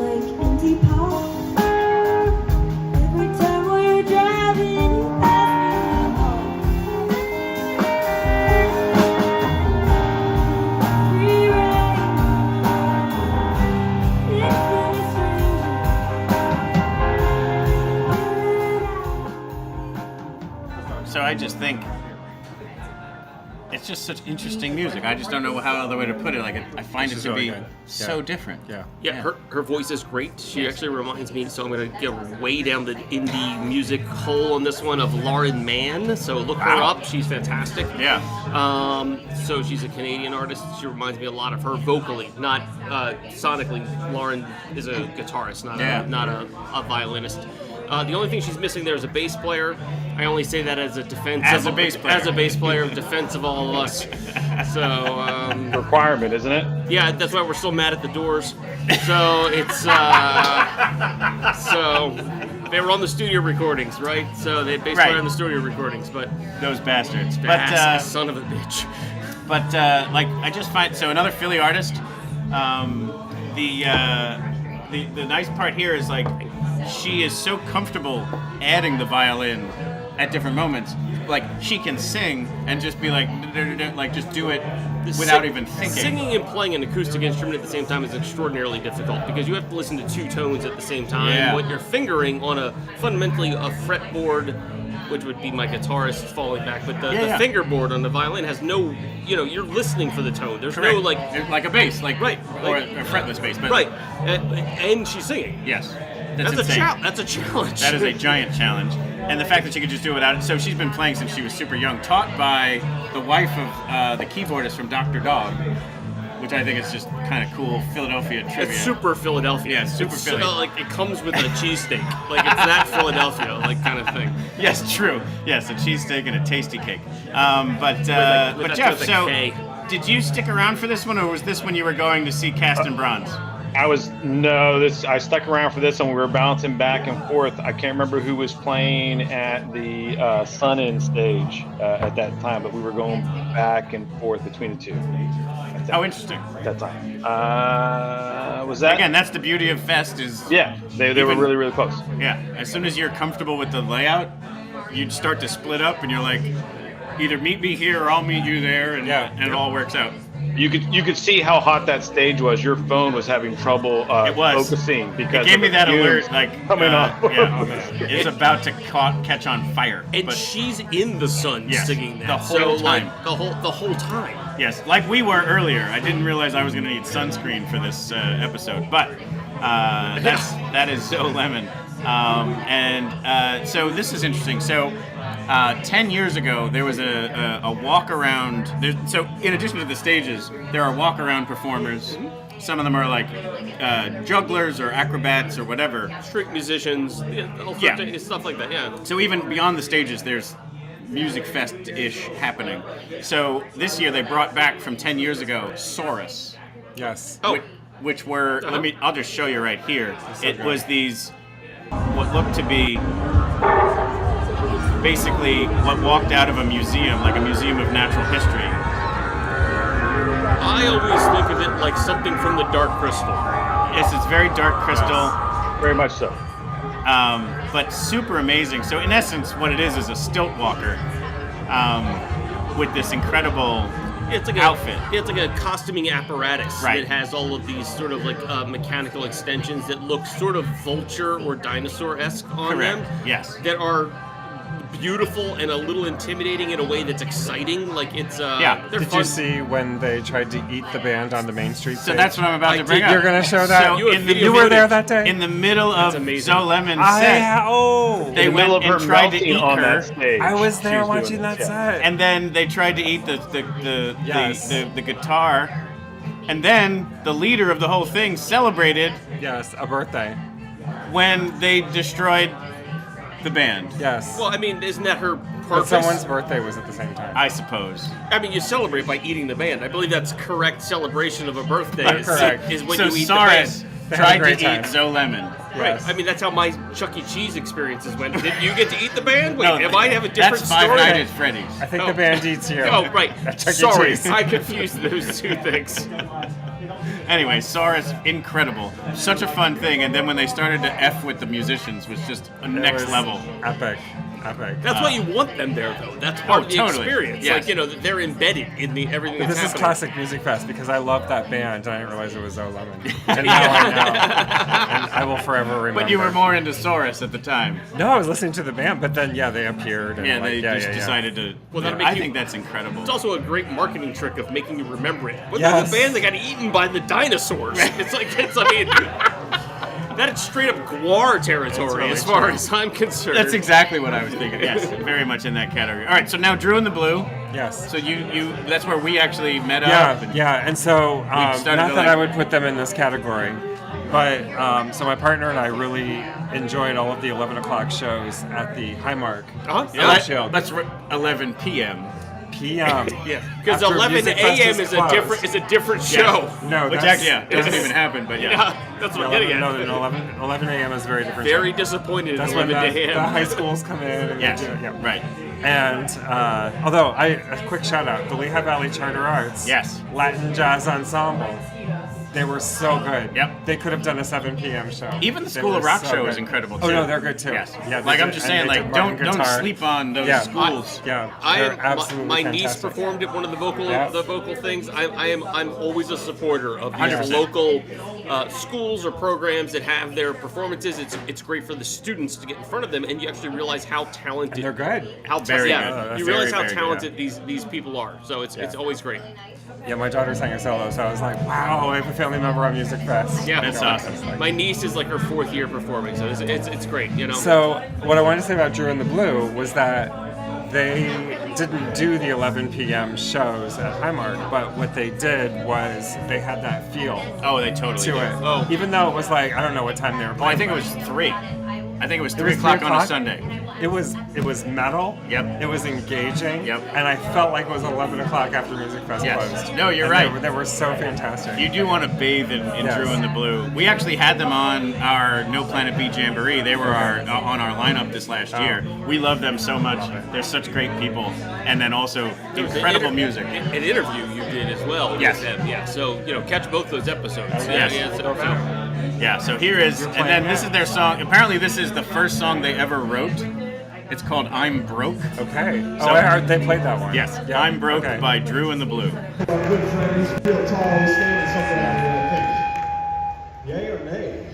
like indie pop. Every time we're driving, you pass me the free So I just think it's just such interesting music. I just don't know how other way to put it. Like I find it This is to really be good. so Yeah. different. Yeah, her voice is great. She actually reminds me, so I'm going to get way down the indie music hole on this one, of Lauren Mann. So look her up. She's fantastic. Yeah. So she's a Canadian artist. She reminds me a lot of her vocally, not sonically. Lauren is a guitarist, not a violinist. The only thing she's missing there is a bass player. I only say that as a defense. As a bass player. As a bass player, defense of all of us. So requirement, isn't it? yeah, that's why we're still mad at the Doors. So it's so they were on the studio recordings, right? So they had bass player on the studio recordings, but Those bastards. son of a bitch. But I just find another Philly artist. The nice part here is she is so comfortable adding the violin at different moments. Like, she can sing and just be like just do it without even thinking. Singing and playing an acoustic instrument at the same time is extraordinarily difficult because you have to listen to 2 tones at the same time. Yeah. What you're fingering on fundamentally a fretboard, which would be my guitarist falling back, but the fingerboard on the violin has no, you're listening for the tone. There's Correct. no like a bass, right, or a fretless bass, but right, and she's singing. Yes, that's insane. That's a challenge. That is a giant challenge, and the fact that she could just do it without it. So she's been playing since she was super young, taught by the wife of the keyboardist from Dr. Dog, which I think is just kind of cool Philadelphia trivia. It's super Philadelphia. Yeah, super Philly. Like it comes with a cheesesteak. Like it's that Philadelphia kind of thing. Yes, true. Yes, a cheesesteak and a tasty cake. But Jeff, so did you stick around for this one, or was this when you were going to see Cast in Bronze? I stuck around for this one. We were bouncing back and forth. I can't remember who was playing at the Sun In stage at that time, but we were going back and forth between the two. Oh, interesting. At that time. Was that? Again, that's the beauty of Fest is... Yeah, they were really, really close. Yeah, as soon as you're comfortable with the layout, you'd start to split up and you're like, either meet me here or I'll meet you there, and it all works out. You could see how hot that stage was. Your phone was having trouble focusing because it gave me that alert, like coming up. It's about to catch on fire. And she's in the sun singing that the whole time. The whole time. Yes, like we were earlier. I didn't realize I was going to need sunscreen for this episode, but that is so lemon. So this is interesting. So 10 years ago, there was a walk-around. So in addition to the stages, there are walk-around performers. Some of them are like jugglers or acrobats or whatever. Street musicians, stuff like that, yeah. So even beyond the stages, there's Musikfest-ish happening. So this year they brought back from 10 years ago Saurus. Yes. Which were, I'll just show you right here. It was these, what looked to be basically what walked out of a museum, like a museum of natural history. I always think of it like something from the Dark Crystal. Yes, it's very Dark Crystal. Yes, very much so. But super amazing. So in essence, what it is a stilt walker with this incredible outfit. It's like a costuming apparatus that has all of these sort of like mechanical extensions that look sort of vulture or dinosaur-esque on them. Yes. That are beautiful and a little intimidating in a way that's exciting. Like it's Did you see when they tried to eat the band on the Main Street stage? So that's what I'm about to bring up. You're going to show that? So you were there that day? In the middle of Zoe Lemon's set. They went and tried to eat on her. That stage. I was there watching that set. And then they tried to eat the guitar. And then the leader of the whole thing celebrated. Yes, a birthday. When they destroyed the band. Yes. Well, I mean, isn't that her purpose? But someone's birthday was at the same time. I suppose. I mean, you celebrate by eating the band. I believe that's correct celebration of a birthday. Correct. Is when you eat Saurus the band. tried to eat Zoe Lemon. Right. I mean, that's how my Chuck E. Cheese experiences went. Did you get to eat the band? Wait, No, if I have a different that's Five story? Nights at Freddy's. I think the band eats you. Oh, right. Chuck E. Sorry, Cheese. I confused those two things. Anyway, Saurus, incredible. Such a fun thing. And then when they started to F with the musicians was just next level. Epic. That's why you want them there, though. That's part of the experience. Yes. Like, they're embedded in everything But that's this is happening. classic Musikfest because I love that band and I didn't realize it was Zoe Lemon. And now I know. And I will forever remember. But you were more into Saurus at the time. No, I was listening to the band, but then, they appeared. And They decided to... Well, I think that's incredible. It's also a great marketing trick of making you remember it. But Yes. the band that got eaten by the dinosaurs. That is straight up Gwar territory really as far true. as I'm concerned. That's exactly what I was thinking. Yes, very much in that category. All right, so now Drew in the Blue. Yes. So you that's where we actually met up. And so not started to that I would put them in this category, but so my partner and I really enjoyed all of the 11 o'clock shows at the Highmark. Yeah, that's 11 p.m. p.m. Yeah, because 11 a.m. is a different show. No, which actually doesn't even happen, but that's what I'm getting at. No, 11 a.m. is a very different. Very show. disappointed in That's 11 when a.m. the high schools come in. And Yes, they do it. right. And although a quick shout out, the Lehigh Valley Charter Arts, yes, Latin Jazz Ensemble. They were so good. Yep. They could have done a 7 p.m. show. Even the They School were of Rock so show good. is incredible too. Oh no, they're good too. Yes. Yeah. Like I'm did- just and saying, they like did Martin don't guitar. sleep on those Yeah. schools. Yeah. I They're am absolutely my niece fantastic. performed at one of the vocal things. I'm always a supporter of these 100%. local schools or programs that have their performances. It's great for the students to get in front of them, and you actually realize how talented they're good. How Very good. you realize how Very, very talented these people are. So it's always great. Yeah, my daughter sang a solo, so I was like, wow, I have a family member on Musikfest. Yeah, That's awesome. My niece is like her 4th year performing, so it's great. You know. So what I wanted to say about Drew and the Blue was that they didn't do the 11 p.m. shows at Highmark, but what they did was they had that feel. Oh, they totally to did. it. Oh. Even though it was like, I don't know what time they were Well, I playing. think it was 3. I think it was 3 was o'clock 3 on a o'clock? Sunday. It was metal. Yep. It was engaging. Yep. And I felt like it was 11 o'clock after Musikfest Yes. closed. No, you're And right. They were so fantastic. You do want to bathe in Yes. Drew and the Blue. We actually had them on our No Planet B Jamboree. They were on our lineup this last year. We love them so much. They're such great people, and then also There was incredible music. An interview you did as well. with Yes. them. Yeah. So catch both those episodes. Yes. Yeah, so here is, and then this is their song. Apparently, this is the first song they ever wrote. It's called "I'm Broke." Okay. So, Oh, I heard they played that one. Yes, Yeah. "I'm Broke" Okay. by Drew and the Blue. Good friends, feel tall, standing something out here. Yay or nay?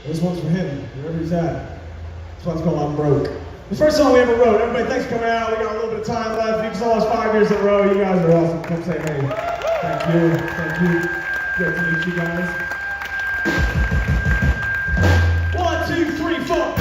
This one's for him, wherever he's at. This one's called I'm Broke. The first song we ever wrote. Everybody, thanks for coming out. We got a little bit of time left. You saw us 5 years in a row. You guys are awesome. Come say hey. Thank you. Thank you. Great to meet you guys. 1, 2, 3, 4.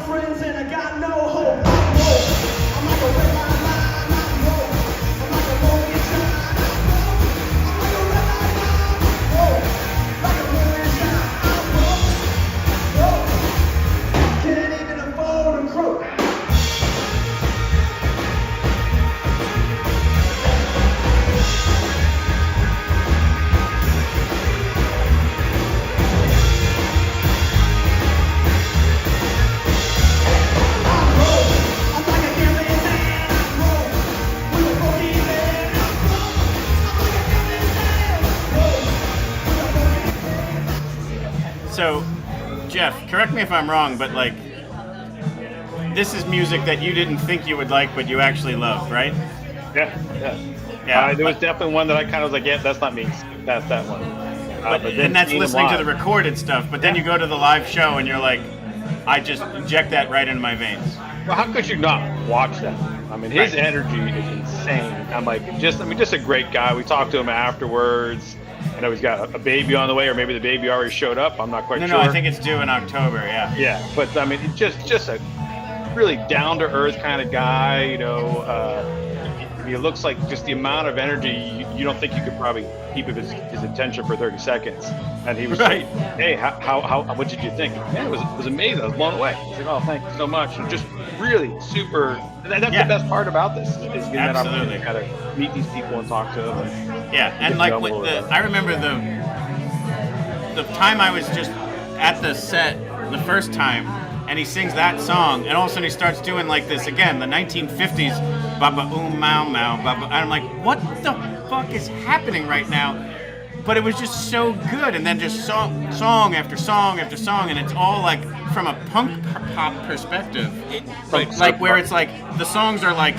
Friends and I got no hope. I'm like a red line, I'm broke. I'm like a mortgage sign, I'm broke. I'm like a red line, I'm broke. Like a mortgage sign, I'm broke. Can't even afford a croak. So, Jeff, correct me if I'm wrong, but like, this is music that you didn't think you would like, but you actually love, right? Yeah. There was definitely one that I kind of was like, yeah, that's not me. That's that one. But then and that's seeing them listening to live- the recorded stuff. But then you go to the live show and you're like, I just inject that right into my veins. Well, how could you not watch that? I mean, his energy is insane. I'm like, just a great guy. We talked to him afterwards. I know he's got a baby on the way, or maybe the baby already showed up. I'm not quite sure. No, I think it's due in October. Yeah. Yeah, but I mean, just a really down to earth kind of guy. You know, he looks like just the amount of energy. You don't think you could probably keep his attention for 30 seconds. And he was Right. like, "Hey, how what did you think?" Man, it was amazing. I was blown away. He's like, "Oh, thank you so much." And just really super. That's the best part about this is getting that opportunity to kind of meet these people and talk to them. And Yeah, get and to like know with more the, about them. I remember the time I was just at the set the first time, and he sings that song, and all of a sudden he starts doing like this again, the 1950s, baba mau mau, baba, and I'm like, what the fuck is happening right now? But it was just so good, and then just song after song after song, and it's all like from a punk pop perspective, like where it's like the songs are like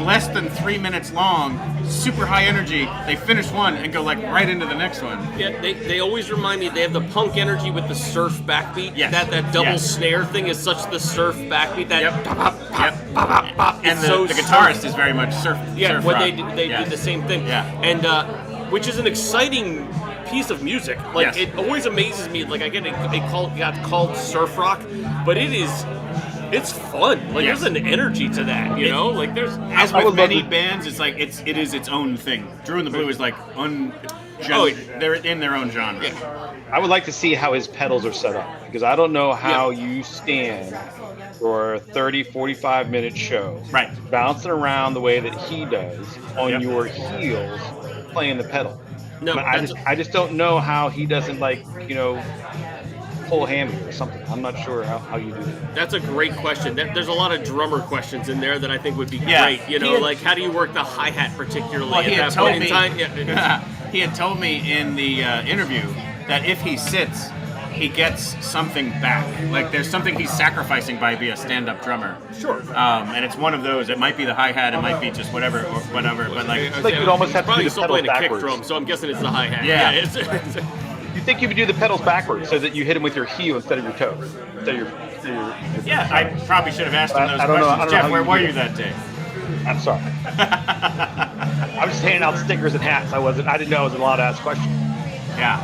less than 3 minutes long, super high energy. They finish one and go like right into the next one. Yeah, they always remind me they have the punk energy with the surf backbeat. Yes. That double Yes. snare thing is such the surf backbeat. That pop, pop, pop, Yep. pop, pop, pop. And It's the so guitarist surf. is very much surf. Yeah, surf when rock. they Yes. did the same thing. Yeah. And which is an exciting piece of music. Like Yes. it always amazes me. Like I get it got called surf rock, but it's fun. Like Yes. there's an energy to that, you know. Like there's As with many bands, it's like it is its own thing. Drew and the Blue is like they're in their own genre. I would like to see how his pedals are set up, because I don't know how you stand for a 30, 45-minute show, right, bouncing around the way that he does on your heels, playing the pedal. No, I just don't know how he doesn't, like, you know, pull hammy or something. I'm not sure how you do that. That's a great question. There's a lot of drummer questions in there that I think would be Yeah. great. You know, like how do you work the hi-hat particularly Well, at that point in time? Yeah. He had told me in the interview that if he sits, he gets something back. Like there's something he's sacrificing by being a stand-up drummer. Sure. And it's one of those. It might be the hi-hat. It might be just whatever, or whatever. But like, you'd almost have to probably do the still pedals playing a kick backwards. drum, so I'm guessing it's the hi-hat. Yeah. It's You think you would do the pedals backwards so that you hit them with your heel instead of your toe? Instead of your yeah, I probably should have asked him those I don't know questions. how Jeff, where you were do you it. that day? I'm sorry. I was just handing out stickers and hats. I didn't know I wasn't allowed to ask questions. Yeah.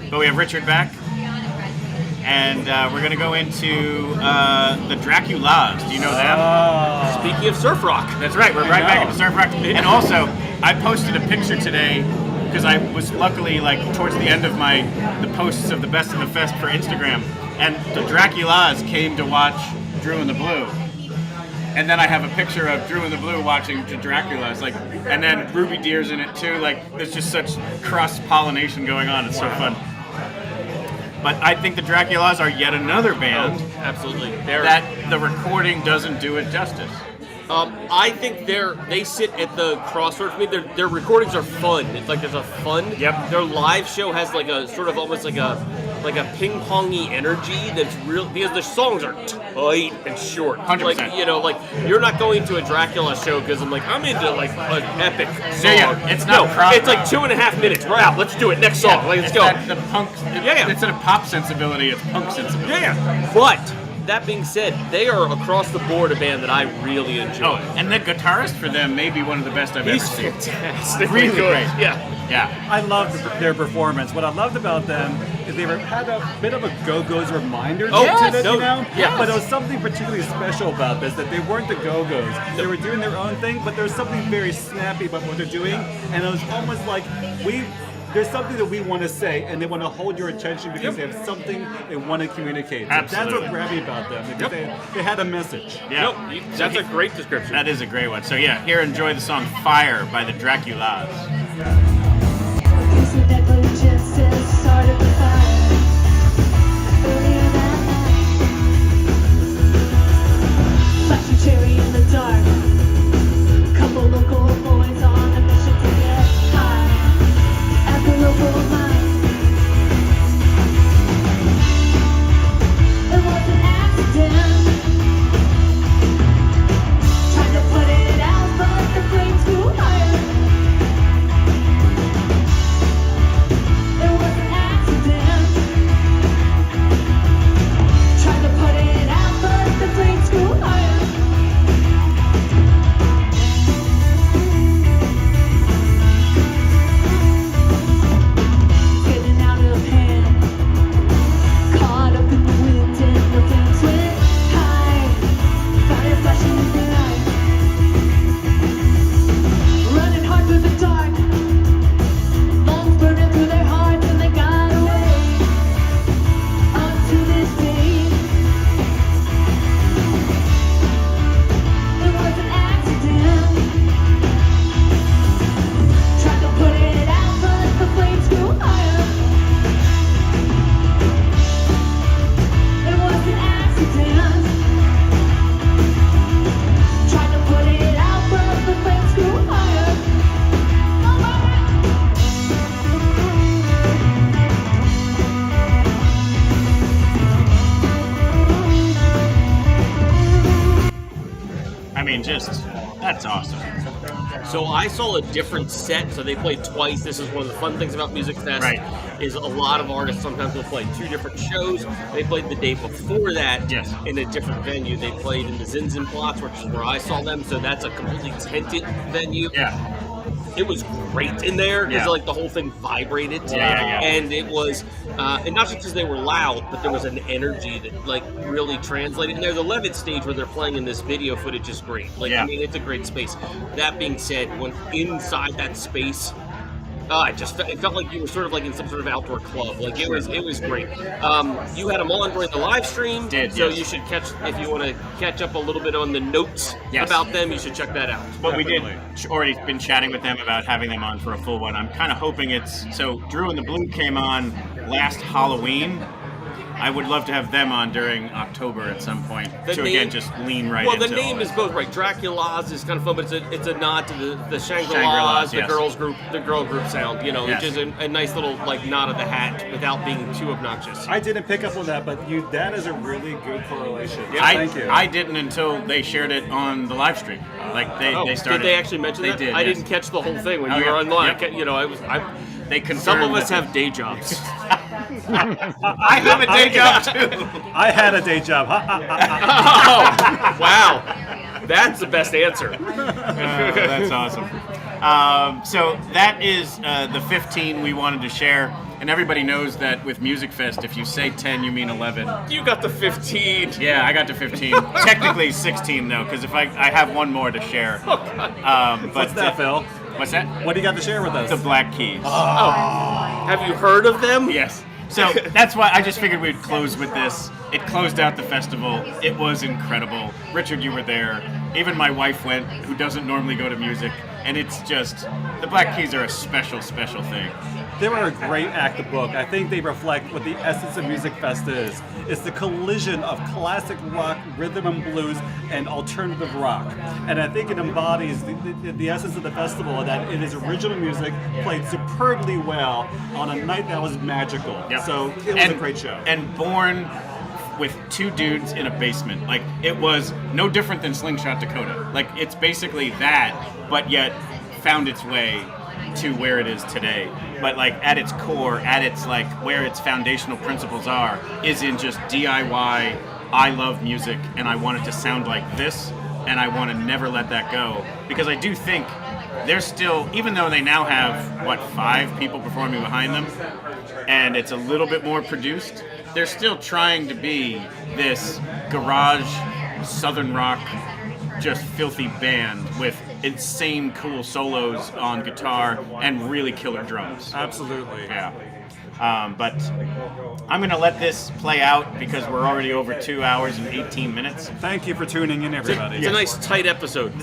But we have Richard back, and we're going to go into the Draculas. Do you know them? Speaking of surf rock. That's right. We're right back into surf rock. And also, I posted a picture today because I was luckily like towards the end of the posts of the Best of the Fest for Instagram, and the Draculas came to watch Drew in the Blue. And then I have a picture of Drew in the Blue watching the Draculas, like, and then Ruby Deer's in it too. Like, there's just such cross-pollination going on. It's so fun. But I think the Draculas are yet another band absolutely that the recording doesn't do it justice. I think they sit at the crossroads. I mean, their recordings are fun. It's like there's a fun. Yep. Their live show has like a sort of almost like a ping pongy energy that's real, because the songs are tight and short. 100%. Like, you know, like you're not going to a Dracula show because I'm like, I'm into like an epic song. Yeah, it's not it's like 2.5 minutes. We're out. Let's do it. Next song. Like, let's go. The punk. Instead of pop sensibility, it's punk sensibility. Yeah. But that being said, they are across the board a band that I really enjoy. Oh, and the guitarist for them may be one of the best I've ever seen. He's fantastic. Really great. Yeah. I loved their performance. What I loved about them is they had a bit of a Go-Go's reminder to it, you know? Yes. But there was something particularly special about this, that they weren't the Go-Go's. They were doing their own thing, but there was something very snappy about what they're doing, and it was almost like there's something that we want to say, and they want to hold your attention because they have something they want to communicate. So that's Absolutely. what grabbed me about them, because they had a message. Yeah. That's a great description. That is a great one. So yeah, here, enjoy the song Fire by the Draculas. Cherry in the dark. Couple local boys on a mission to get high at the local mine. It was an accident. Tried to put it out, but the flames grew higher. It was an accident. Tried to put it out, but the flames grew higher. Getting out of hand, caught up in the wind and the flames went high. Fire flashing in their eyes, running hard through the dark, lungs burning through their hearts, and they got away. Up to this day, it was an accident. Tried to put it out, but the flames grew higher. It was an accident. Tried to put it out, but the flames grew higher. I mean, that's awesome. So I saw a different set. So they played twice. This is one of the fun things about Musikfest. Right. Is a lot of artists sometimes will play two different shows. They played the day before that in a different venue. They played in the Zinzenplatz, which is where I saw them. So that's a completely tented venue. Yeah. It was great in there because Yeah. like the whole thing vibrated. Yeah. And it was, and not just because they were loud, but there was an energy that like really translated in there. The Levitt stage where they're playing in this video footage is great. Like, I mean, it's a great space. That being said, when inside that space, It felt like you were sort of like in some sort of outdoor club. Like it was great. You had them on during the live stream, you should if you want to catch up a little bit on the notes about them, you should check that out. But we did already been chatting with them about having them on for a full one. I'm kind of hoping so Drew and the Blue came on last Halloween. I would love to have them on during October at some point again just lean right into the name is both right. Dracula's is kind of fun, but it's a nod to the Shangri-La's, the girl group sound, which is a nice little like nod of the hat without being too obnoxious. I didn't pick up on that, but that is a really good correlation. Thank you. I didn't until they shared it on the live stream. Like they started. Did they actually mention that? They did. I didn't catch the whole thing when you were online. Yep. They confirmed some of us have day jobs. I have a day job too. I had a day job. Oh, wow. That's the best answer. That's awesome. So that is the 15 we wanted to share. And everybody knows that with Musikfest, if you say 10, you mean 11. You got the 15. Yeah, I got to 15. Technically 16, though, because if I have one more to share. What's that, Phil? What's that? What do you got to share with us? The Black Keys. Oh. Have you heard of them? Yes. So that's why I just figured we'd close with this. It closed out the festival. It was incredible. Richard, you were there. Even my wife went, who doesn't normally go to music. And it's just, the Black Keys are a special, special thing. They were a great act to book. I think they reflect what the essence of Musikfest is. It's the collision of classic rock, rhythm and blues, and alternative rock. And I think it embodies the essence of the festival, that it is original music played superbly well on a night that was magical. Yep. So it was a great show. And born with two dudes in a basement. Like, it was no different than Slingshot Dakota. Like, it's basically that, but yet found its way to where it is today. But like at its core, at its like where its foundational principles are, is in just DIY. I love music and I want it to sound like this, and I want to never let that go, because I do think they're still, even though they now have 5 people performing behind them, and it's a little bit more produced, they're still trying to be this garage southern rock, just filthy band with insane cool solos on guitar and really killer drums. Absolutely. Yeah. But I'm going to let this play out because we're already over 2 hours and 18 minutes. Thank you for tuning in, everybody. It's a nice tight episode.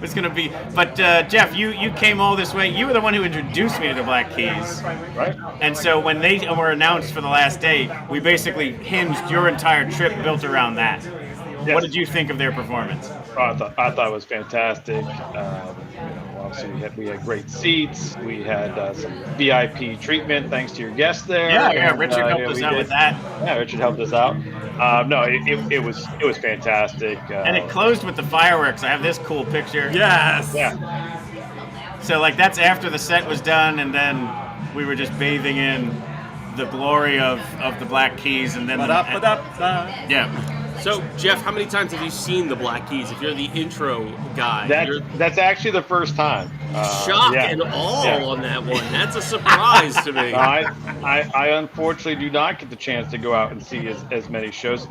It's going to be. But Jeff, you came all this way. You were the one who introduced me to the Black Keys. Right. And so when they were announced for the last day, we basically hinged your entire trip built around that. Yes. What did you think of their performance? I thought it was fantastic. Obviously we had great seats. We had some VIP treatment thanks to your guest there. Yeah. Richard helped us out with that. Yeah, Richard helped us out. It was fantastic. And it closed with the fireworks. I have this cool picture. Yes. Yeah. So like that's after the set was done, and then we were just bathing in the glory of the Black Keys, and then yeah. So, Jeff, how many times have you seen the Black Keys? If you're the intro guy, that's actually the first time. Shock and awe on that one. That's a surprise to me. I unfortunately do not get the chance to go out and see as many shows.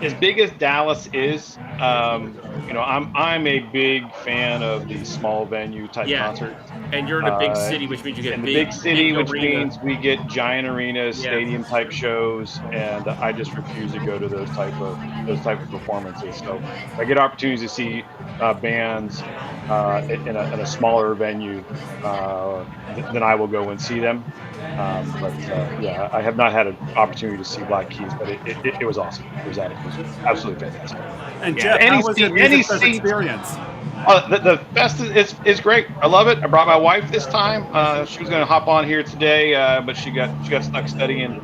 As big as Dallas is, I'm a big fan of the small venue type concerts. And you're in a big city, which means you get big city, which means we get giant arenas, stadium type shows, and I just refuse to go to those type of performances. So if I get opportunities to see bands in a smaller venue, then I will go and see them. I have not had an opportunity to see Black Keys, but it was awesome. It was absolutely fantastic. And Jeff, how was your Musikfest experience? The fest is great. I love it. I brought my wife this time. She was going to hop on here today, but she got stuck studying.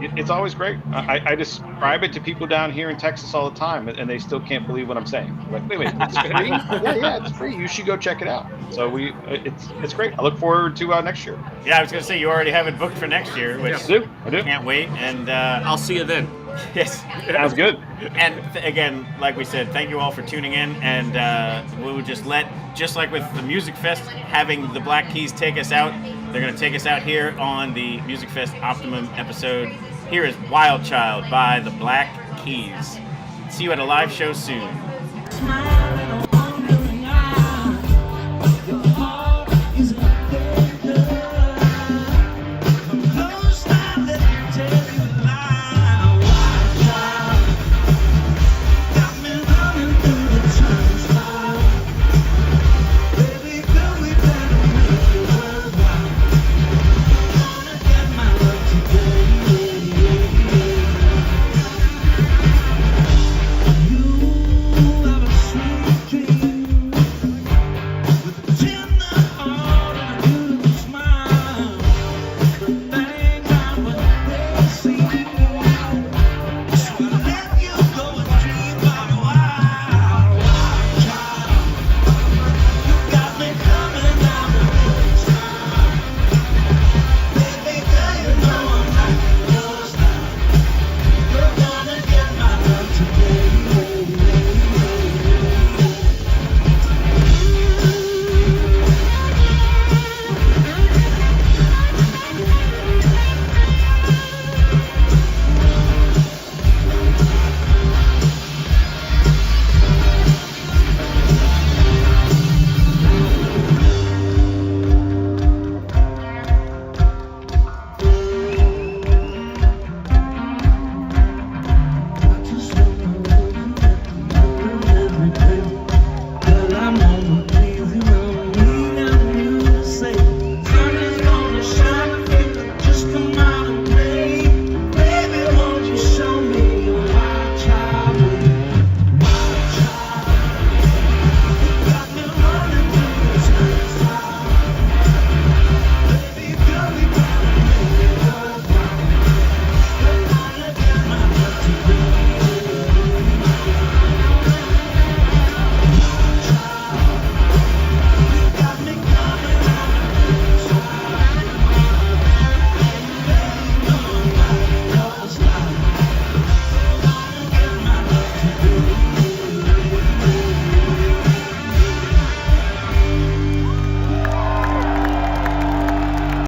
It's always great. I describe it to people down here in Texas all the time, and they still can't believe what I'm saying. Like, wait, it's free? Yeah, it's free. You should go check it out. So it's great. I look forward to next year. Yeah, I was going to say you already have it booked for next year, which I do. Can't wait. And I'll see you then. Yes, sounds good. And again, like we said, thank you all for tuning in, and we would just like with the Musikfest, having the Black Keys take us out. They're going to take us out here on the Musikfest Optimum episode. Here is Wild Child by the Black Keys. See you at a live show soon. That